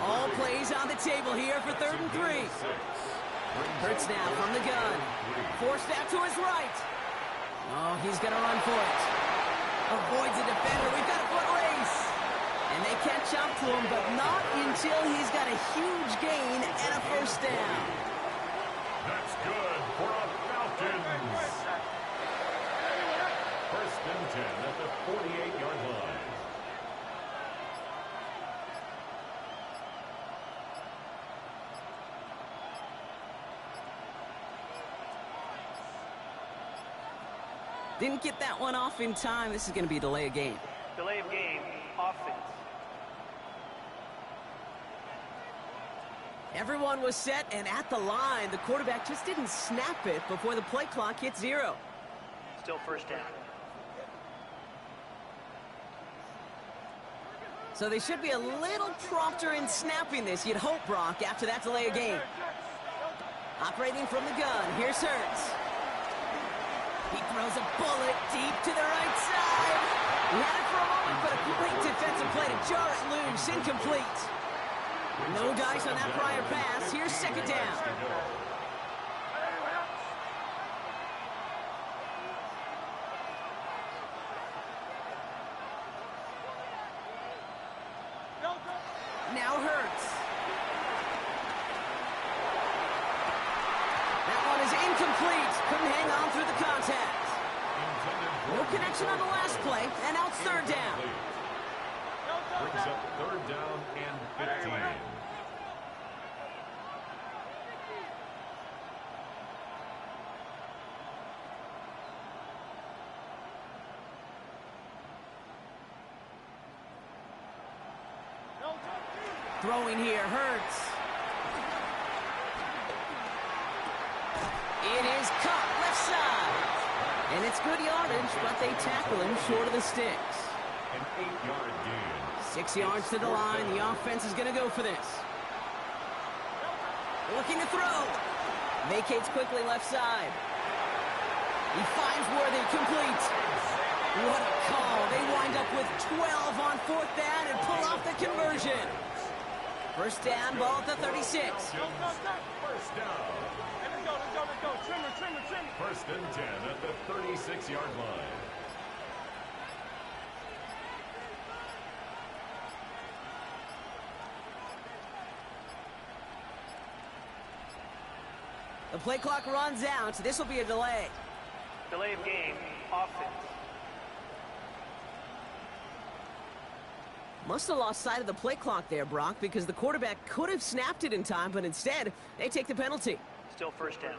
All plays on the table here for 3rd and 3. Hurts now from the gun. Forced out to his right. Oh, he's going to run for it. Avoids a defender. We've got a foot race. And they catch up to him, but not until he's got a huge gain and a first down. That's good for a Falcons. 1st and 10 at the 48-yard line. Didn't get that one off in time. This is going to be a delay of game. Delay of game, offense. Everyone was set and at the line. The quarterback just didn't snap it before the play clock hit 0. Still first down. So they should be a little prompter in snapping this, you'd hope, Brock, after that delay of game. Operating from the gun, here's Hurts. He throws a bullet deep to the right side. He had it for a moment, but a great defensive play to jar it loose, incomplete. No dice on that prior pass. Here's 2nd down. Now Hurts. That one is incomplete. Couldn't hang on through the contact. No connection on the last play, and now it's third down. Brings up third down and 15. Throwing here, Hurts. It is caught left side. And it's good yardage, but they tackle him short of the sticks. An 8-yard gain. 6 yards to the line. The offense is going to go for this. Looking to throw. Vacates quickly left side. He finds Worthy, complete. What a call. They wind up with 12 on fourth down and pull off the conversion. First down, ball at the 36. First down. Let's go. Trimmer. First and 10 at the 36-yard line. The play clock runs out. This will be a delay. Delay of game, offense. Must have lost sight of the play clock there, Brock, because the quarterback could have snapped it in time, but instead, they take the penalty. Still first down.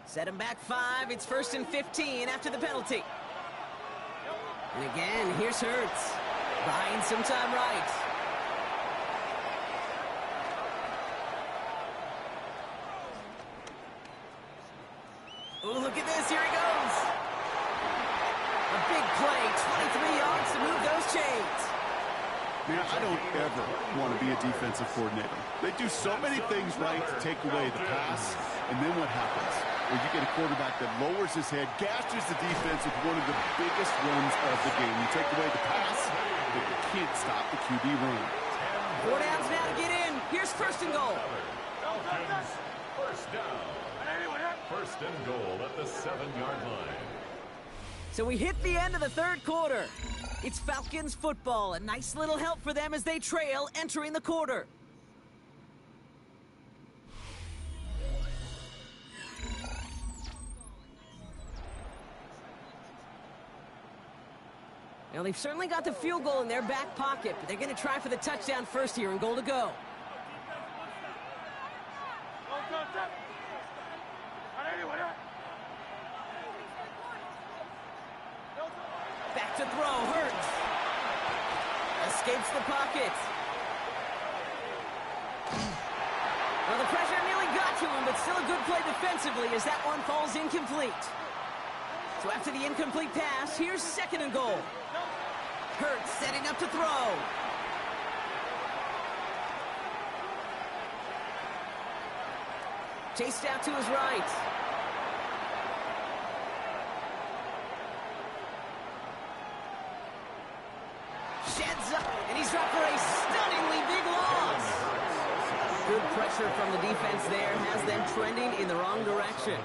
Set him back 5. It's first and 15 after the penalty. And again, here's Hurts. Buying some time right. Oh, look at this. Here he goes. A big play. 23 yards to move those chains. Man, I don't ever want to be a defensive coordinator. They do so many things right to take away the pass, and then what happens? Well, you get a quarterback that lowers his head, gashes the defense with one of the biggest runs of the game. You take away the pass, but you can't stop the QB run. 4 downs now to get in. Here's first and goal. Falcons, first down. First and goal at the 7-yard line. So we hit the end of the third quarter. It's Falcons football. A nice little help for them as they trail entering the quarter. Now, they've certainly got the field goal in their back pocket, but they're going to try for the touchdown first here and goal to go. Back to throw, Hurts. Escapes the pocket. Well, the pressure nearly got to him, but still a good play defensively as that one falls incomplete. So after the incomplete pass, here's second and goal. Hurts setting up to throw. Chased out to his right. Sheds up, and he's dropped for a stunningly big loss. Good pressure from the defense there has them trending in the wrong direction.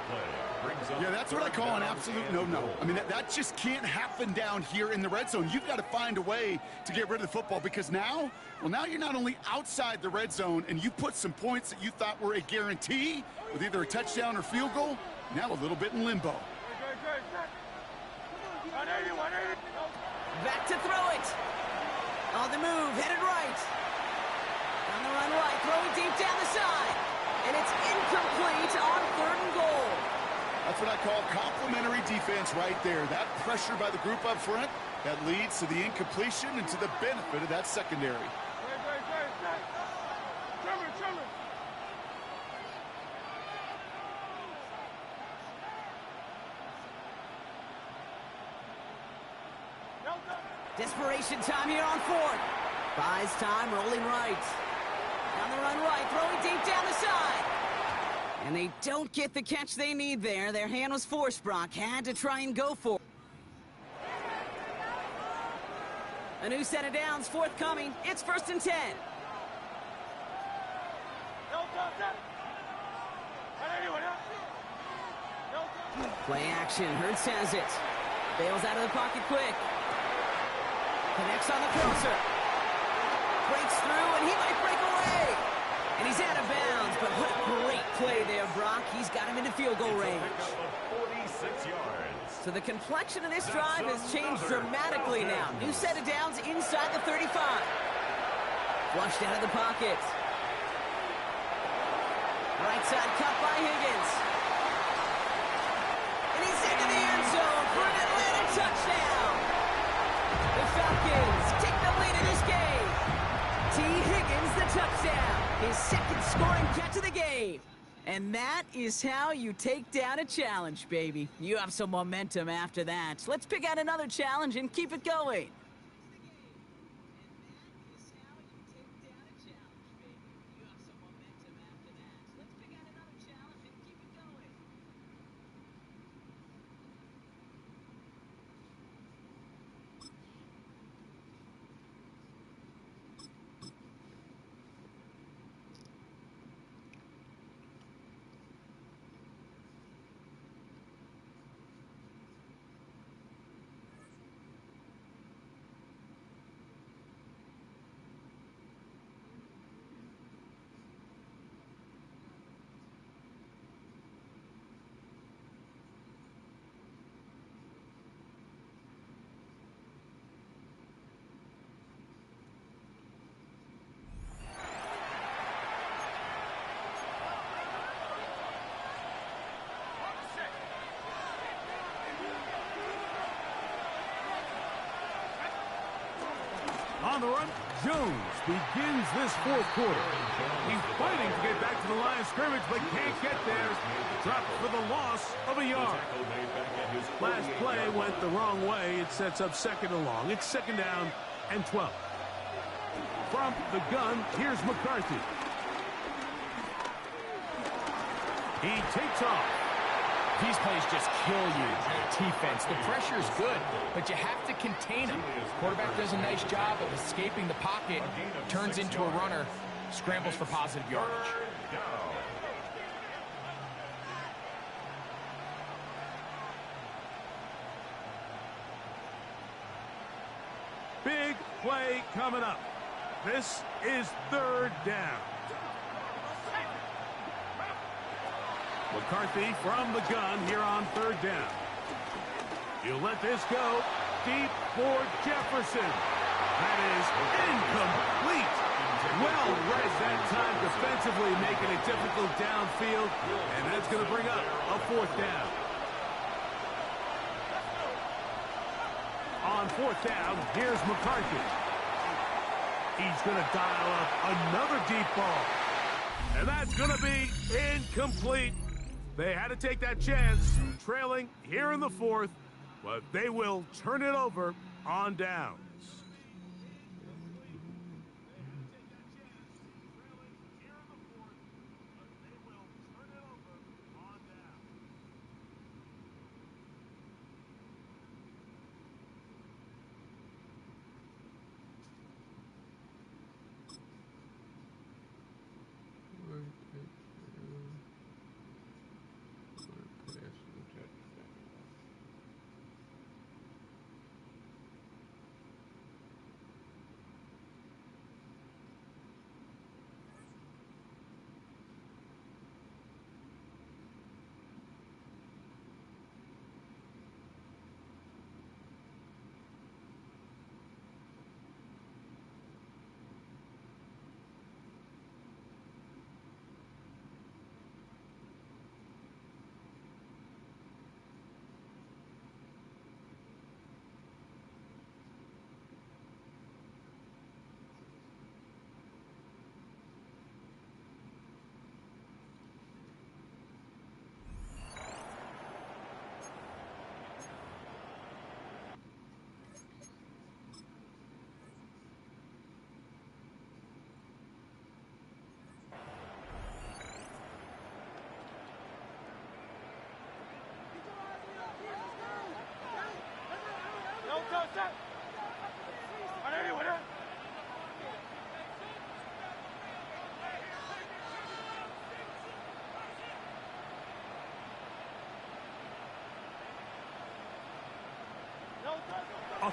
Yeah, that's what I call an absolute no-no. I mean, that just can't happen down here in the red zone. You've got to find a way to get rid of the football because now you're not only outside the red zone and you put some points that you thought were a guarantee with either a touchdown or field goal, now a little bit in limbo. Back to throw it. On the move, headed right. On the run right, throwing deep down the side. And it's incomplete on third and goal. That's what I call complimentary defense right there. That pressure by the group up front, that leads to the incompletion and to the benefit of that secondary. Desperation time here on fourth. Buys time, rolling right. On the run right, throwing deep down the side. And they don't get the catch they need there. Their hand was forced, Brock. Had to try and go for it. A new set of downs forthcoming. It's first and 10. Play action. Hurts has it. Bails out of the pocket quick. Connects on the crosser. Breaks through, and he might break away. And he's out of bounds, but what a great play there, Brock. He's got him into field goal range. 46 yards. So the complexion of this drive has changed dramatically now. New set of downs inside the 35. Flushed out of the pocket. Right side cut by Higgins. And he's into the end zone for an Atlanta touchdown. The Falcons take the lead in this game. T. Higgins, the touchdown. His second scoring catch of the game. And that is how you take down a challenge, baby. You have some momentum after that. Let's pick out another challenge and keep it going. On the run, Jones begins this fourth quarter. He's fighting to get back to the line of scrimmage, but can't get there. Dropped for the loss of a yard. Last play went the wrong way. It sets up second and long. It's second down and 12. From the gun, here's McCarthy. He takes off. These plays just kill you. Defense, the pressure is good, but you have to contain him. Quarterback does a nice job of escaping the pocket, turns into a runner, scrambles for positive yardage. Big play coming up. This is third down. McCarthy from the gun here on third down. He'll let this go deep for Jefferson. That is incomplete. Well read that time defensively, making it difficult downfield, and that's going to bring up a fourth down. On fourth down, here's McCarthy. He's going to dial up another deep ball. And that's going to be incomplete. They had to take that chance, trailing here in the fourth, but they will turn it over on downs.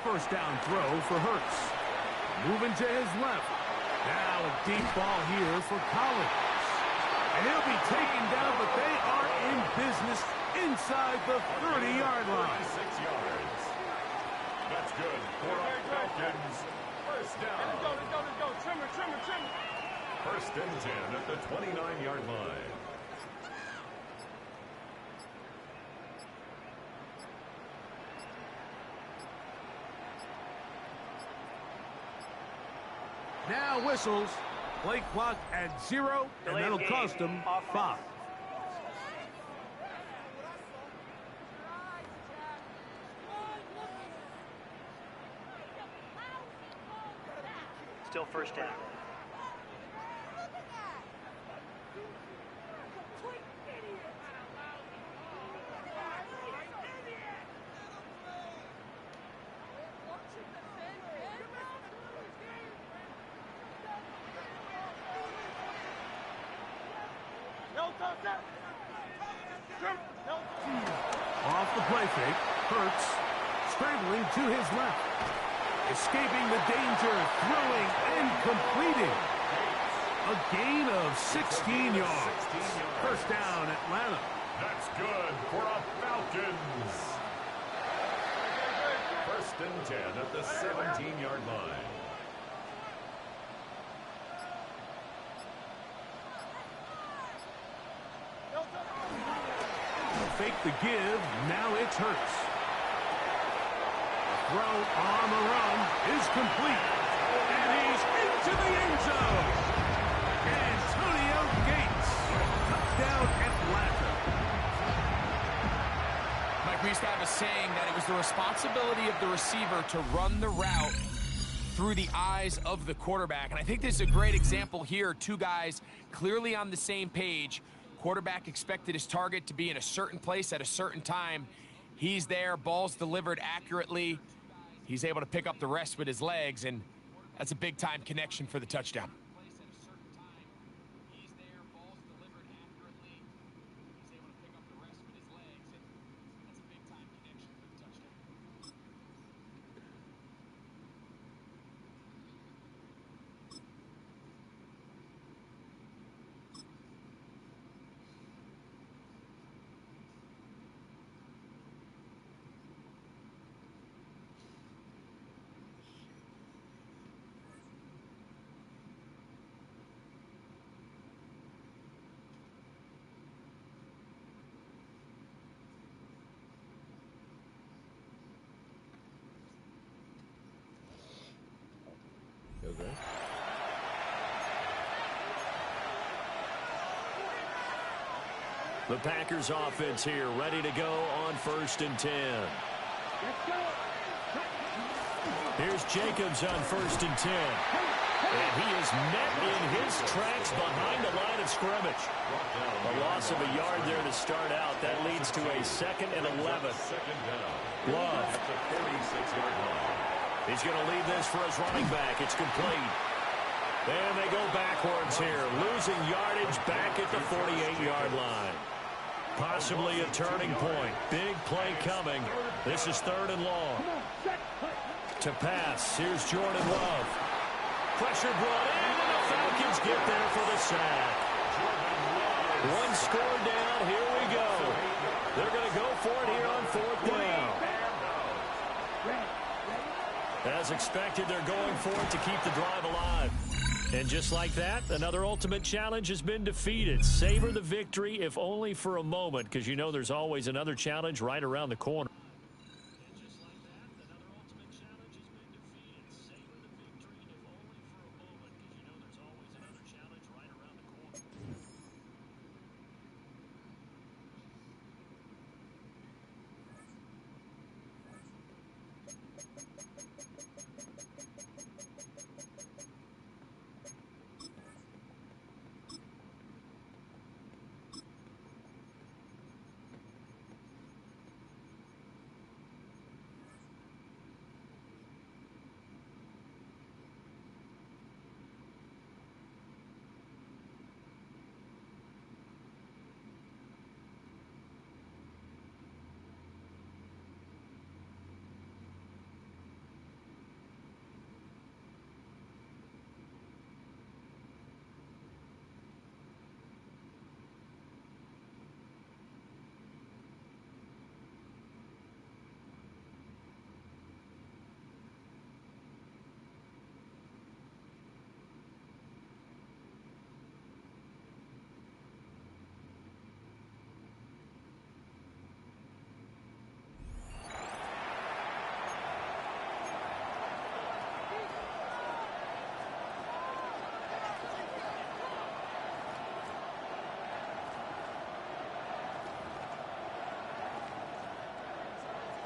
first down throw for Hurts. Moving to his left. Now a deep ball here for Collins. And he'll be taken down, but they are in business inside the 30-yard line. 36 yards. That's good for our Falcons. First down. Let's go. Trimmer. First and 10 at the 29-yard line. Now whistles. Play clock at 0, and Delay of that'll game. cost them Offense. 5. Still first down. Off the play fake. Hurts scrambling to his left. Escaping the danger, throwing and completing. A gain of 16 yards. First down, Atlanta. That's good for our Falcons. First and 10 at the 17-yard line. Fake the give. Now it's Hurts. Throw on the run is complete. And he's into the end zone. Antonio Gates. Touchdown, Atlanta. Mike, we used to have a saying that it was the responsibility of the receiver to run the route through the eyes of the quarterback. And I think this is a great example here. Two guys clearly on the same page. Quarterback expected his target to be in a certain place at a certain time. He's there, ball's delivered accurately. He's able to pick up the rest with his legs, and that's a big-time connection for the touchdown. Okay. The Packers offense here ready to go on first and 10. Here's Jacobs on first and 10. And he is met in his tracks behind the line of scrimmage. A loss of a yard there to start out. That leads to a 2nd and 11. Love. He's going to leave this for his running back. It's complete. And they go backwards here, losing yardage back at the 48-yard line. Possibly a turning point. Big play coming. This is 3rd and long. To pass, here's Jordan Love. Pressure brought in, and the Falcons get there for the sack. One score down, here we go. They're going to go for it here on 4th down. As expected, they're going for it to keep the drive alive. And just like that, another ultimate challenge has been defeated. Savor the victory, if only for a moment, because you know there's always another challenge right around the corner.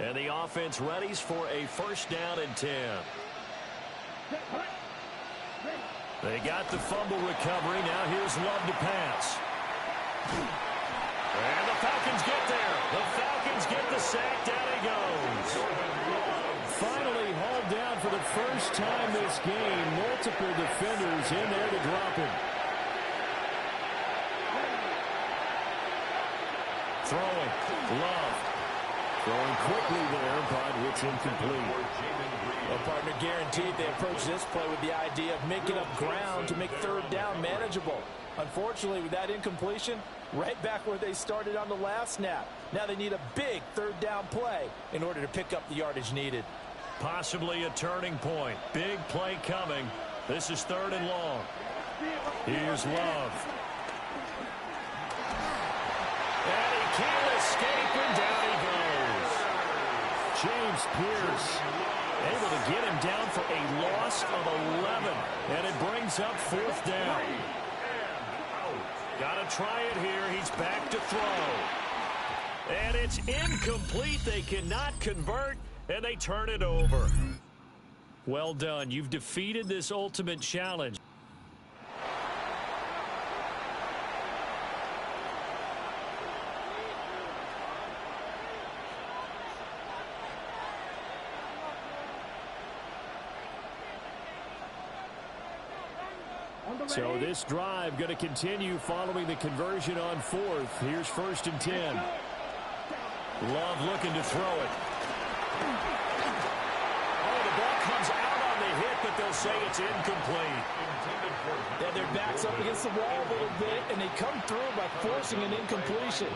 And the offense readies for a first down and 10. They got the fumble recovery. Now here's Love to pass. And the Falcons get there. The Falcons get the sack. Down he goes. Finally hauled down for the first time this game. Multiple defenders in there to drop him. Throwing. Love. Throwing quickly there, but it's incomplete. Well, partner, guaranteed they approach this play with the idea of making up ground to make third down manageable. Unfortunately, with that incompletion, right back where they started on the last snap. Now they need a big third down play in order to pick up the yardage needed. Possibly a turning point. Big play coming. This is 3rd and long. Here's Love. And he can't escape, and down he goes. James Pierce able to get him down for a loss of 11. And it brings up 4th down. Got to try it here. He's back to throw. And it's incomplete. They cannot convert, and they turn it over. Well done. You've defeated this ultimate challenge. So this drive going to continue following the conversion on 4th. Here's 1st and 10. Love looking to throw it. Oh, the ball comes out on the hit, but they'll say it's incomplete. Yeah, their back's up against the wall a little bit, and they come through by forcing an incompletion.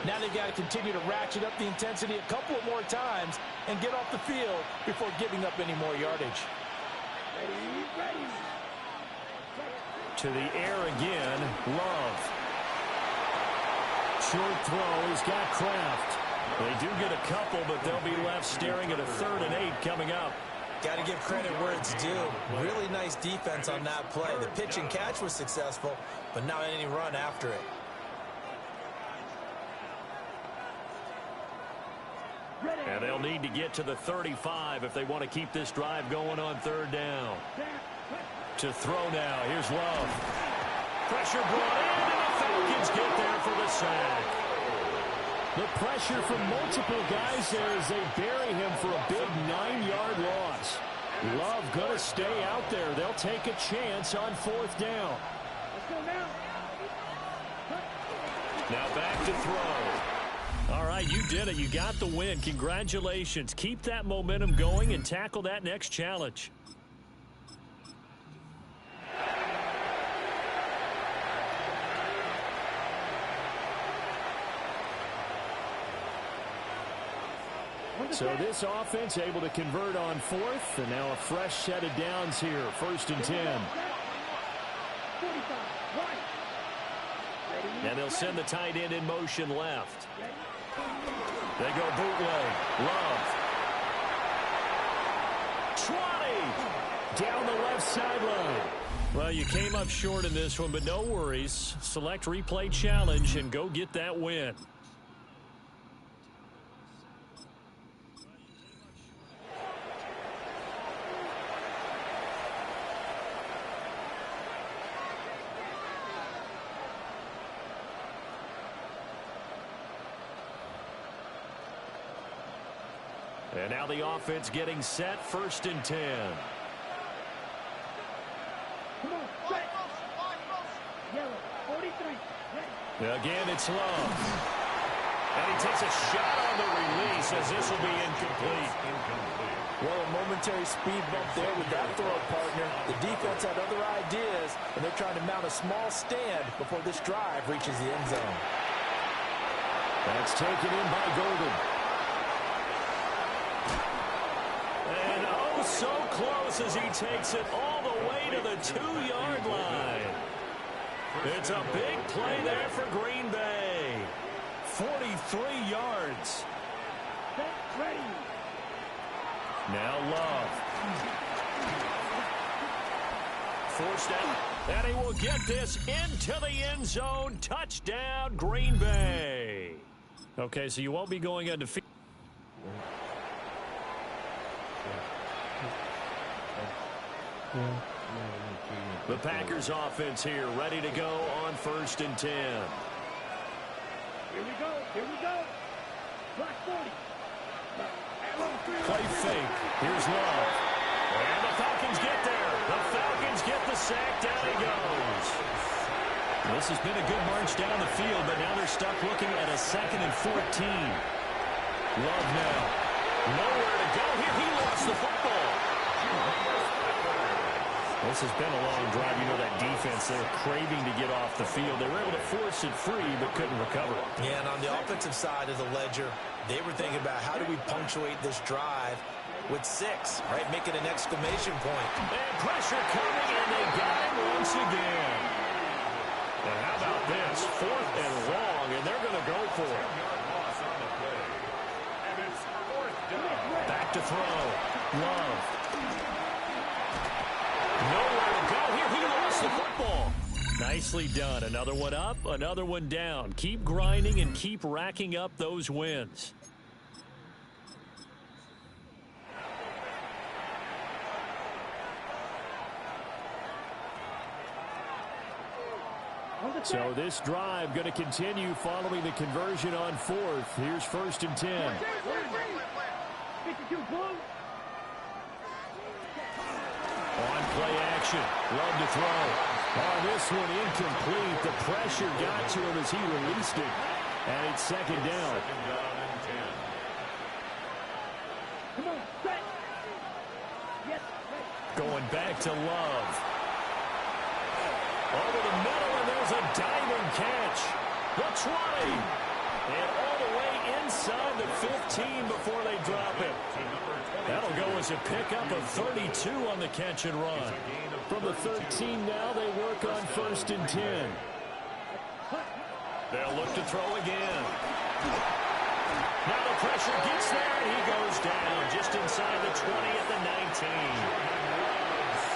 Now they've got to continue to ratchet up the intensity a couple of more times and get off the field before giving up any more yardage. To the air again, Love. Short throw, he's got Kraft. They do get a couple, but they'll be left staring at a 3rd and 8 coming up. Got to give credit where it's due. Really nice defense on that play. The pitch and catch was successful, but not any run after it. And they'll need to get to the 35 if they want to keep this drive going on 3rd down. To throw now. Here's Love. Pressure brought in, and the Falcons get there for the sack. The pressure from multiple guys there as they bury him for a big 9-yard loss. Love going to stay out there. They'll take a chance on 4th down. Now back to throw. All right, you did it. You got the win. Congratulations. Keep that momentum going and tackle that next challenge. So this offense able to convert on 4th, and now a fresh set of downs here. 1st and 10. And they'll send the tight end in motion left. They go bootleg. Love. 20. Down the left sideline. Well, you came up short in this one, but no worries. Select replay challenge and go get that win. And now the offense getting set, 1st and 10. Again, it's Love. And he takes a shot on the release as this will be incomplete. Well, a momentary speed bump there with that throw, partner. The defense had other ideas, and they're trying to mount a small stand before this drive reaches the end zone. That's taken in by Golden. And oh, so close as he takes it all the way to the 2-yard line. It's a big play there for Green Bay. 43 yards. Now Love. Forced out. And he will get this into the end zone. Touchdown, Green Bay. Okay, so you won't be going undefeated. The Packers offense here, ready to go on 1st and 10. Here we go. Here we go. Black 40. Play fake. Here's Love. And the Falcons get there. The Falcons get the sack. Down he goes. This has been a good march down the field, but now they're stuck looking at a 2nd and 14. Love now. Nowhere to go here. He lost the football. This has been a long drive. You know that defense, they're craving to get off the field. They were able to force it free, but couldn't recover. Yeah, and on the offensive side of the ledger, they were thinking about how do we punctuate this drive with 6, right? Make it an exclamation point. And pressure coming, and they got it once again. And how about this? 4th and long, and they're going to go for it. Back to throw. Love. Nowhere to go here. He lost the football. Nicely done. Another one up, another one down. Keep grinding and keep racking up those wins. So this drive going to continue following the conversion on 4th. Here's 1st and 10. On play action. Love to throw. On this one, incomplete. The pressure got to him as he released it. And it's 2nd down. Going back to Love. Over the middle, and there's a diving catch. The 20. And all the way inside the 15 before they drop it. That'll go as a pickup of 32 on the catch and run. From the 13 now, they work on 1st and 10. They'll look to throw again. Now the pressure gets there, and he goes down just inside the 20 at the 19.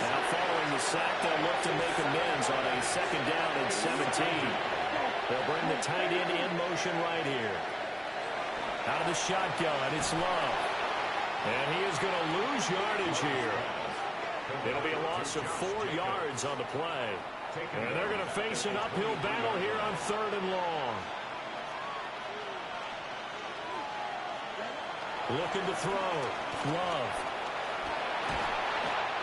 Now following the sack, they'll look to make amends on a 2nd down and 17. They'll bring the tight end in motion right here. Out of the shotgun, it's Love. And he is going to lose yardage here. It'll be a loss of 4 yards on the play. And they're going to face an uphill battle here on 3rd and long. Looking to throw. Love.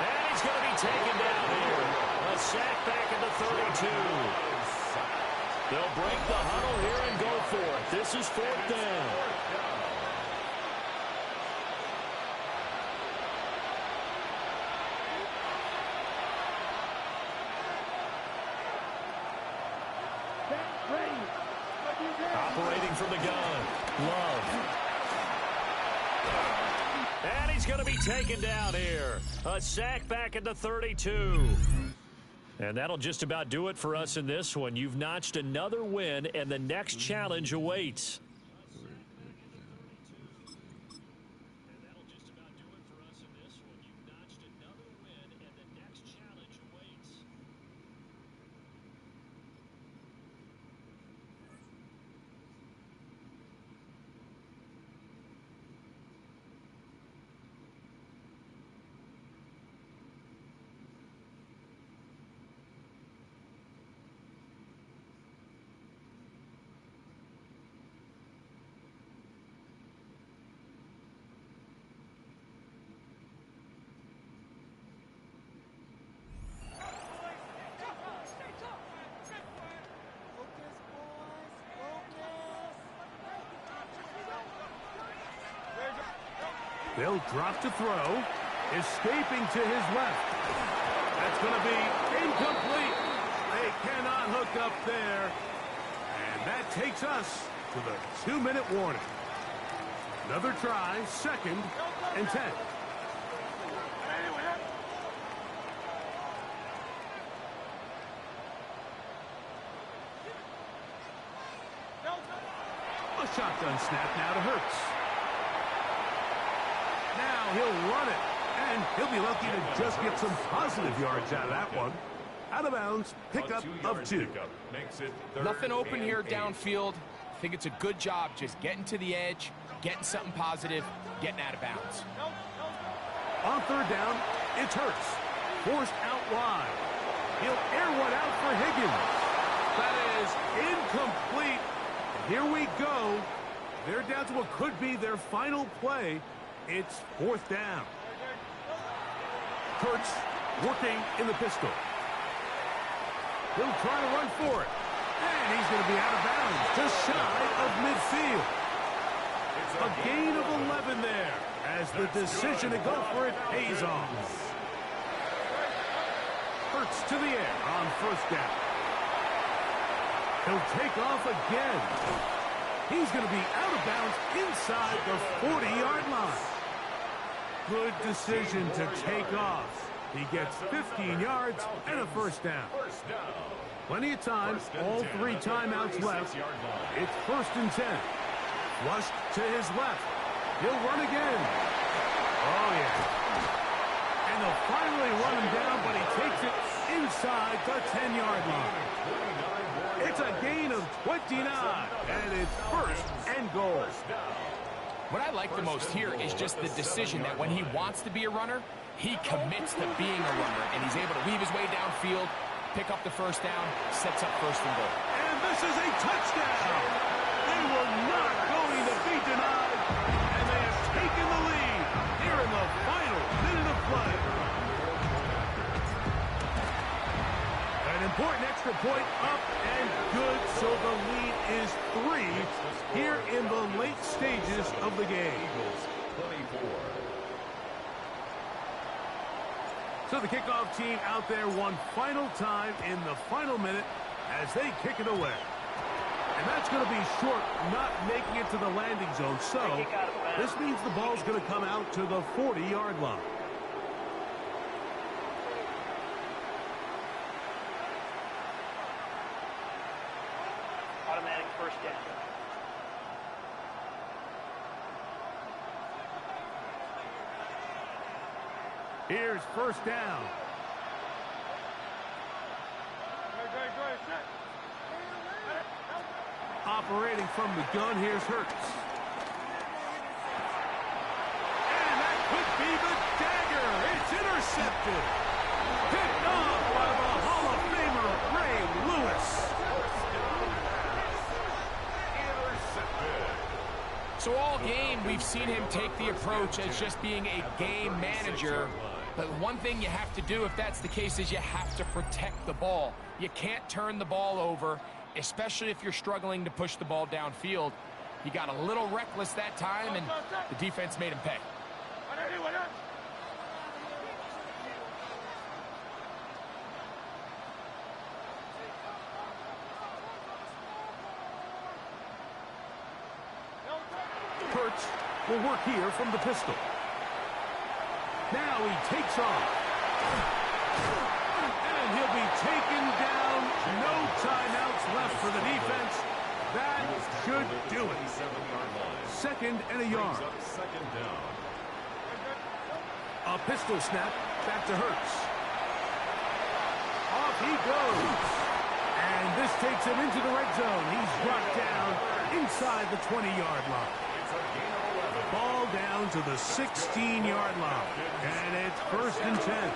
And he's going to be taken down here. A sack back at the 32. They'll break the huddle here and go for it. This is 4th down. Operating from the gun. Love. And he's going to be taken down here. A sack back at the 32. And that'll just about do it for us in this one. You've notched another win, and the next challenge awaits. They'll drop to throw. Escaping to his left. That's going to be incomplete. They cannot hook up there. And that takes us to the 2-minute warning. Another try, 2nd and 10. A shotgun snap now to Hurts. Now he'll run it, and he'll be lucky to just get some positive yards out of that one. Out of bounds, pickup of 2. Nothing open here downfield. I think it's a good job just getting to the edge, getting something positive, getting out of bounds. On 3rd down, it's Hurts. Forced out wide. He'll air one out for Higgins. That is incomplete. And here we go. They're down to what could be their final play. It's 4th down. Kurtz working in the pistol. He'll try to run for it. And he's going to be out of bounds, just shy of midfield. A gain of 11 there, as the decision to go for it pays off. Hurts to the air on 1st down. He'll take off again. He's going to be out of bounds inside the 40-yard line. Good decision to take off. He gets 15 yards and a 1st down. Plenty of time, all 3 timeouts left. It's 1st and 10. Flushed to his left. He'll run again. Oh, yeah. And they'll finally run him down, but he takes it inside the 10-yard line. It's a gain of 29, and it's 1st and goal. What I like the most here is just the decision that when he wants to be a runner, he commits to being a runner, and he's able to weave his way downfield, pick up the 1st down, sets up 1st and goal. And this is a touchdown. They were not going to be denied, and they have taken the lead here in the final minute of play. An important extra point up and good, so the lead is 3 here in the late stages of the game. So the kickoff team out there one final time in the final minute as they kick it away. And that's going to be short, not making it to the landing zone. So this means the ball's going to come out to the 40-yard line. Automatic 1st down. Here's 1st down. Operating from the gun, here's Hurts. And that could be the dagger. It's intercepted. Picked off by the Hall of Famer, Ray Lewis. So all game, we've seen him take the approach as just being a game manager. But one thing you have to do if that's the case is you have to protect the ball. You can't turn the ball over, especially if you're struggling to push the ball downfield. He got a little reckless that time, and the defense made him pay. Kurtz will work here from the pistol. Now he takes off. And he'll be taken down. No timeouts left for the defense. That should do it. 2nd and a yard. A pistol snap. Back to Hurts. Off he goes. And this takes him into the red zone. He's brought down inside the 20-yard line. Ball down to the 16-yard line. And it's 1st and 10.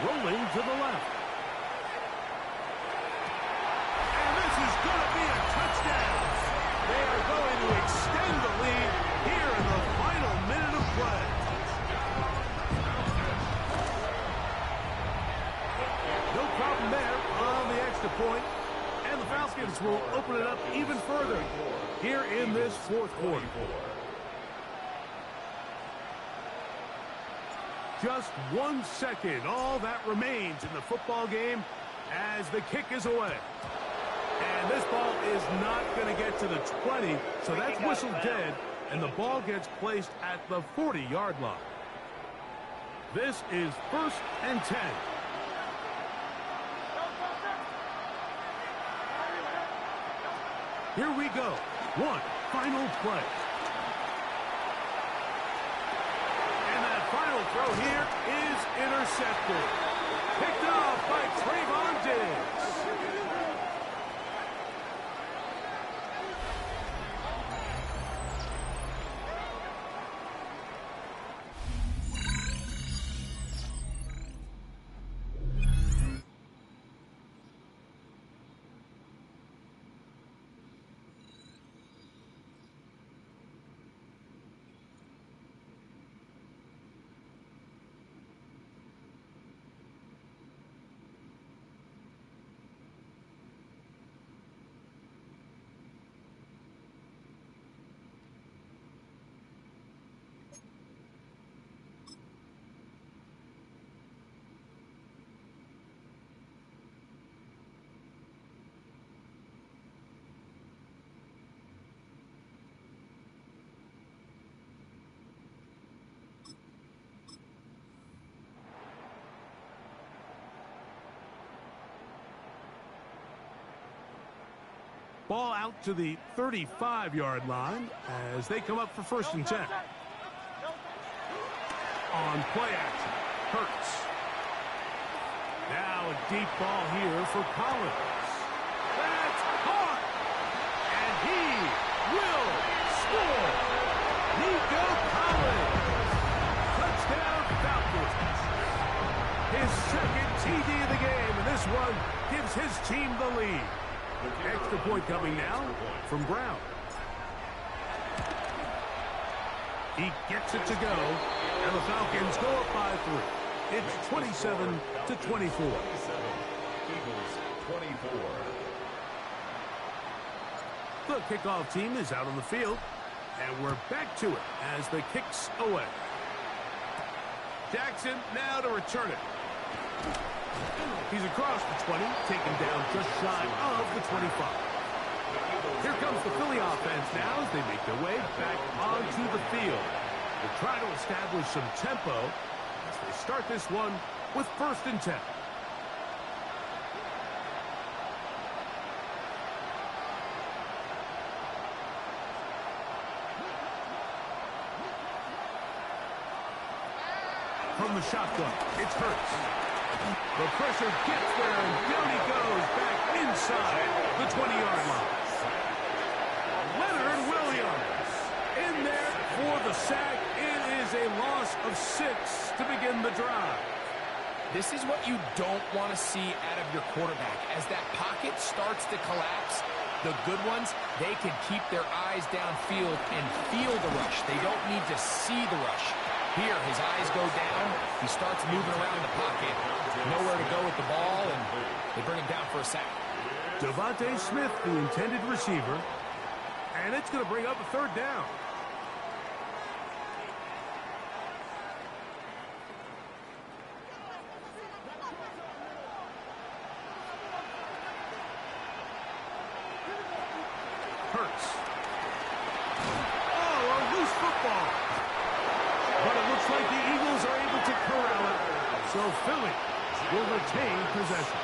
Rolling to the left. And this is going to be a touchdown. They are going to extend the lead here in the final minute of play. No problem there on the extra point. And the Falcons will open it up even further here in this 4th quarter. Just 1 second, all that remains in the football game as the kick is away. And this ball is not going to get to the 20, so that's whistled dead, and the ball gets placed at the 40-yard line. This is 1st and 10. Here we go. One final play. Final throw here is intercepted. Picked off by Trayvon Diggs. Ball out to the 35-yard line as they come up for 1st and 10. On play action, Hurts. Now a deep ball here for Collins. That's caught! And he will score! Nico Collins! Touchdown Falcons! His 2nd TD of the game, and this one gives his team the lead. Extra point coming now from Brown. He gets it to go, and the Falcons go up by 3. It's 27-24. Eagles 24. The kickoff team is out on the field, and we're back to it as the kick's away. Jackson now to return it. He's across the 20, taken down just shy of the 25. Here comes the Philly offense now as they make their way back onto the field. They try to establish some tempo as they start this one with 1st and 10. From the shotgun, it's Hurts. The pressure gets there, and down he goes back inside the 20-yard line. Leonard Williams in there for the sack. It is a loss of 6 to begin the drive. This is what you don't want to see out of your quarterback. As that pocket starts to collapse, the good ones, they can keep their eyes downfield and feel the rush. They don't need to see the rush. Here, his eyes go down. He starts moving around the pocket. Nowhere to go with the ball, and they bring him down for a sack. Devontae Smith, the intended receiver, and it's going to bring up a 3rd down. Hurts. Oh, a loose football. But it looks like the Eagles are able to corral it. So Philly will retain possession.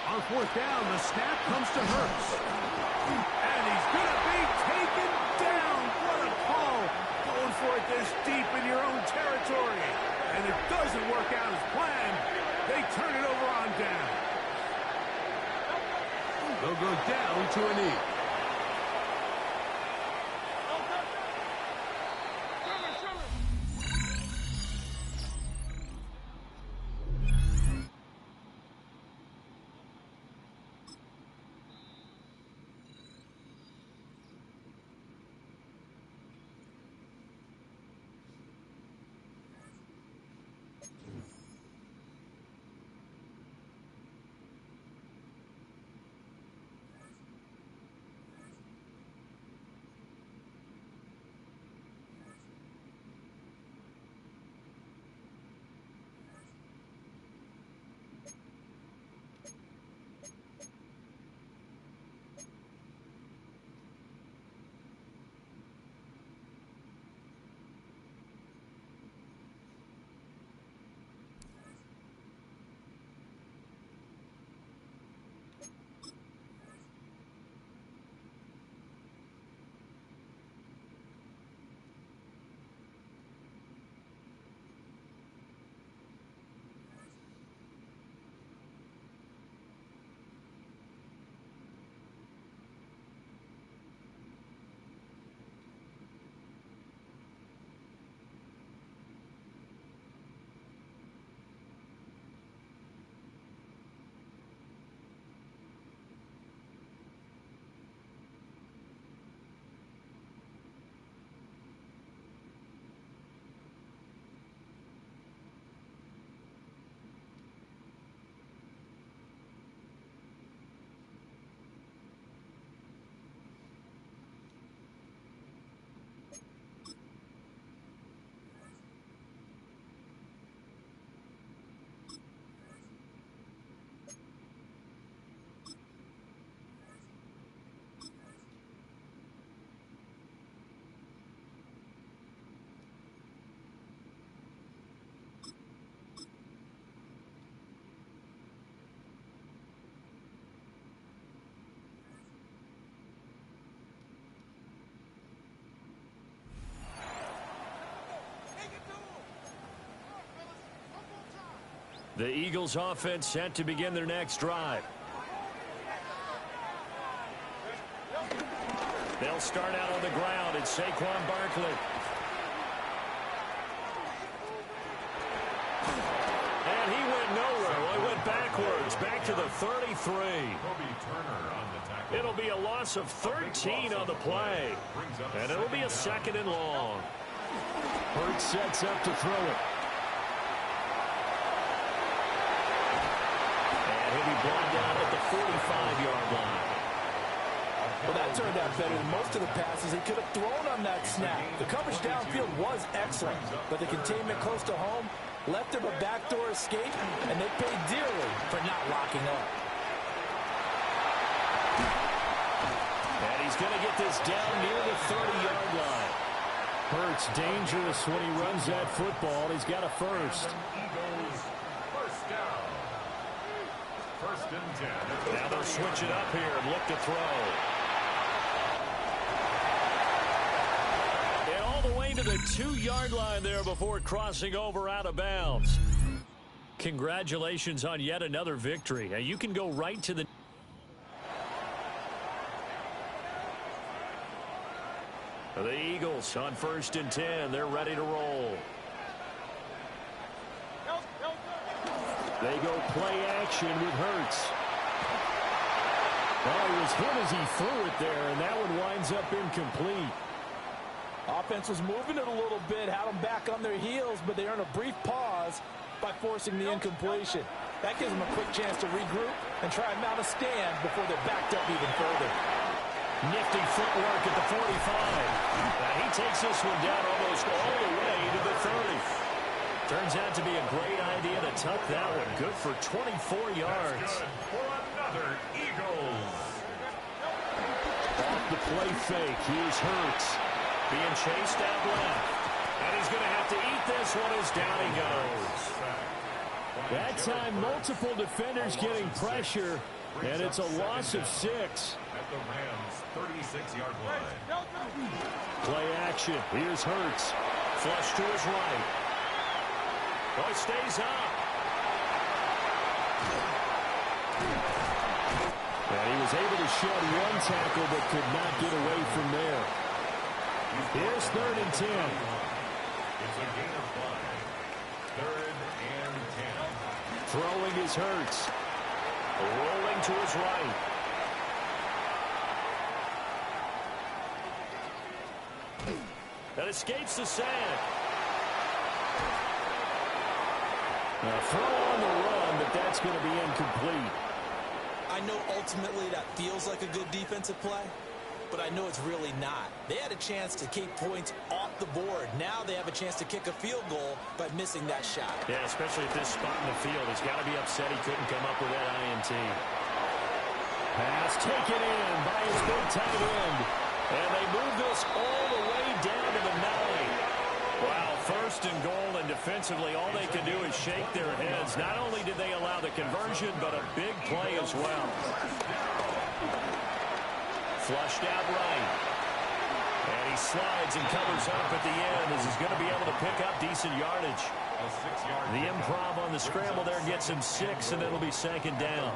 On 4th down, the snap comes to Hurts. And he's going to be taken down. What a call. Going for it this deep in your own territory. And it doesn't work out as planned. They turn it over on down. They'll go down to a knee. The Eagles offense set to begin their next drive. They'll start out on the ground. It's Saquon Barkley. And he went nowhere. Well, he went backwards, back to the 33. It'll be a loss of 13 on the play. And it'll be a 2nd and long. Hurts sets up to throw it. And he'll be brought down at the 45-yard line. Well, that turned out better than most of the passes he could have thrown on that snap. The coverage downfield was excellent, but the containment close to home left him a backdoor escape, and they paid dearly for not locking up. And he's going to get this down near the 30-yard line. Hurts dangerous when he runs that football. He's got a first. Eagles, first down. First and 10. Now they'll switch it up here and look to throw. And all the way to the 2-yard line there before crossing over out of bounds. Congratulations on yet another victory. Now you can go right to the... The Eagles on 1st and 10. They're ready to roll. They go play action with Hurts. Well, he was hit as he threw it there, and that one winds up incomplete. Offense was moving it a little bit, had them back on their heels, but they earned a brief pause by forcing the incompletion. That gives them a quick chance to regroup and try and mount a stand before they're backed up even further. Nifty footwork at the 45. Now he takes this one down almost all the way to the 30. Turns out to be a great idea to tuck that one. Good for 24 yards. For another Eagles. Off the play fake. Here's Hurts. Being chased out left. And he's going to have to eat this one as down he goes. That time, multiple defenders getting pressure, and it's a loss of 6. At the Rams' 36-yard line. Play action. Here's Hurts. Flush to his right. Oh, he stays up. And he was able to shed one tackle but could not get away from there. Here's 3rd and 10. It's a gain of 5. 3rd and 10. Throwing is Hurts. Rolling to his right. That escapes the sack. A throw on the run, but that's going to be incomplete. I know ultimately that feels like a good defensive play, but I know it's really not. They had a chance to keep points off the board. Now they have a chance to kick a field goal by missing that shot. Yeah, especially at this spot in the field. He's got to be upset he couldn't come up with that INT. Pass taken in by his big tight end. And they move this all the way down to the 9. Wow, 1st and goal, and defensively all they can do is shake their heads. Not only did they allow the conversion, but a big play as well. Flushed out right. And he slides and covers up at the end as he's going to be able to pick up decent yardage. The improv on the scramble there gets him 6, and it'll be 2nd down.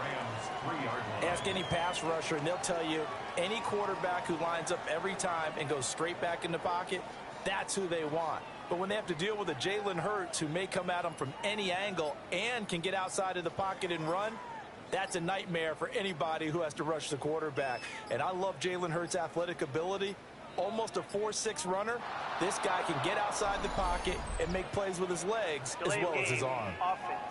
Ask any pass rusher, and they'll tell you any quarterback who lines up every time and goes straight back in the pocket, that's who they want. But when they have to deal with a Jalen Hurts who may come at them from any angle and can get outside of the pocket and run, that's a nightmare for anybody who has to rush the quarterback. And I love Jalen Hurts' athletic ability. Almost a 4.6 runner. This guy can get outside the pocket and make plays with his legs as well as his arm. Offense.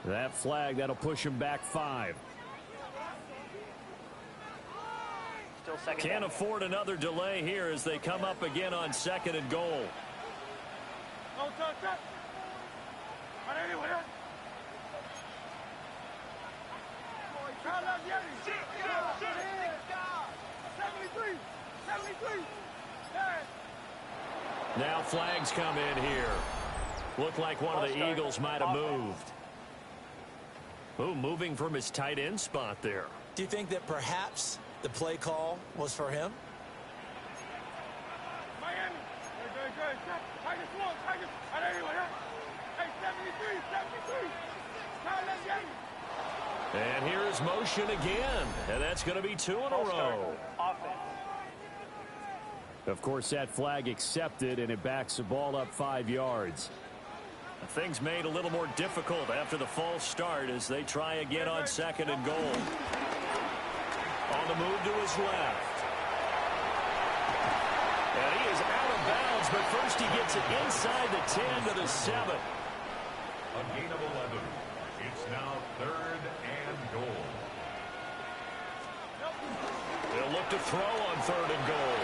That flag, that'll push him back 5. Still 2nd Can't down. afford another delay here as they come up again on 2nd and goal. Now flags come in here. Looked like one of the Eagles might have moved. Oh, moving from his tight end spot there. Do you think that perhaps the play call was for him? Miami. Good. Minus 1. And here's motion again, and that's going to be 2 in a row. Of course, that flag accepted, and it backs the ball up 5 yards. Things made a little more difficult after the false start as they try again on 2nd and goal. On the move to his left. And he is out of bounds, but first he gets it inside the 10 to the 7. A gain of 11. It's now 3rd and goal. They'll look to throw on 3rd and goal.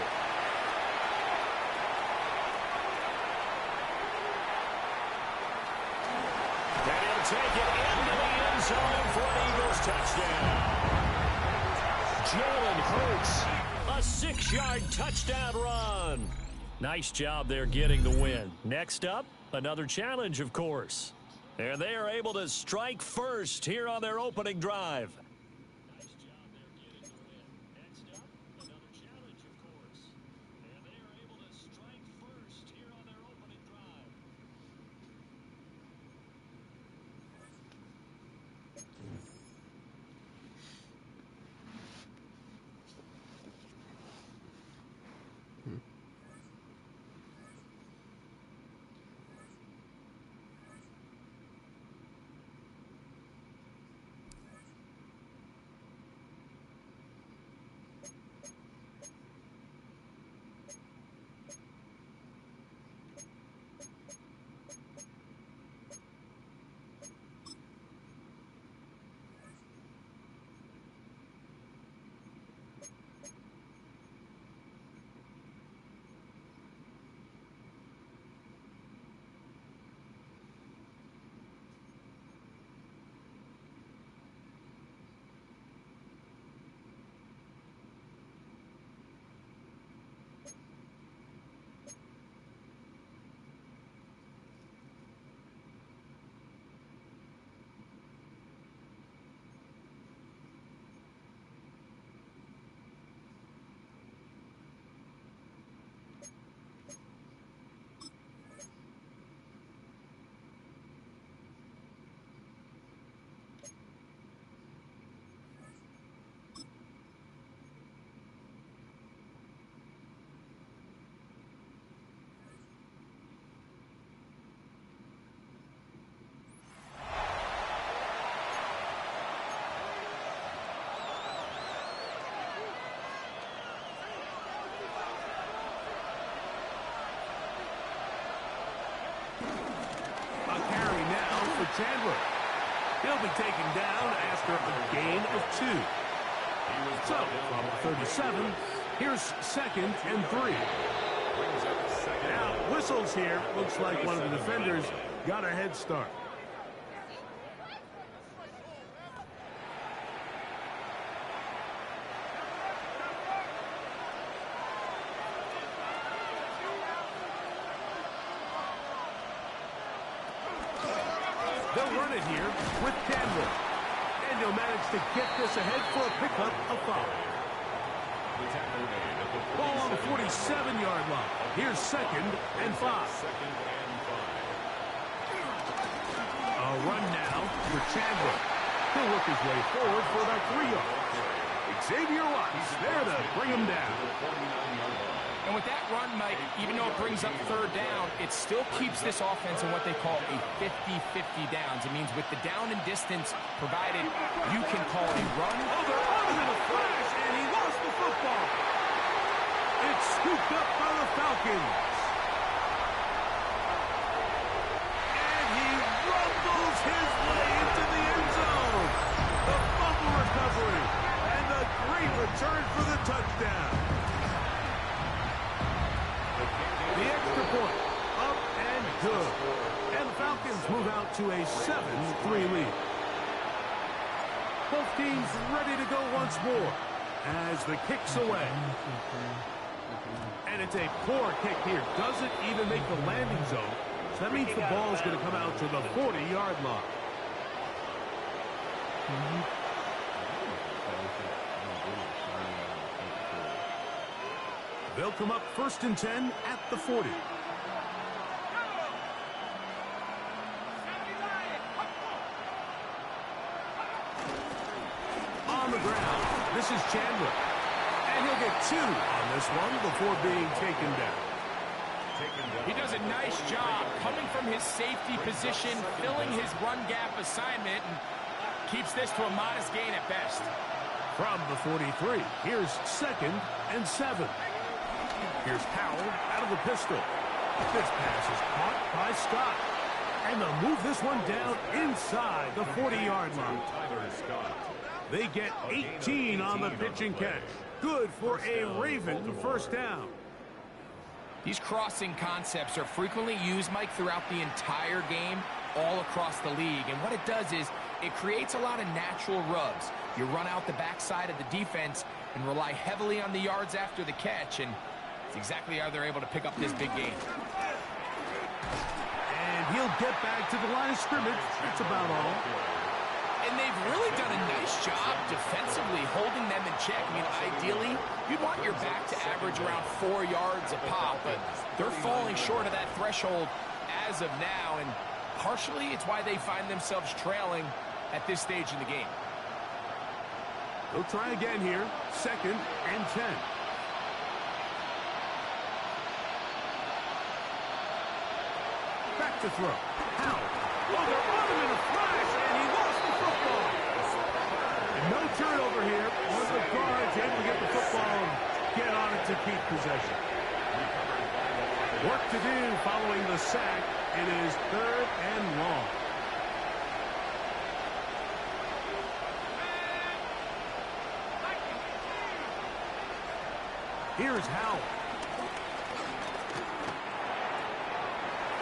And he'll take it into the end zone for an Eagles touchdown. Jalen Hurts, a 6-yard touchdown run. Nice job there getting the win. Next up, another challenge, of course. And they are able to strike first here on their opening drive. Chandler. He'll be taken down after a gain of 2. So, from 37, here's 2nd and 3. Now, whistles here. Looks like one of the defenders got a head start. They'll run it here with Chandler. And he'll manage to get this ahead for a pickup of 5. Ball on the 47-yard line. Here's 2nd and 5. A run now for Chandler. He'll work his way forward for about 3 yards. Xavier Watts there to bring him down. And with that run, Mike, even though it brings up 3rd down, it still keeps this offense in what they call a 50-50 downs. It means with the down and distance provided, you can call a run. Oh, they're on him in a flash, and he lost the football. It's scooped up by the Falcons. And he rumbles his way into the end zone. The fumble recovery, and a great return for the touchdown. The extra point, up and good. And the Falcons move out to a 7-3 lead. Both teams ready to go once more as the kick's away. And it's a poor kick here. Doesn't even make the landing zone. So that means the ball's going to come out to the 40-yard line. They'll come up 1st and 10 at the 40. this is Chandler. And he'll get 2 on this one before being taken down. He does a nice job coming from his safety position, filling his run gap assignment, and keeps this to a modest gain at best. From the 43, here's 2nd and 7. Here's Howell out of the pistol. This pass is caught by Scott. And they'll move this one down inside the 40-yard line. They get 18 on the pitch and catch. Good for a Raven first down. These crossing concepts are frequently used, Mike, throughout the entire game, all across the league. And what it does is it creates a lot of natural rubs. You run out the backside of the defense and rely heavily on the yards after the catch, and it's exactly how they're able to pick up this big gain. And he'll get back to the line of scrimmage. That's about all. And they've really done a nice job defensively holding them in check. I mean, ideally, you'd want your back to average around 4 yards a pop, but they're falling short of that threshold as of now, and partially it's why they find themselves trailing at this stage in the game. They'll try again here. 2nd and 10. Back to throw. Howell. Oh, they're on him in a flash, and he lost the football. And no turnover here. One of the guards able to get the football and get on it to keep possession. Work to do following the sack. It is 3rd and long. Here's Howell.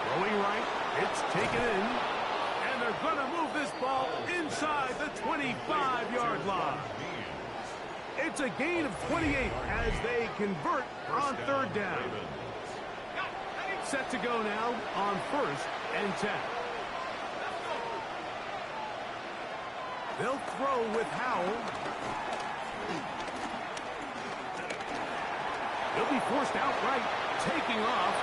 Throwing right. It's taken in. And they're going to move this ball inside the 25-yard line. It's a gain of 28 as they convert on 3rd down. Set to go now on 1st and 10. They'll throw with Howell. He'll be forced outright, taking off.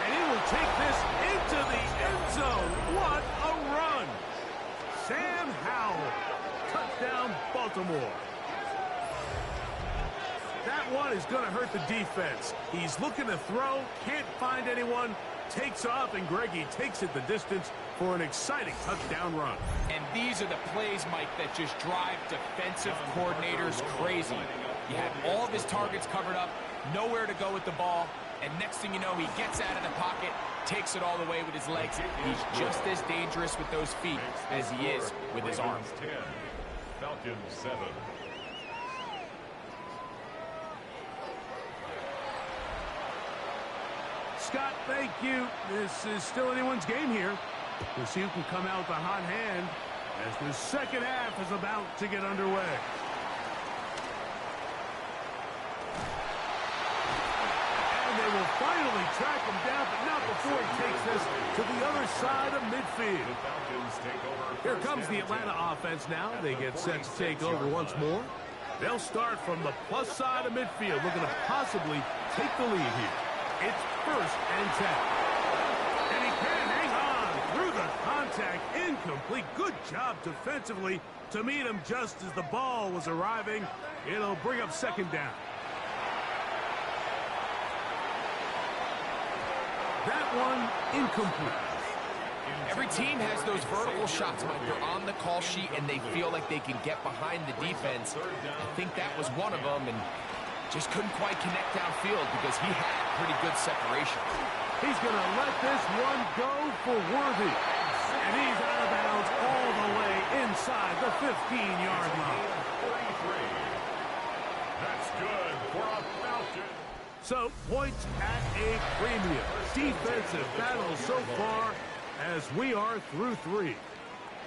And he will take this into the end zone. What a run. Sam Howell. Touchdown, Baltimore. That one is going to hurt the defense. He's looking to throw, can't find anyone, takes off, and Greggy takes it the distance for an exciting touchdown run. And these are the plays, Mike, that just drive defensive coordinators crazy. You have all of his targets covered up, nowhere to go with the ball, and next thing you know, he gets out of the pocket, takes it all the way with his legs. He's just as dangerous with those feet as he is with his arms. 10, Falcons 7. Scott, thank you. This is still anyone's game here. We'll see who can come out with a hot hand as the second half is about to get underway. And they will finally track him down, but not before he takes this to the other side of midfield. Here comes the Atlanta offense now. They get set to take over once more. They'll start from the plus side of midfield, looking to possibly take the lead here. It's 1st and 10. And he can hang on through the contact. Incomplete. Good job defensively to meet him just as the ball was arriving. It'll bring up 2nd down. That one incomplete. Every team has those vertical shots, Mike. They're on the call sheet, and they feel like they can get behind the defense. I think that was one of them, and just couldn't quite connect downfield because he had pretty good separation. He's going to let this one go for Worthy. And he's out of bounds all the way inside the 15-yard line. 33. That's good for a Falcon. So, points at a premium. Defensive battle so far as we are through 3.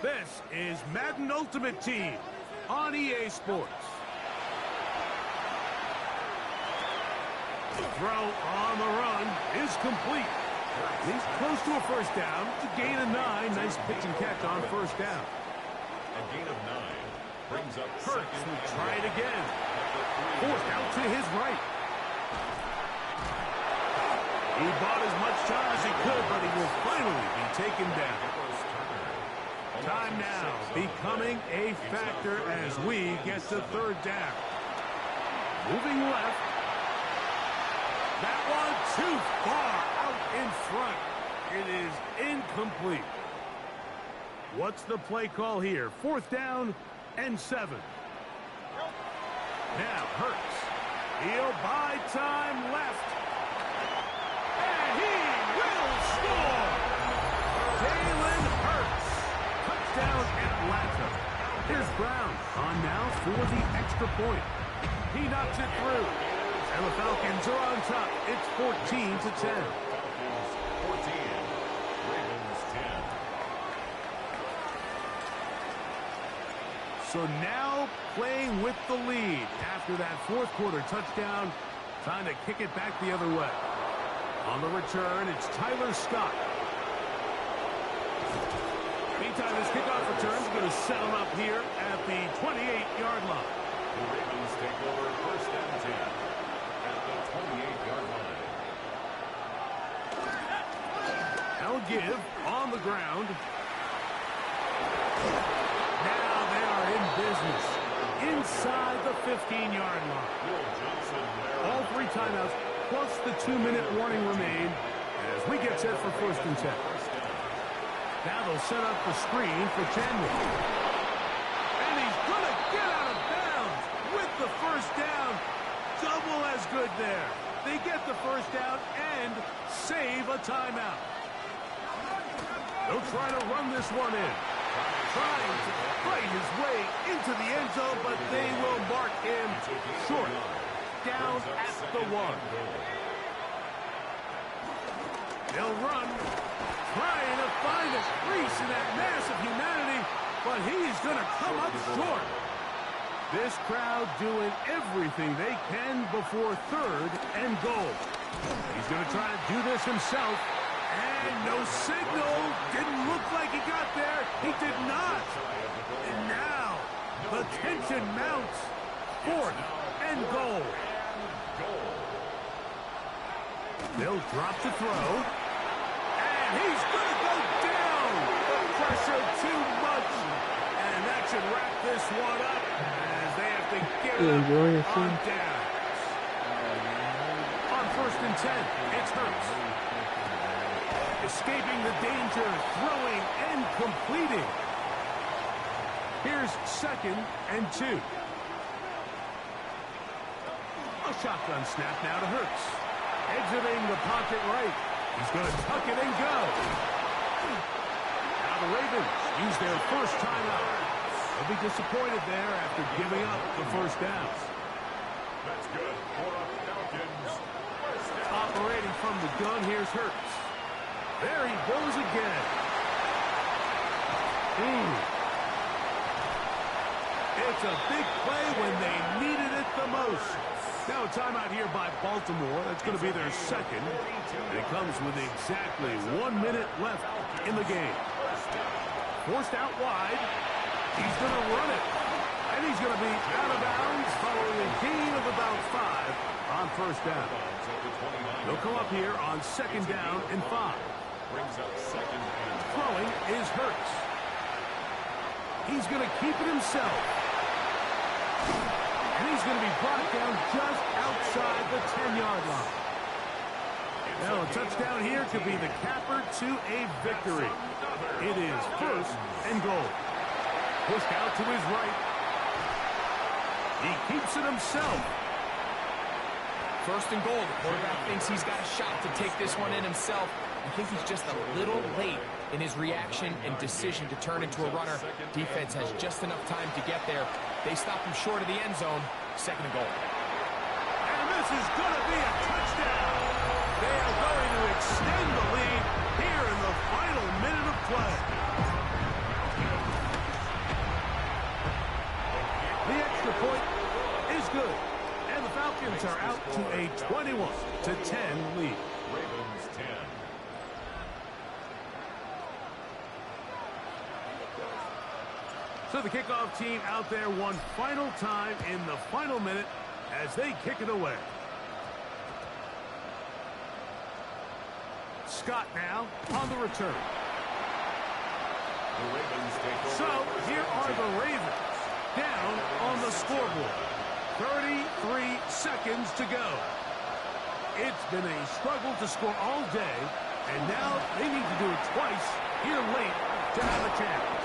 This is Madden Ultimate Team on EA Sports. The throw on the run is complete. He's close to a first down. It's a gain of 9. Nice pitch and catch on first down. A gain of 9 brings up Hurts second. will try it again. Forced out to his right. He bought as much time as he could, but he will finally be taken down. Time now becoming a factor as we get to third down. Moving left. That one too far out in front. It is incomplete. What's the play call here? 4th down and 7. Now Hurts. He'll buy time left. And he will score. Jalen Hurts. Touchdown Atlanta. Here's Brown on now for the extra point. He knocks it through. And the Falcons are on top. It's 14-10. Falcons 14, Ravens 10. So now playing with the lead after that 4th quarter touchdown. Trying to kick it back the other way. On the return, it's Tyler Scott. Meantime, this kickoff return is going to set him up here at the 28-yard line. The Ravens take over 1st and 10 at the 28-yard line. Now give on the ground. Now they are in business inside the 15-yard line. All 3 timeouts plus the 2-minute warning remain as we get set for 1st and 10. Now they'll set up the screen for Chandler. And he's going to get out of bounds with the 1st down. Double as good there. They get the 1st down and save a timeout. They'll try to run this one in. Trying to fight his way into the end zone, but they will mark him short. Down at the 1. They'll run, trying to find a crease in that mass of humanity, but he's going to come up short. This crowd doing everything they can before 3rd and goal. He's going to try to do this himself. And no signal. Didn't look like he got there. He did not. And now the tension mounts. 4th and goal. They'll drop to throw. And he's going to go down. The pressure too much. And that should wrap this one up as they have to give it up on down. On 1st and 10, it's Hurts. Escaping the danger, throwing and completing. Here's 2nd and 2. A shotgun snap now to Hurts. Exiting the pocket right. He's going to tuck it and go. Now the Ravens use their 1st timeout. They'll be disappointed there after giving up the 1st down. That's good for the Falcons. Operating from the gun, here's Hurts. There he goes again. It's a big play when they needed it the most. Now a timeout here by Baltimore. That's going to be their 2nd. And it comes with exactly 1 minute left in the game. Forced out wide. He's going to run it. And he's going to be out of bounds following a gain of about 5 on 1st down. They'll come up here on 2nd down and 5. Throwing is Hurts. He's going to keep it himself. And he's going to be brought down just outside the 10-yard line. Now a touchdown here could be the capper to a victory. It is 1st and goal. Pushed out to his right. He keeps it himself. 1st and goal. The quarterback thinks he's got a shot to take this one in himself. I think he's just a little late in his reaction and decision to turn into a runner. Defense has just enough time to get there. They stop him short of the end zone. 2nd and goal. And this is going to be a touchdown. They are going to extend the lead here in the final minute of play. The extra point is good. And the Falcons are out to a 21-10 lead. Ravens 10. So the kickoff team out there one final time in the final minute as they kick it away. Scott now on the return. So here are the Ravens down on the scoreboard. 33 seconds to go. It's been a struggle to score all day, and now they need to do it twice here late to have a chance.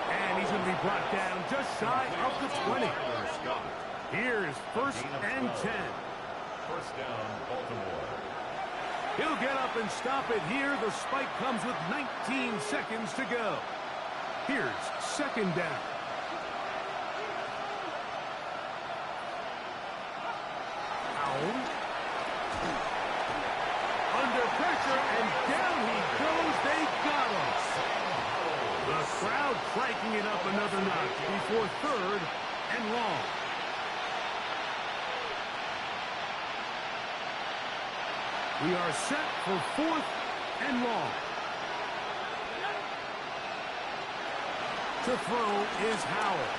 And he's going to be brought down just shy of the 20. Here's 1st and 10. First down, Baltimore. He'll get up and stop it here. The spike comes with 19 seconds to go. Here's 2nd down. Howell. Under pressure, and down he goes. They got him. The crowd cranking it up another notch before 3rd and long. We are set for 4th and long. To throw is Howell.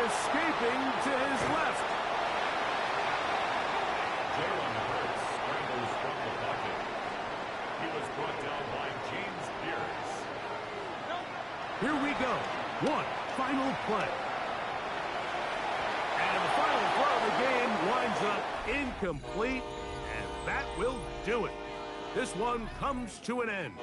Escaping to his left. Jalen Hurts scrambles from the pocket. He was brought down by James Pierce. Here we go. One final play. And the final throw of the game winds up incomplete, and that will do it. This one comes to an end.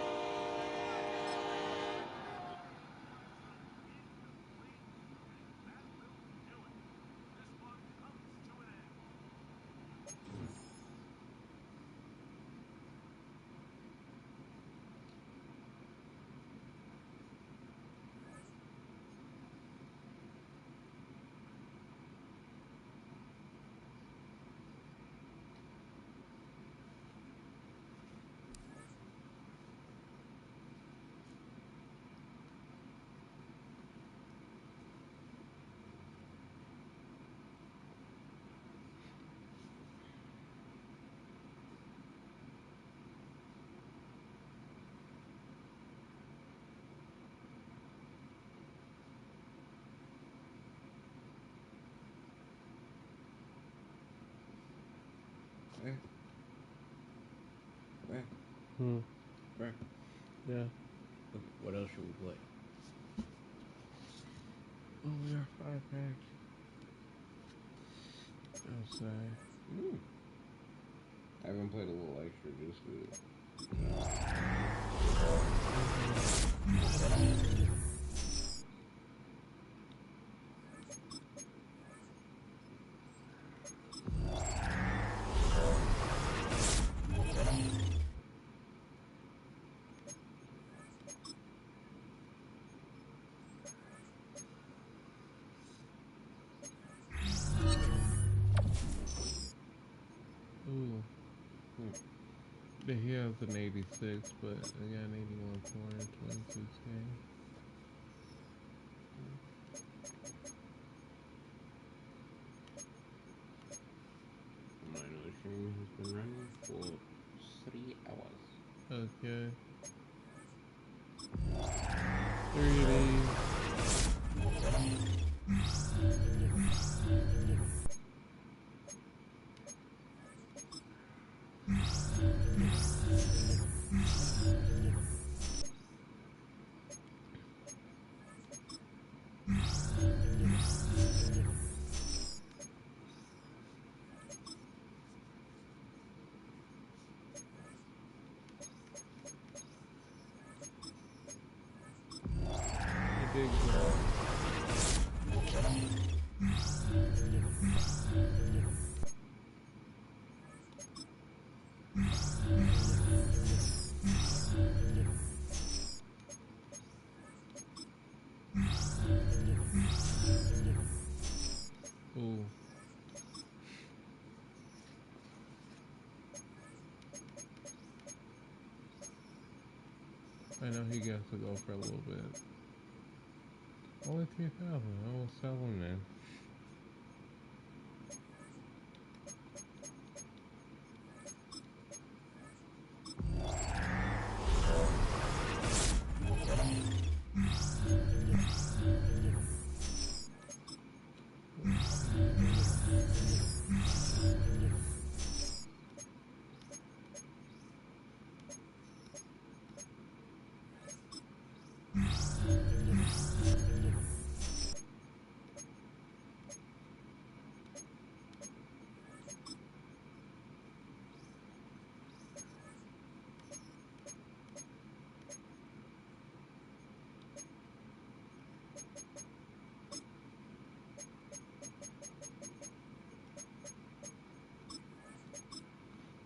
Yeah. What else should we play? Oh, we are 5 packs. I'll say. I haven't played a little extra just to. He has an 86, but I got an 81 corner, 26K. My another stream has been running for 3 hours. Okay. 3 days. Big Ooh. I know he gets to go for a little bit. Only 3,000. I will sell him then.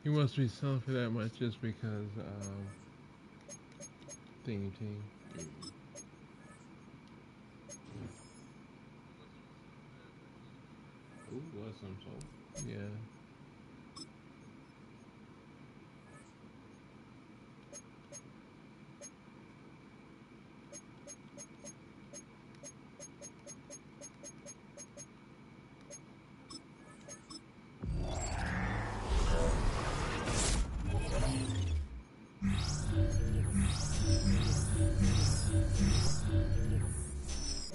He must be selling for that much just because theme team. Ooh, was some soul. Yeah.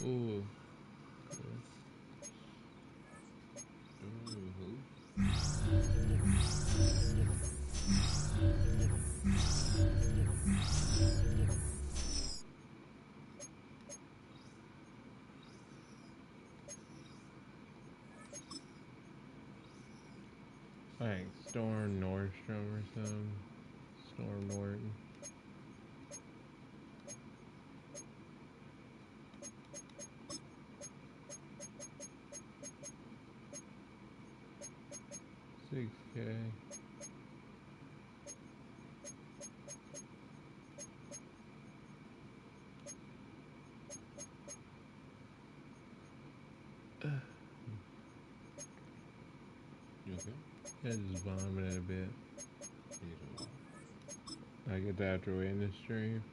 Ooh. Like Storm Nordstrom or something. Storm Norton. $6K. You okay? I just vomited a bit. Need some water. I get that after we end the stream.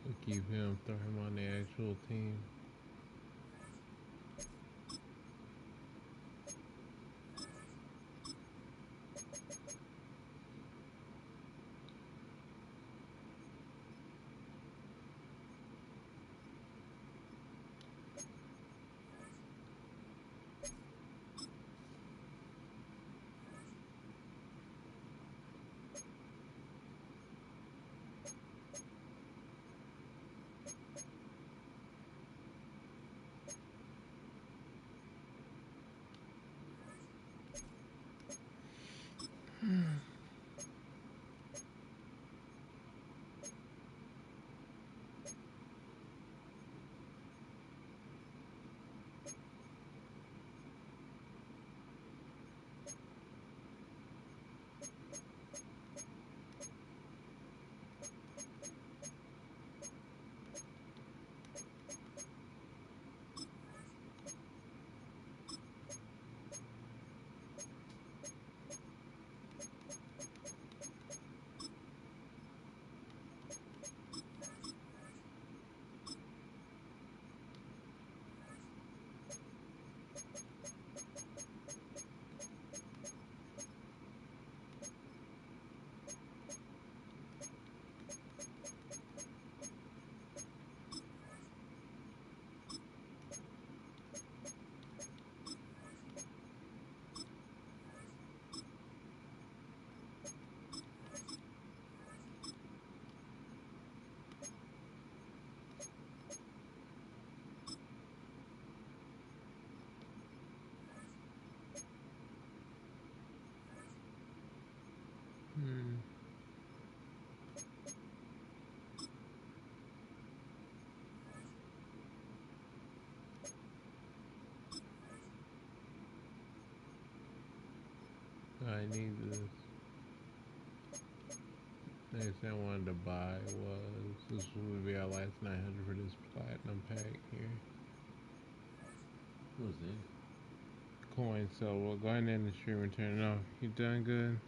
We'll keep him, throw him on the actual team. I need this. Next thing I wanted to buy was, this would be our last 900 for this platinum pack here. What was that? Coin, so we'll go ahead and end the stream and turn it off. You done good?